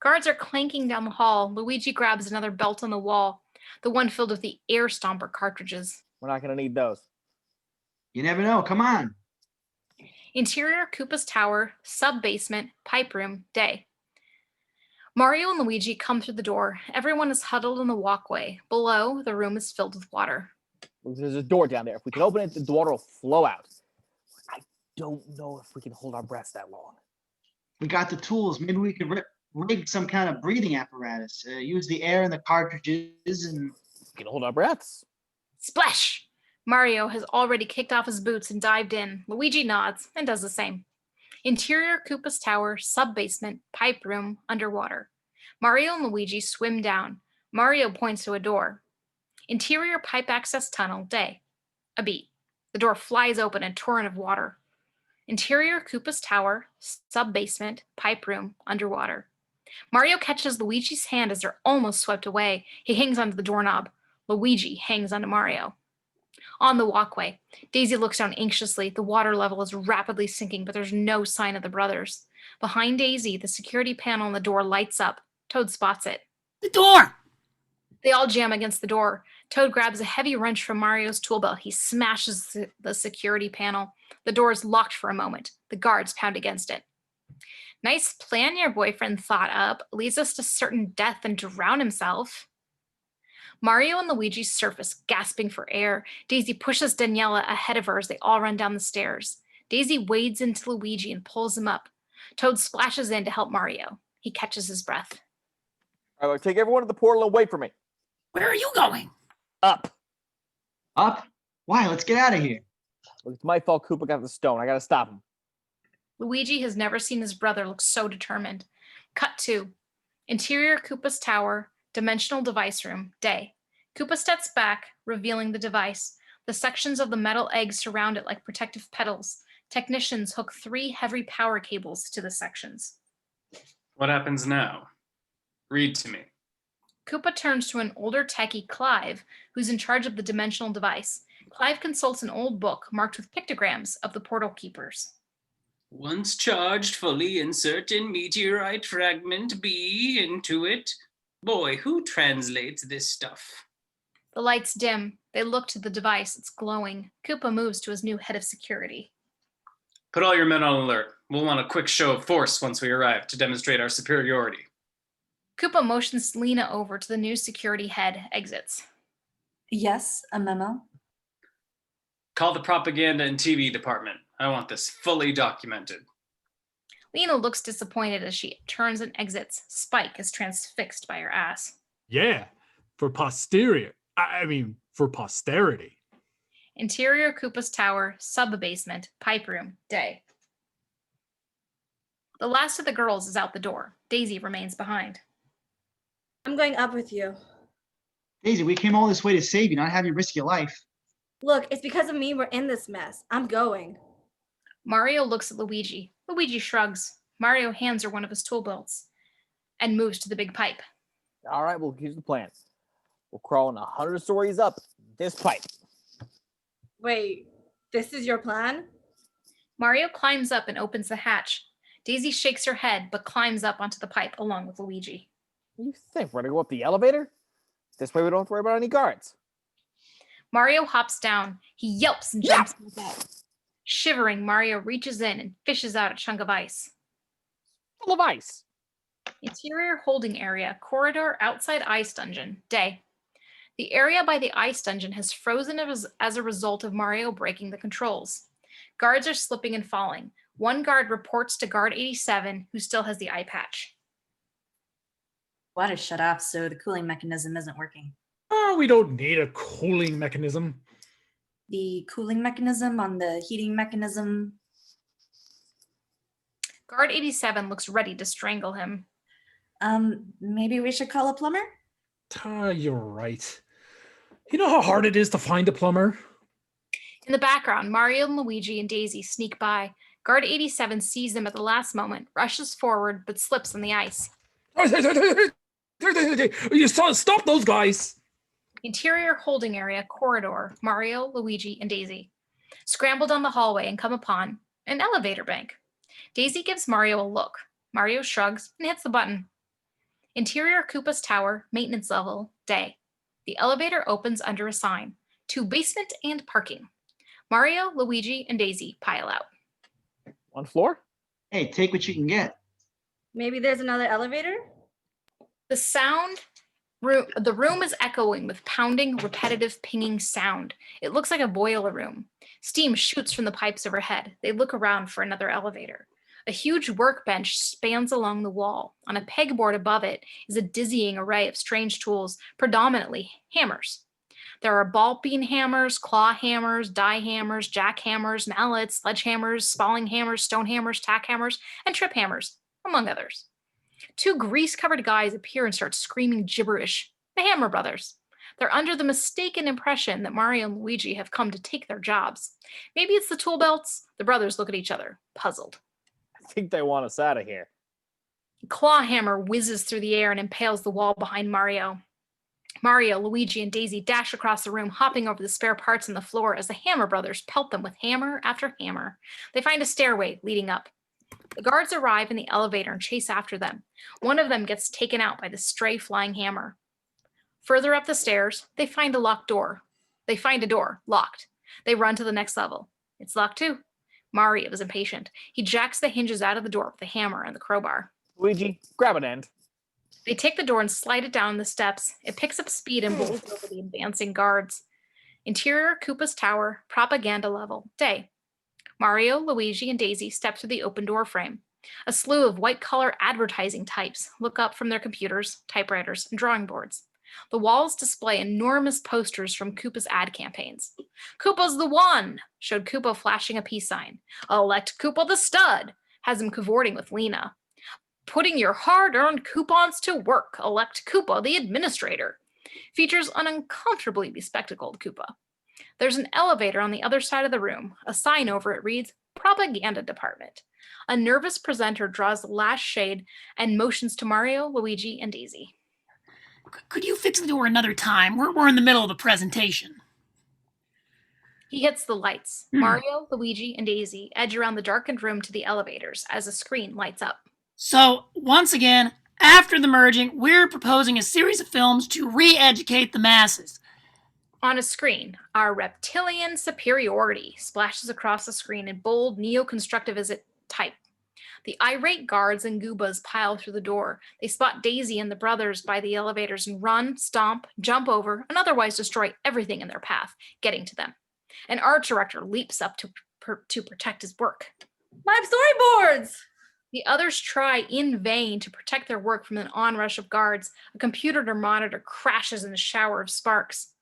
Guards are clanking down the hall. Luigi grabs another belt on the wall, the one filled with the air stomper cartridges.
We're not going to need those.
You never know. Come on.
Interior Koopa's tower, sub-basement, pipe room, day. Mario and Luigi come through the door. Everyone is huddled in the walkway. Below, the room is filled with water.
There's a door down there. If we can open it, the water will flow out. I don't know if we can hold our breaths that long.
We got the tools. Maybe we could rig some kind of breathing apparatus. Use the air in the cartridges and...
We can hold our breaths.
Splash! Mario has already kicked off his boots and dived in. Luigi nods and does the same. Interior Koopa's tower, sub-basement, pipe room, underwater. Mario and Luigi swim down. Mario points to a door. Interior pipe access tunnel, day. A beat. The door flies open, a torrent of water. Interior Koopa's tower, sub-basement, pipe room, underwater. Mario catches Luigi's hand as they're almost swept away. He hangs onto the doorknob. Luigi hangs onto Mario. On the walkway, Daisy looks down anxiously. The water level is rapidly sinking, but there's no sign of the brothers. Behind Daisy, the security panel on the door lights up. Toad spots it.
The door!
They all jam against the door. Toad grabs a heavy wrench from Mario's tool belt. He smashes the security panel. The door is locked for a moment. The guards pound against it. Nice plan your boyfriend thought up. Leads us to certain death and drown himself. Mario and Luigi surface, gasping for air. Daisy pushes Daniella ahead of her as they all run down the stairs. Daisy wades into Luigi and pulls him up. Toad splashes in to help Mario. He catches his breath.
All right, take everyone to the portal and wait for me.
Where are you going?
Up.
Up? Why? Let's get out of here.
Look, it's my fault Koopa got the stone. I gotta stop him.
Luigi has never seen his brother look so determined. Cut 2. Interior Koopa's tower, dimensional device room, day. Koopa steps back, revealing the device. The sections of the metal egg surround it like protective petals. Technicians hook 3 heavy power cables to the sections.
What happens now? Read to me.
Koopa turns to an older techie, Clive, who's in charge of the dimensional device. Clive consults an old book marked with pictograms of the portal keepers.
Once charged, fully insert in meteorite fragment B into it. Boy, who translates this stuff?
The lights dim. They look to the device. It's glowing. Koopa moves to his new head of security.
Put all your men on alert. We'll want a quick show of force once we arrive to demonstrate our superiority.
Koopa motions Lena over to the new security head, exits.
Yes, a memo.
Call the propaganda and TV department. I want this fully documented.
Lena looks disappointed as she turns and exits. Spike is transfixed by her ass.
Yeah, for posterity.
Interior Koopa's tower, sub-basement, pipe room, day. The last of the girls is out the door. Daisy remains behind.
I'm going up with you.
Daisy, we came all this way to save you, not have you risk your life.
Look, it's because of me we're in this mess. I'm going.
Mario looks at Luigi. Luigi shrugs. Mario hands her one of his tool belts and moves to the big pipe.
All right, well, here's the plan. We'll crawl in 100 stories up this pipe.
Wait, this is your plan?
Mario climbs up and opens the hatch. Daisy shakes her head but climbs up onto the pipe along with Luigi.
You think we're gonna go up the elevator? This way we don't have to worry about any guards.
Mario hops down. He yelps and jumps back out. Shivering, Mario reaches in and fishes out a chunk of ice.
Full of ice.
Interior holding area, corridor, outside ice dungeon, day. The area by the ice dungeon has frozen as a result of Mario breaking the controls. Guards are slipping and falling. One guard reports to guard 87, who still has the eye patch.
Water's shut off, so the cooling mechanism isn't working.
Oh, we don't need a cooling mechanism.
The cooling mechanism on the heating mechanism.
Guard 87 looks ready to strangle him.
Maybe we should call a plumber?
You're right. You know how hard it is to find a plumber?
In the background, Mario and Luigi and Daisy sneak by. Guard 87 sees them at the last moment, rushes forward, but slips on the ice.
You stop those guys!
Interior holding area, corridor, Mario, Luigi, and Daisy. Scramble down the hallway and come upon an elevator bank. Daisy gives Mario a look. Mario shrugs and hits the button. Interior Koopa's tower, maintenance level, day. The elevator opens under a sign. To basement and parking. Mario, Luigi, and Daisy pile out.
One floor?
Hey, take what you can get.
Maybe there's another elevator?
The room is echoing with pounding, repetitive, pinging sound. It looks like a boiler room. Steam shoots from the pipes overhead. They look around for another elevator. A huge workbench spans along the wall. On a pegboard above it is a dizzying array of strange tools, predominantly hammers. There are ball peen hammers, claw hammers, die hammers, jackhammers, mallets, sledgehammers, spalling hammers, stone hammers, tack hammers, and trip hammers, among others. 2 grease-covered guys appear and start screaming gibberish. The Hammer Brothers. They're under the mistaken impression that Mario and Luigi have come to take their jobs. Maybe it's the tool belts. The brothers look at each other, puzzled.
I think they want us out of here.
Claw hammer whizzes through the air and impales the wall behind Mario. Mario, Luigi, and Daisy dash across the room, hopping over the spare parts on the floor as the Hammer Brothers pelt them with hammer after hammer. They find a stairway leading up. The guards arrive in the elevator and chase after them. One of them gets taken out by the stray flying hammer. Further up the stairs, they find a locked door. They find a door, locked. They run to the next level. It's locked too. Mario is impatient. He jacks the hinges out of the door with the hammer and the crowbar.
Luigi, grab an end.
They take the door and slide it down the steps. It picks up speed and bowls over the advancing guards. Interior Koopa's tower, propaganda level, day. Mario, Luigi, and Daisy step through the open door frame. A slew of white-collar advertising types look up from their computers, typewriters, and drawing boards. The walls display enormous posters from Koopa's ad campaigns. Koopa's the one, showed Koopa flashing a peace sign. Elect Koopa the stud, has him cavorting with Lena. Putting your hard-earned coupons to work, elect Koopa the administrator. Features an uncomfortably bespectacled Koopa. There's an elevator on the other side of the room. A sign over it reads, Propaganda Department. A nervous presenter draws the last shade and motions to Mario, Luigi, and Daisy.
Could you fix the door another time? We're in the middle of the presentation.
He hits the lights. Mario, Luigi, and Daisy edge around the darkened room to the elevators as a screen lights up.
So, once again, after the merging, we're proposing a series of films to re-educate the masses.
On a screen, our reptilian superiority splashes across the screen in bold neo-constructivist type. The irate guards and Goombas pile through the door. They spot Daisy and the brothers by the elevators and run, stomp, jump over, and otherwise destroy everything in their path, getting to them. An art director leaps up to protect his work.
My storyboards!
The others try in vain to protect their work from an onrush of guards. A computer monitor crashes in a shower of sparks.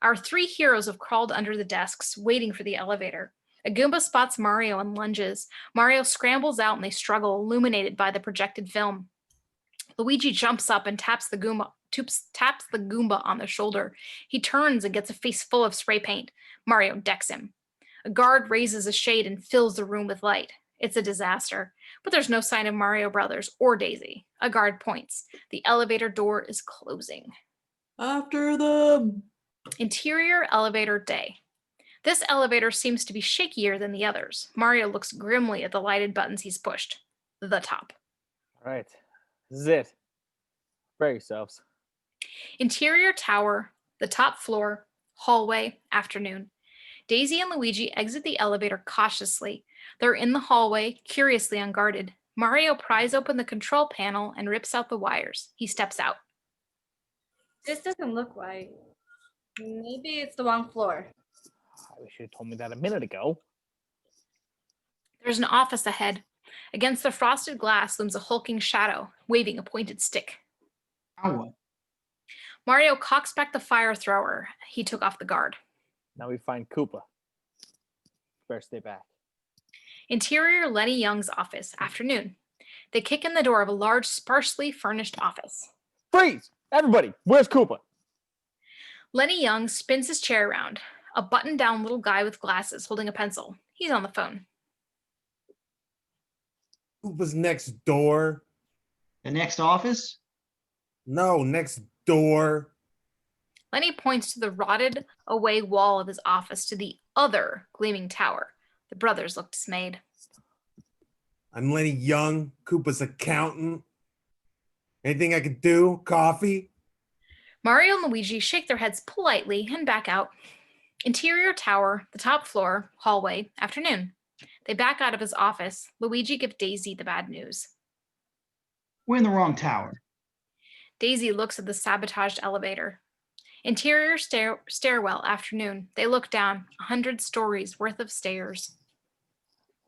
Our three heroes have crawled under the desks, waiting for the elevator. A Goomba spots Mario and lunges. Mario scrambles out and they struggle, illuminated by the projected film. Luigi jumps up and taps the Goomba on the shoulder. He turns and gets a face full of spray paint. Mario decks him. A guard raises a shade and fills the room with light. It's a disaster, but there's no sign of Mario Brothers or Daisy. A guard points. The elevator door is closing.
After them!
Interior elevator day. This elevator seems to be shakier than the others. Mario looks grimly at the lighted buttons he's pushed. The top.
All right. This is it. Prepare yourselves.
Interior tower, the top floor, hallway, afternoon. Daisy and Luigi exit the elevator cautiously. They're in the hallway, curiously unguarded. Mario pries open the control panel and rips out the wires. He steps out.
This doesn't look right. Maybe it's the wrong floor.
You should have told me that a minute ago.
There's an office ahead. Against the frosted glass looms a hulking shadow, waving a pointed stick.
Now what?
Mario cocks back the fire thrower he took off the guard.
Now we find Koopa. Better stay back.
Interior Lenny Young's office, afternoon. They kick in the door of a large, sparsely furnished office.
Freeze! Everybody, where's Koopa?
Lenny Young spins his chair around. A buttoned-down little guy with glasses holding a pencil. He's on the phone.
Koopa's next door.
The next office?
No, next door.
Lenny points to the rotted away wall of his office to the other gleaming tower. The brothers look dismayed.
I'm Lenny Young, Koopa's accountant. Anything I could do? Coffee?
Mario and Luigi shake their heads politely and back out. Interior tower, the top floor, hallway, afternoon. They back out of his office. Luigi gives Daisy the bad news.
We're in the wrong tower.
Daisy looks at the sabotaged elevator. Interior stairwell, afternoon. They look down, 100 stories worth of stairs.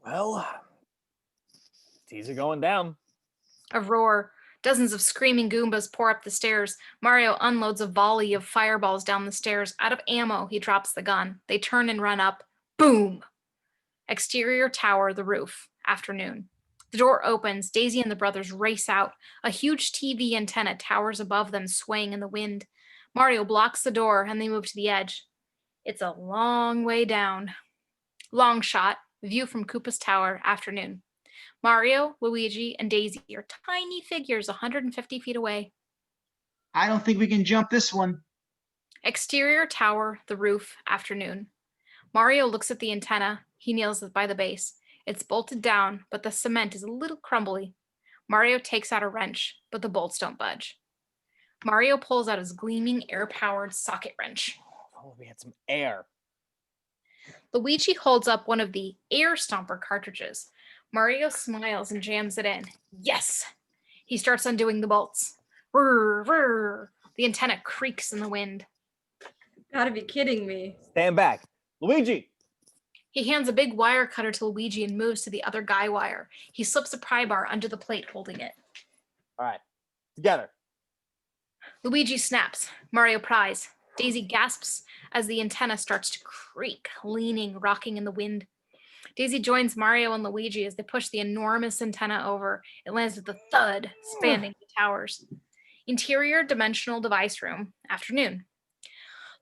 Well, these are going down.
A roar. Dozens of screaming Goombas pour up the stairs. Mario unloads a volley of fireballs down the stairs. Out of ammo, he drops the gun. They turn and run up. Boom! Exterior tower, the roof. Afternoon. The door opens. Daisy and the brothers race out. A huge TV antenna towers above them, swaying in the wind. Mario blocks the door, and they move to the edge. It's a long way down. Long shot. View from Koopa's tower. Afternoon. Mario, Luigi, and Daisy are tiny figures 150 feet away.
I don't think we can jump this one.
Exterior tower, the roof, afternoon. Mario looks at the antenna. He kneels by the base. It's bolted down, but the cement is a little crumbly. Mario takes out a wrench, but the bolts don't budge. Mario pulls out his gleaming air-powered socket wrench.
Oh, we had some air.
Luigi holds up one of the air stomper cartridges. Mario smiles and jams it in. Yes! He starts undoing the bolts. Rrr, rrr. The antenna creaks in the wind.
Gotta be kidding me.
Stand back. Luigi!
He hands a big wire cutter to Luigi and moves to the other guy wire. He slips a pry bar under the plate holding it.
All right, together.
Luigi snaps. Mario pries. Daisy gasps as the antenna starts to creak, leaning, rocking in the wind. Daisy joins Mario and Luigi as they push the enormous antenna over. It lands with a thud, spanning the towers. Interior dimensional device room, afternoon.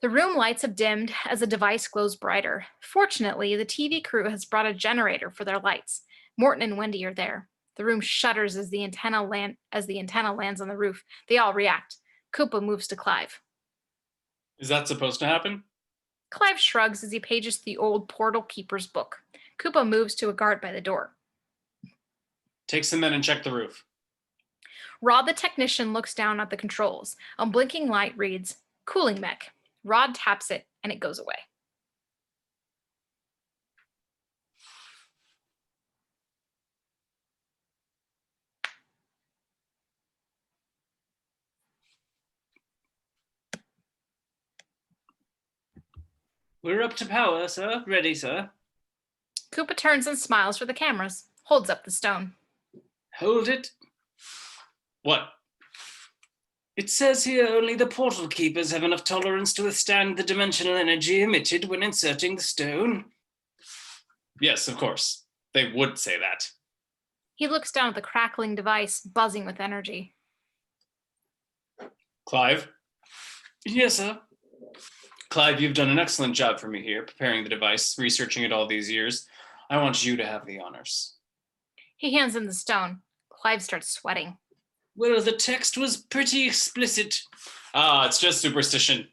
The room lights have dimmed as the device glows brighter. Fortunately, the TV crew has brought a generator for their lights. Morton and Wendy are there. The room shudders as the antenna lands on the roof. They all react. Koopa moves to Clive.
Is that supposed to happen?
Clive shrugs as he pages the old Portal Keeper's book. Koopa moves to a guard by the door.
Take some men and check the roof.
Rod the technician looks down at the controls. A blinking light reads, cooling mech. Rod taps it and it goes away.
We're up to power, sir. Ready, sir.
Koopa turns and smiles for the cameras, holds up the stone.
Hold it.
What?
It says here only the portal keepers have enough tolerance to withstand the dimensional energy emitted when inserting the stone.
Yes, of course. They would say that.
He looks down at the crackling device, buzzing with energy.
Clive?
Yes, sir.
Clive, you've done an excellent job for me here, preparing the device, researching it all these years. I want you to have the honors.
He hands him the stone. Clive starts sweating.
Well, the text was pretty explicit.
Ah, it's just superstition.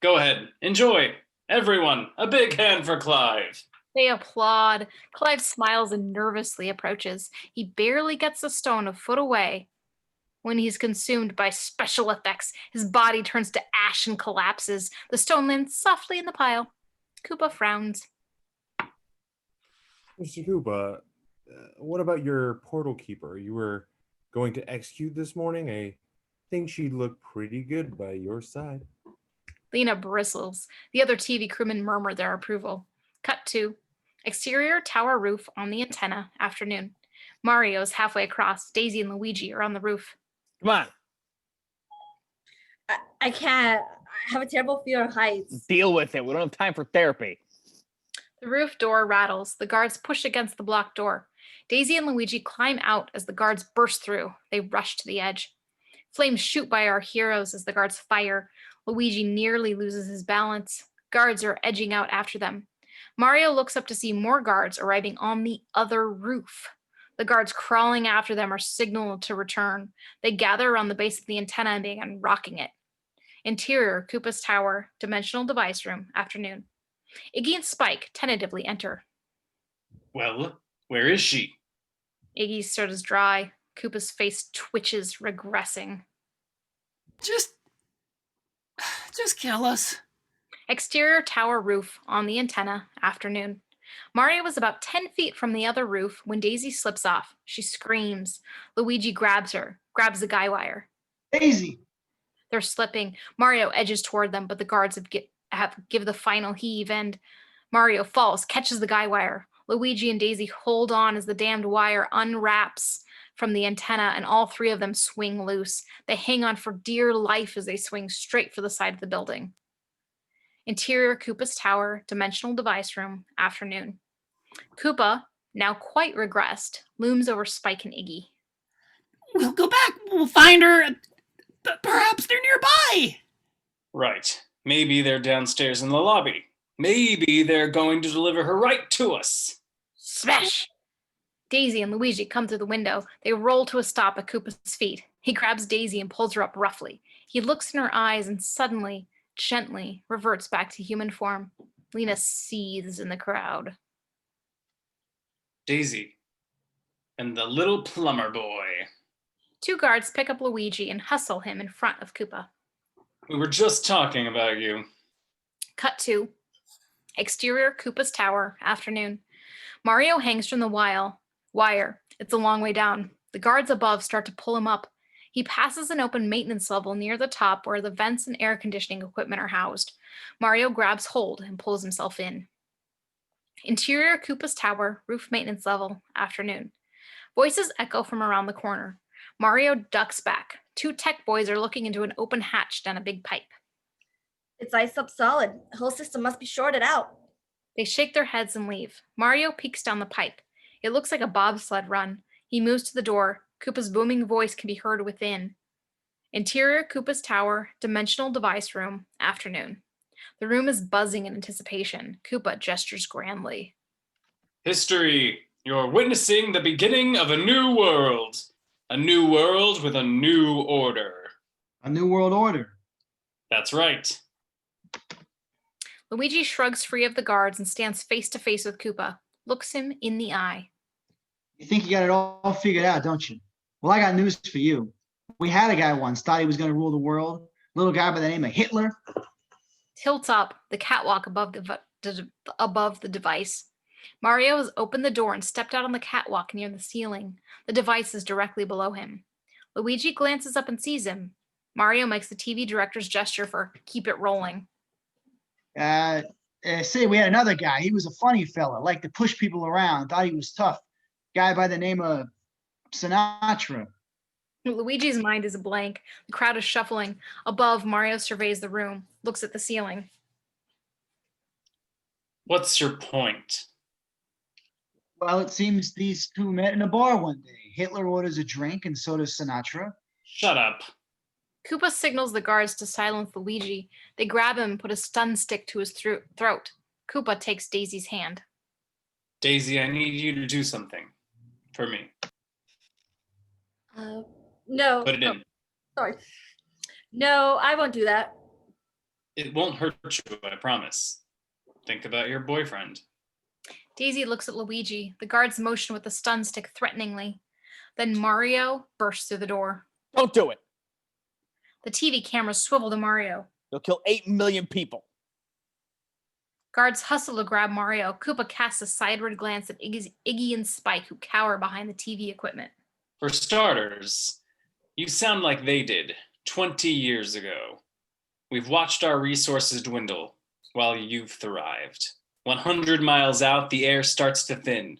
Go ahead. Enjoy. Everyone, a big hand for Clive.
They applaud. Clive smiles and nervously approaches. He barely gets the stone a foot away. When he's consumed by special effects, his body turns to ash and collapses. The stone lands softly in the pile. Koopa frowns.
Mr. Koopa, what about your portal keeper? You were going to execute this morning? I think she'd look pretty good by your side.
Lena bristles. The other TV crewmen murmur their approval. Cut to exterior tower roof on the antenna, afternoon. Mario's halfway across. Daisy and Luigi are on the roof.
Come on.
I can't. I have a terrible fear of heights.
Deal with it. We don't have time for therapy.
The roof door rattles. The guards push against the blocked door. Daisy and Luigi climb out as the guards burst through. They rush to the edge. Flames shoot by our heroes as the guards fire. Luigi nearly loses his balance. Guards are edging out after them. Mario looks up to see more guards arriving on the other roof. The guards crawling after them are signaled to return. They gather around the base of the antenna and begin rocking it. Interior, Koopa's tower, dimensional device room, afternoon. Iggy and Spike tentatively enter.
Well, where is she?
Iggy's throat is dry. Koopa's face twitches, regressing.
Just kill us.
Exterior tower roof on the antenna, afternoon. Mario was about 10 feet from the other roof when Daisy slips off. She screams. Luigi grabs her, grabs the guy wire.
Daisy!
They're slipping. Mario edges toward them, but the guards give the final heave, and Mario falls, catches the guy wire. Luigi and Daisy hold on as the damned wire unwraps from the antenna, and all three of them swing loose. They hang on for dear life as they swing straight for the side of the building. Interior Koopa's tower, dimensional device room, afternoon. Koopa, now quite regressed, looms over Spike and Iggy.
We'll go back. We'll find her. Perhaps they're nearby.
Right. Maybe they're downstairs in the lobby. Maybe they're going to deliver her right to us.
Smash! Daisy and Luigi come through the window. They roll to a stop at Koopa's feet. He grabs Daisy and pulls her up roughly. He looks in her eyes and suddenly, gently, reverts back to human form. Lena seethes in the crowd.
Daisy and the little plumber boy.
Two guards pick up Luigi and hustle him in front of Koopa.
We were just talking about you.
Cut to Exterior Koopa's tower, afternoon. Mario hangs from the wire. It's a long way down. The guards above start to pull him up. He passes an open maintenance level near the top where the vents and air conditioning equipment are housed. Mario grabs hold and pulls himself in. Interior Koopa's tower, roof maintenance level, afternoon. Voices echo from around the corner. Mario ducks back. 2 tech boys are looking into an open hatch down a big pipe.
It's iced up solid. The whole system must be shorted out.
They shake their heads and leave. Mario peeks down the pipe. It looks like a bobsled run. He moves to the door. Koopa's booming voice can be heard within. Interior Koopa's tower, dimensional device room, afternoon. The room is buzzing in anticipation. Koopa gestures grandly.
History, you're witnessing the beginning of a new world. A new world with a new order.
A new world order.
That's right.
Luigi shrugs free of the guards and stands face to face with Koopa, looks him in the eye.
You think you got it all figured out, don't you? Well, I got news for you. We had a guy once, thought he was going to rule the world. Little guy by the name of Hitler.
Tilts up the catwalk above the device. Mario has opened the door and stepped out on the catwalk near the ceiling. The device is directly below him. Luigi glances up and sees him. Mario makes the TV director's gesture for keep it rolling.
Say we had another guy. He was a funny fella, liked to push people around, thought he was tough. Guy by the name of Sinatra.
Luigi's mind is a blank. The crowd is shuffling. Above, Mario surveys the room, looks at the ceiling.
What's your point?
Well, it seems these two met in a bar one day. Hitler orders a drink and so does Sinatra.
Shut up.
Koopa signals the guards to silence Luigi. They grab him and put a stun stick to his throat. Koopa takes Daisy's hand.
Daisy, I need you to do something for me.
No.
Put it in.
Sorry. No, I won't do that.
It won't hurt you, I promise. Think about your boyfriend.
Daisy looks at Luigi. The guards motion with the stun stick threateningly. Then Mario bursts through the door.
Don't do it.
The TV cameras swivel to Mario.
You'll kill 8 million people.
Guards hustle to grab Mario. Koopa casts a sideward glance at Iggy and Spike, who cower behind the TV equipment.
For starters, you sound like they did 20 years ago. We've watched our resources dwindle while you've thrived. 100 miles out, the air starts to thin.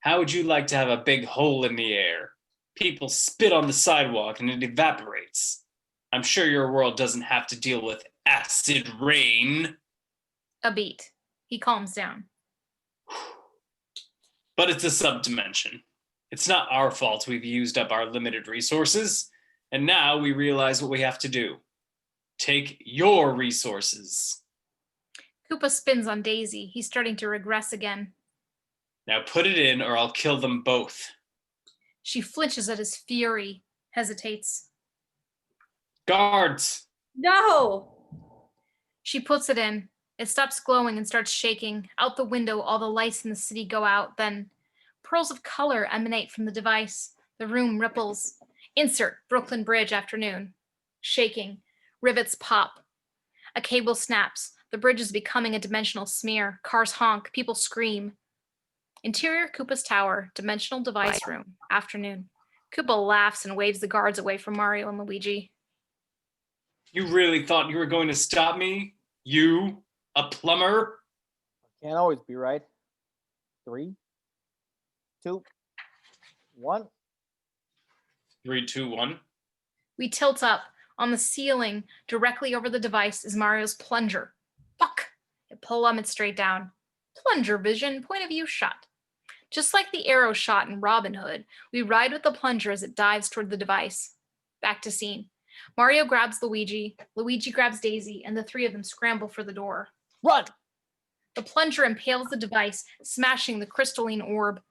How would you like to have a big hole in the air? People spit on the sidewalk and it evaporates. I'm sure your world doesn't have to deal with acid rain.
A beat. He calms down.
But it's a subdimension. It's not our fault we've used up our limited resources. And now we realize what we have to do. Take your resources.
Koopa spins on Daisy. He's starting to regress again.
Now put it in or I'll kill them both.
She flinches at his fury, hesitates.
Guards!
No!
She puts it in. It stops glowing and starts shaking. Out the window, all the lights in the city go out. Then pearls of color emanate from the device. The room ripples. Insert Brooklyn Bridge afternoon. Shaking. Rivets pop. A cable snaps. The bridge is becoming a dimensional smear. Cars honk. People scream. Interior Koopa's tower. Dimensional device room. Afternoon. Koopa laughs and waves the guards away from Mario and Luigi.
You really thought you were going to stop me? You, a plumber?
Can't always be right. 3, 2, 1.
3, 2, 1.
We tilt up. On the ceiling, directly over the device, is Mario's plunger. Fuck! It plummets straight down. Plunger vision, point of view shot. Just like the arrow shot in Robin Hood, we ride with the plunger as it dives toward the device. Back to scene. Mario grabs Luigi grabs Daisy, and the three of them scramble for the door.
Run!
The plunger impales the device, smashing the crystalline orb.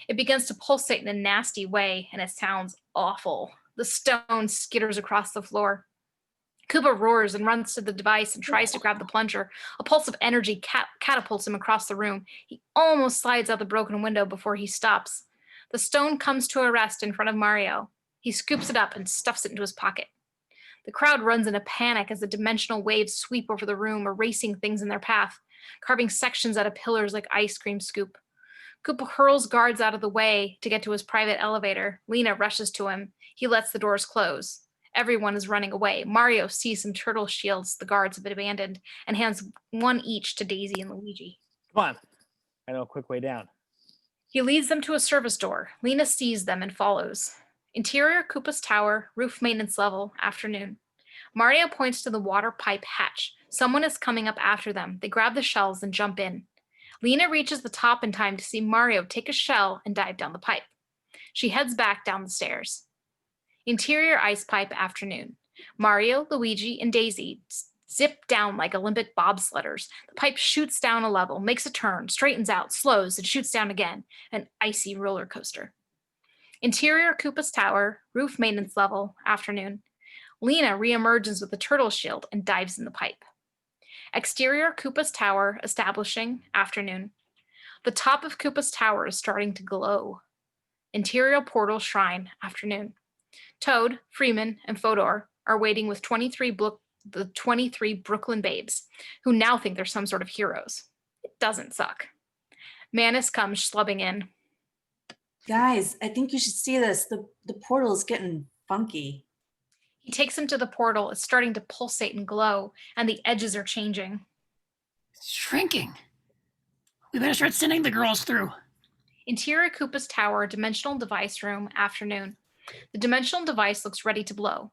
It begins to pulsate in a nasty way, and it sounds awful. The stone skitters across the floor. Koopa roars and runs to the device and tries to grab the plunger. A pulse of energy catapults him across the room. He almost slides out the broken window before he stops. The stone comes to a rest in front of Mario. He scoops it up and stuffs it into his pocket. The crowd runs in a panic as the dimensional waves sweep over the room, erasing things in their path. carving sections out of pillars like ice cream scoop. Koopa hurls guards out of the way to get to his private elevator. Lena rushes to him. He lets the doors close. Everyone is running away. Mario sees some turtle shields the guards have abandoned and hands one each to Daisy and Luigi.
Come on. I know a quick way down.
He leads them to a service door. Lena sees them and follows. Interior Koopa's tower, roof maintenance level, afternoon. Mario points to the water pipe hatch. Someone is coming up after them. They grab the shells and jump in. Lena reaches the top in time to see Mario take a shell and dive down the pipe. She heads back down the stairs. Interior ice pipe, afternoon. Mario, Luigi, and Daisy zip down like Olympic bobsledders. The pipe shoots down a level, makes a turn, straightens out, slows, and shoots down again. An icy roller coaster. Interior Koopa's tower, roof maintenance level, afternoon. Lena reemerges with the turtle shield and dives in the pipe. Exterior Koopa's tower, establishing, afternoon. The top of Koopa's tower is starting to glow. Interior portal shrine, afternoon. Toad, Freeman, and Fodor are waiting with the 23 Brooklyn babes, who now think they're some sort of heroes. It doesn't suck. Mannis comes schlubbing in.
Guys, I think you should see this. The portal is getting funky.
He takes him to the portal. It's starting to pulsate and glow, and the edges are changing.
It's shrinking. We better start sending the girls through.
Interior Koopa's tower, dimensional device room, afternoon. The dimensional device looks ready to blow.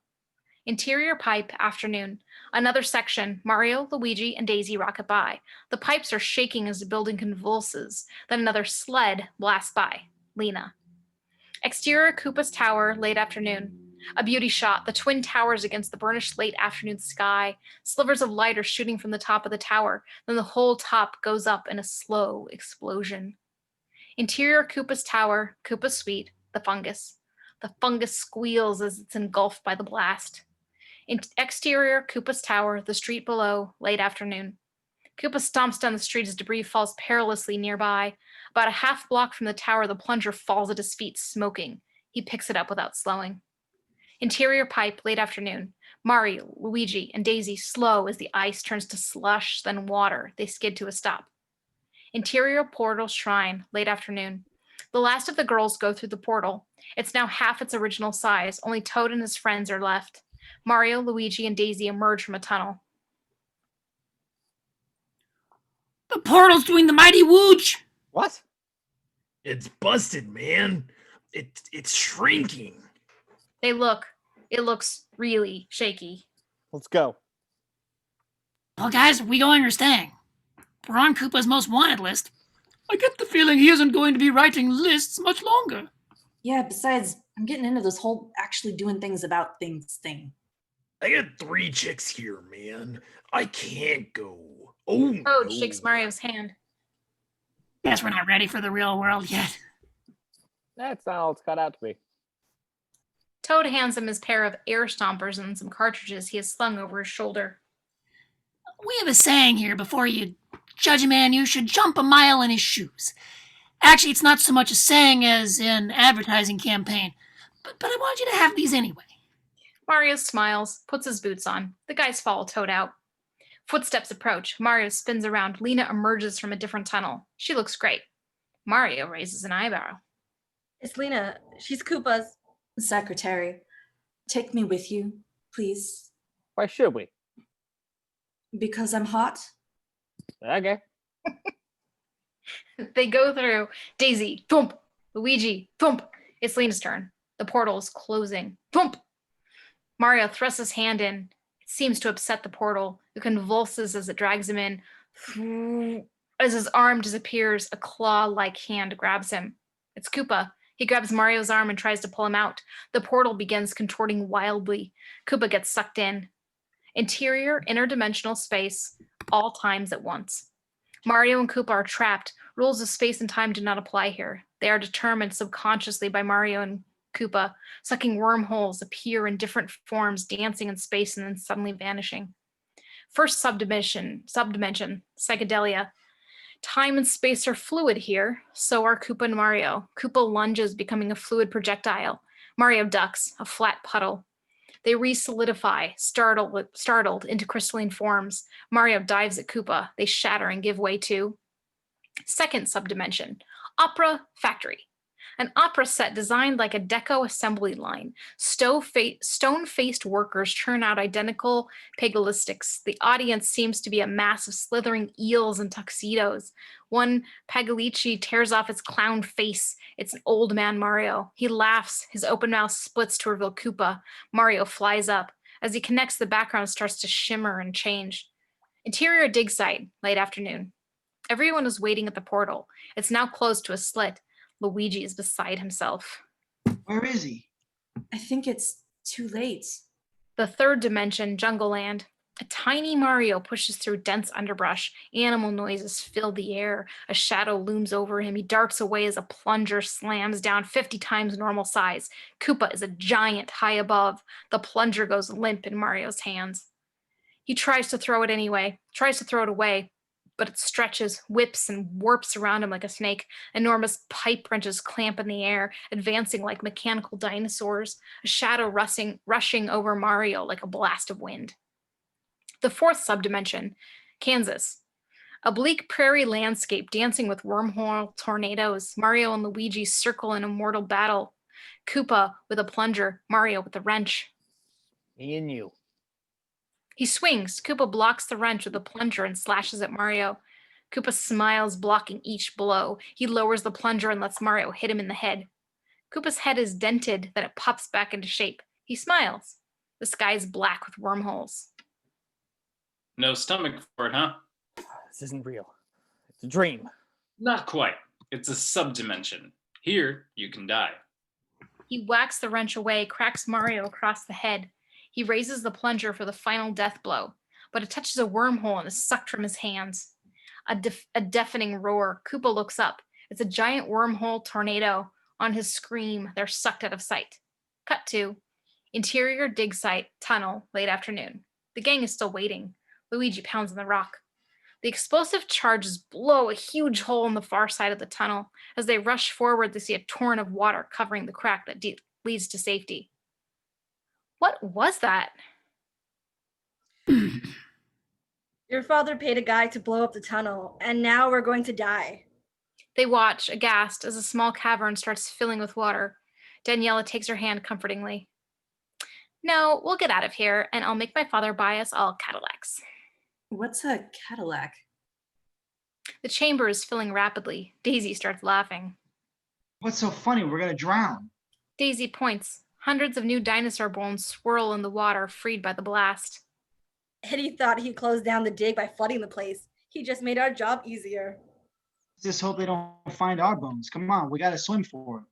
Interior pipe, afternoon. Another section. Mario, Luigi, and Daisy rocket by. The pipes are shaking as the building convulses. Then another sled blasts by. Lena. Exterior Koopa's tower, late afternoon. A beauty shot, the twin towers against the burnished late afternoon sky. Slivers of light are shooting from the top of the tower. Then the whole top goes up in a slow explosion. Interior Koopa's tower, Koopa's suite, the fungus. The fungus squeals as it's engulfed by the blast. Exterior Koopa's tower, the street below, late afternoon. Koopa stomps down the street as debris falls perilously nearby. About a half block from the tower, the plunger falls at his feet, smoking. He picks it up without slowing. Interior pipe, late afternoon. Mario, Luigi, and Daisy slow as the ice turns to slush, then water. They skid to a stop. Interior portal shrine, late afternoon. The last of the girls go through the portal. It's now half its original size. Only Toad and his friends are left. Mario, Luigi, and Daisy emerge from a tunnel.
The portal's doing the mighty wooge.
What?
It's busted, man. It's shrinking.
They look. It looks really shaky.
Let's go.
Well, guys, are we going or staying? We're on Koopa's most wanted list. I get the feeling he isn't going to be writing lists much longer.
Yeah, besides, I'm getting into this whole actually doing things about things thing.
I got 3 chicks here, man. I can't go. Oh,
Toad
no.
shakes Mario's hand.
Guess we're not ready for the real world yet.
That's not all it's cut out to be.
Toad hands him his pair of air stompers and some cartridges he has slung over his shoulder.
We have a saying here: before you judge a man, you should jump a mile in his shoes. Actually, it's not so much a saying as an advertising campaign, but I want you to have these anyway.
Mario smiles, puts his boots on. The guys follow Toad out. Footsteps approach. Mario spins around. Lena emerges from a different tunnel. She looks great. Mario raises an eyebrow.
It's Lena. She's Koopa's
secretary. Take me with you, please.
Why should we?
Because I'm hot.
Okay.
They go through. Daisy, thump. Luigi, thump. It's Lena's turn. The portal is closing. Thump. Mario thrusts his hand in. It seems to upset the portal. It convulses as it drags him in. As his arm disappears, a claw-like hand grabs him. It's Koopa. He grabs Mario's arm and tries to pull him out. The portal begins contorting wildly. Koopa gets sucked in. Interior, interdimensional space, all times at once. Mario and Koopa are trapped. Rules of space and time do not apply here. They are determined subconsciously by Mario and Koopa. Sucking wormholes appear in different forms, dancing in space and then suddenly vanishing. First subdimension, psychedelia. Time and space are fluid here. So are Koopa and Mario. Koopa lunges, becoming a fluid projectile. Mario ducks, a flat puddle. They re-solidify, startled into crystalline forms. Mario dives at Koopa. They shatter and give way to second subdimension, Opera Factory. An opera set designed like a deco assembly line. Stone-faced workers churn out identical pegalistics. The audience seems to be a mass of slithering eels in tuxedos. One Pagalici tears off its clown face. It's an old man Mario. He laughs. His open mouth splits to reveal Koopa. Mario flies up. As he connects, the background starts to shimmer and change. Interior dig site, late afternoon. Everyone is waiting at the portal. It's now closed to a slit. Luigi is beside himself.
Where is he?
I think it's too late.
The third dimension, Jungle Land. A tiny Mario pushes through dense underbrush. Animal noises fill the air. A shadow looms over him. He darts away as a plunger slams down 50 times normal size. Koopa is a giant high above. The plunger goes limp in Mario's hands. He tries to throw it away, but it stretches, whips, and warps around him like a snake. Enormous pipe wrenches clamp in the air, advancing like mechanical dinosaurs, a shadow rushing over Mario like a blast of wind. The fourth subdimension, Kansas. A bleak prairie landscape dancing with wormhole tornadoes. Mario and Luigi circle in a mortal battle. Koopa with a plunger, Mario with a wrench.
Me and you.
He swings. Koopa blocks the wrench with a plunger and slashes at Mario. Koopa smiles, blocking each blow. He lowers the plunger and lets Mario hit him in the head. Koopa's head is dented, then it pops back into shape. He smiles. The sky is black with wormholes.
No stomach for it, huh?
This isn't real. It's a dream.
Not quite. It's a subdimension. Here, you can die.
He whacks the wrench away, cracks Mario across the head. He raises the plunger for the final death blow, but it touches a wormhole and is sucked from his hands. A deafening roar. Koopa looks up. It's a giant wormhole tornado. On his scream, they're sucked out of sight. Cut to interior dig site, tunnel, late afternoon. The gang is still waiting. Luigi pounds on the rock. The explosive charges blow a huge hole in the far side of the tunnel. As they rush forward, they see a torrent of water covering the crack that leads to safety. What was that?
Your father paid a guy to blow up the tunnel, and now we're going to die.
They watch, aghast, as a small cavern starts filling with water. Daniella takes her hand comfortingly. No, we'll get out of here, and I'll make my father buy us all Cadillacs.
What's a Cadillac?
The chamber is filling rapidly. Daisy starts laughing.
What's so funny? We're gonna drown.
Daisy points. Hundreds of new dinosaur bones swirl in the water, freed by the blast.
Eddie thought he closed down the dig by flooding the place. He just made our job easier.
Just hope they don't find our bones. Come on, we gotta swim for it.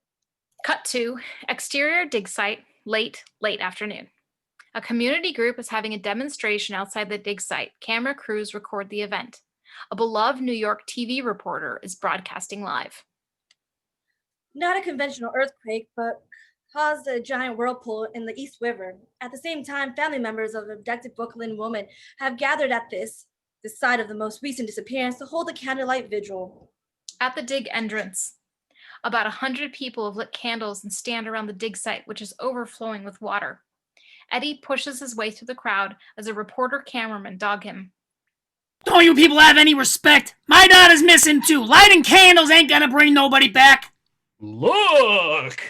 Cut to exterior dig site, late afternoon. A community group is having a demonstration outside the dig site. Camera crews record the event. A beloved New York TV reporter is broadcasting live.
Not a conventional earthquake, but caused a giant whirlpool in the East River. At the same time, family members of the abducted Brooklyn woman have gathered at this site of the most recent disappearance to hold a candlelight vigil.
At the dig entrance, about 100 people have lit candles and stand around the dig site, which is overflowing with water. Eddie pushes his way through the crowd as a reporter cameraman dog him.
Don't you people have any respect? My daughter's missing too. Lighting candles ain't gonna bring nobody back.
Look!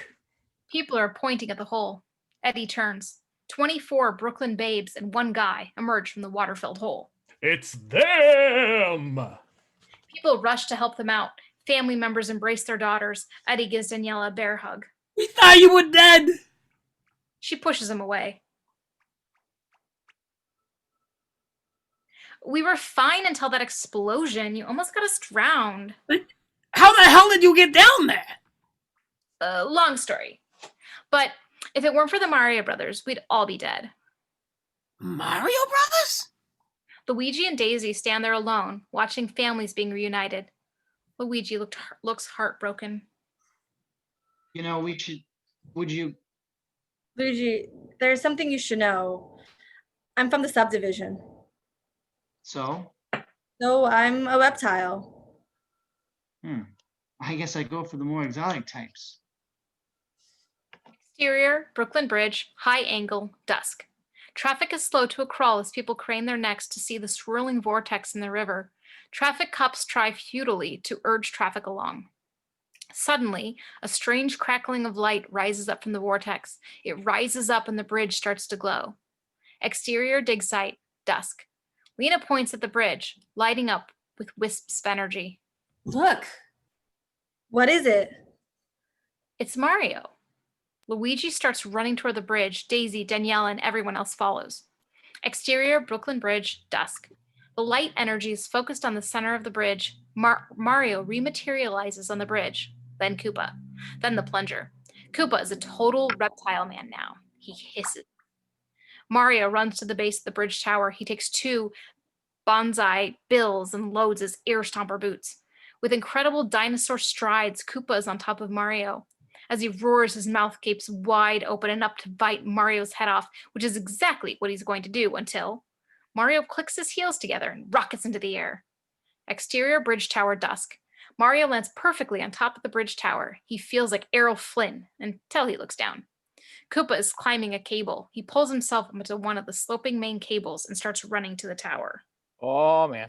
People are pointing at the hole. Eddie turns. 24 Brooklyn babes and one guy emerge from the water-filled hole.
It's them!
People rush to help them out. Family members embrace their daughters. Eddie gives Daniella a bear hug.
We thought you were dead.
She pushes him away. We were fine until that explosion. You almost got us drowned.
But how the hell did you get down there?
Long story. But if it weren't for the Mario Brothers, we'd all be dead.
Mario Brothers?
Luigi and Daisy stand there alone, watching families being reunited. Luigi looks heartbroken.
You know, would you?
Luigi, there's something you should know. I'm from the subdivision.
So?
So I'm a reptile.
I guess I go for the more exotic types.
Exterior, Brooklyn Bridge, high angle, dusk. Traffic is slow to a crawl as people crane their necks to see the swirling vortex in the river. Traffic cops try futilely to urge traffic along. Suddenly, a strange crackling of light rises up from the vortex. It rises up and the bridge starts to glow. Exterior, dig site, dusk. Lena points at the bridge, lighting up with wisps of energy.
Look.
What is it?
It's Mario. Luigi starts running toward the bridge. Daisy, Daniella, and everyone else follows. Exterior, Brooklyn Bridge, dusk. The light energy is focused on the center of the bridge. Mario rematerializes on the bridge. Then Koopa. Then the plunger. Koopa is a total reptile man now. He hisses. Mario runs to the base of the bridge tower. He takes 2 bonsai bills and loads his air stomper boots. With incredible dinosaur strides, Koopa is on top of Mario. As he roars, his mouth gapes wide open and up to bite Mario's head off, which is exactly what he's going to do until Mario clicks his heels together and rockets into the air. Exterior, bridge tower, dusk. Mario lands perfectly on top of the bridge tower. He feels like Errol Flynn until he looks down. Koopa is climbing a cable. He pulls himself onto one of the sloping main cables and starts running to the tower.
Oh, man.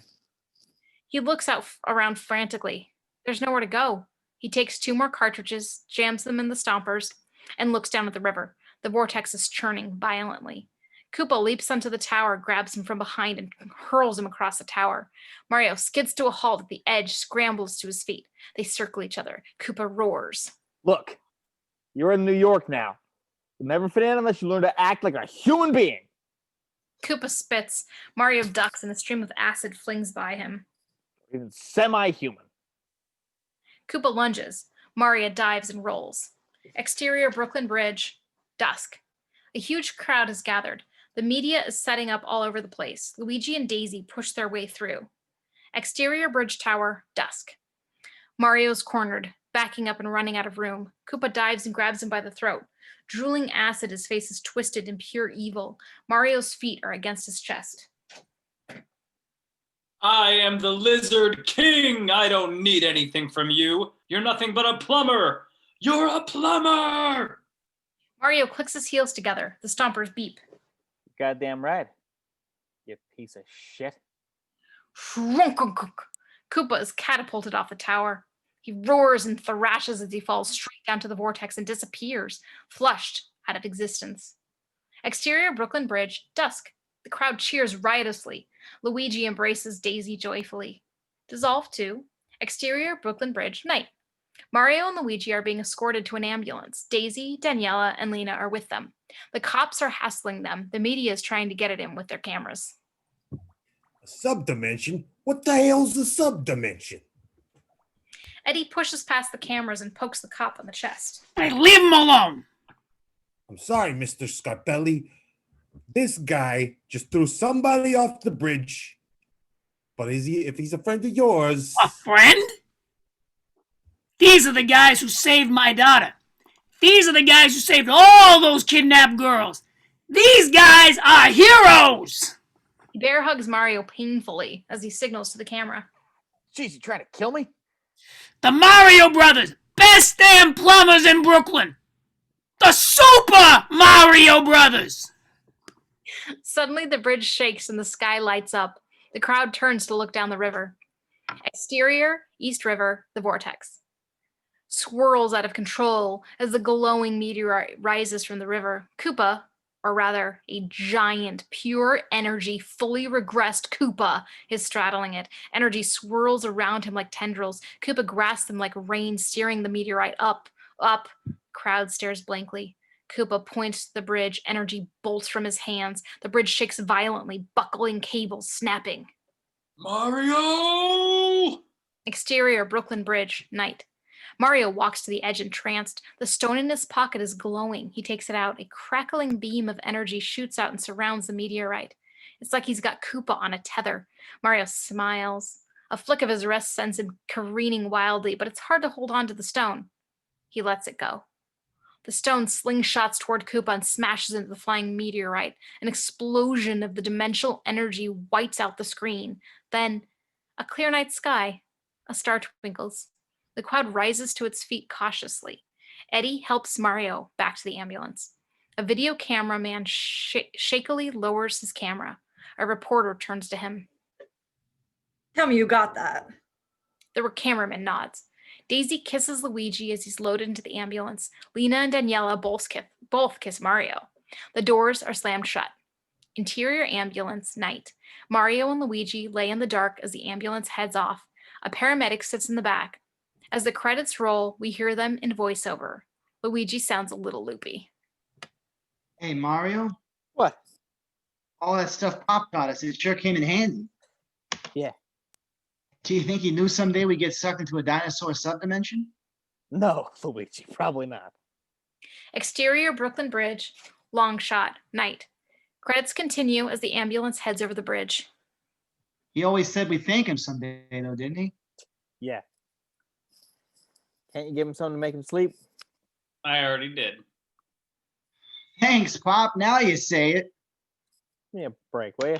He looks around frantically. There's nowhere to go. He takes 2 more cartridges, jams them in the stompers, and looks down at the river. The vortex is churning violently. Koopa leaps onto the tower, grabs him from behind, and hurls him across the tower. Mario skids to a halt at the edge, scrambles to his feet. They circle each other. Koopa roars.
Look, you're in New York now. You'll never fit in unless you learn to act like a human being.
Koopa spits. Mario ducks, and a stream of acid flings by him.
Even semi-human.
Koopa lunges. Mario dives and rolls. Exterior, Brooklyn Bridge, dusk. A huge crowd has gathered. The media is setting up all over the place. Luigi and Daisy push their way through. Exterior, bridge tower, dusk. Mario's cornered, backing up and running out of room. Koopa dives and grabs him by the throat. Drooling acid, his face is twisted in pure evil. Mario's feet are against his chest.
I am the Lizard King. I don't need anything from you. You're nothing but a plumber. You're a plumber.
Mario clicks his heels together. The stompers beep.
Goddamn right. You piece of shit.
Koopa is catapulted off the tower. He roars and thrashes as he falls straight down to the vortex and disappears, flushed out of existence. Exterior, Brooklyn Bridge, dusk. The crowd cheers riotously. Luigi embraces Daisy joyfully. Dissolve to exterior, Brooklyn Bridge, night. Mario and Luigi are being escorted to an ambulance. Daisy, Daniella, and Lena are with them. The cops are hassling them. The media is trying to get at him with their cameras.
A subdimension? What the hell's a subdimension?
Eddie pushes past the cameras and pokes the cop on the chest.
Hey, leave him alone!
I'm sorry, Mr. Scarpelli. This guy just threw somebody off the bridge. But if he's a friend of yours...
A friend? These are the guys who saved my daughter. These are the guys who saved all those kidnapped girls. These guys are heroes!
He bear hugs Mario painfully as he signals to the camera.
Jeez, you trying to kill me?
The Mario Brothers, best damn plumbers in Brooklyn. The Super Mario Brothers.
Suddenly the bridge shakes and the sky lights up. The crowd turns to look down the river. Exterior, East River, the vortex swirls out of control as the glowing meteorite rises from the river. Koopa, or rather a giant, pure energy, fully regressed Koopa, is straddling it. Energy swirls around him like tendrils. Koopa grasps them like rain, steering the meteorite up. Crowd stares blankly. Koopa points to the bridge. Energy bolts from his hands. The bridge shakes violently, buckling cables snapping.
Mario!
Exterior, Brooklyn Bridge, night. Mario walks to the edge entranced. The stone in his pocket is glowing. He takes it out. A crackling beam of energy shoots out and surrounds the meteorite. It's like he's got Koopa on a tether. Mario smiles. A flick of his wrist sends him careening wildly, but it's hard to hold on to the stone. He lets it go. The stone slingshots toward Koopa and smashes into the flying meteorite. An explosion of the dimensional energy whites out the screen. Then, a clear night sky. A star twinkles. The crowd rises to its feet cautiously. Eddie helps Mario back to the ambulance. A video cameraman shakily lowers his camera. A reporter turns to him.
Tell me you got that.
The cameraman nods. Daisy kisses Luigi as he's loaded into the ambulance. Lena and Daniella both kiss Mario. The doors are slammed shut. Interior ambulance, night. Mario and Luigi lay in the dark as the ambulance heads off. A paramedic sits in the back. As the credits roll, we hear them in voiceover. Luigi sounds a little loopy.
Hey, Mario,
What?
all that stuff Pop taught us, it sure came in handy.
Yeah.
Do you think he knew someday we'd get sucked into a dinosaur subdimension?
No, Luigi, probably not.
Exterior Brooklyn Bridge, long shot, night. Credits continue as the ambulance heads over the bridge.
He always said we'd thank him someday, though, didn't he?
Yeah. Can't you give him something to make him sleep?
I already did.
Thanks, Pop. Now you say it.
Give me a break, will you?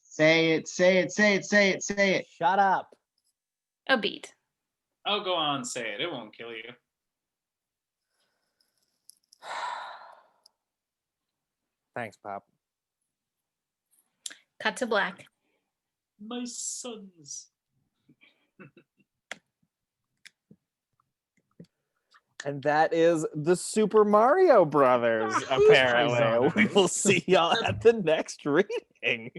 Say it, say it, say it, say it, say it.
Shut up.
A beat.
Oh, go on, say it. It won't kill you.
Thanks, Pop.
Cut to black.
My sons.
And that is the Super Mario Brothers, apparently. We will see y'all at the next reading.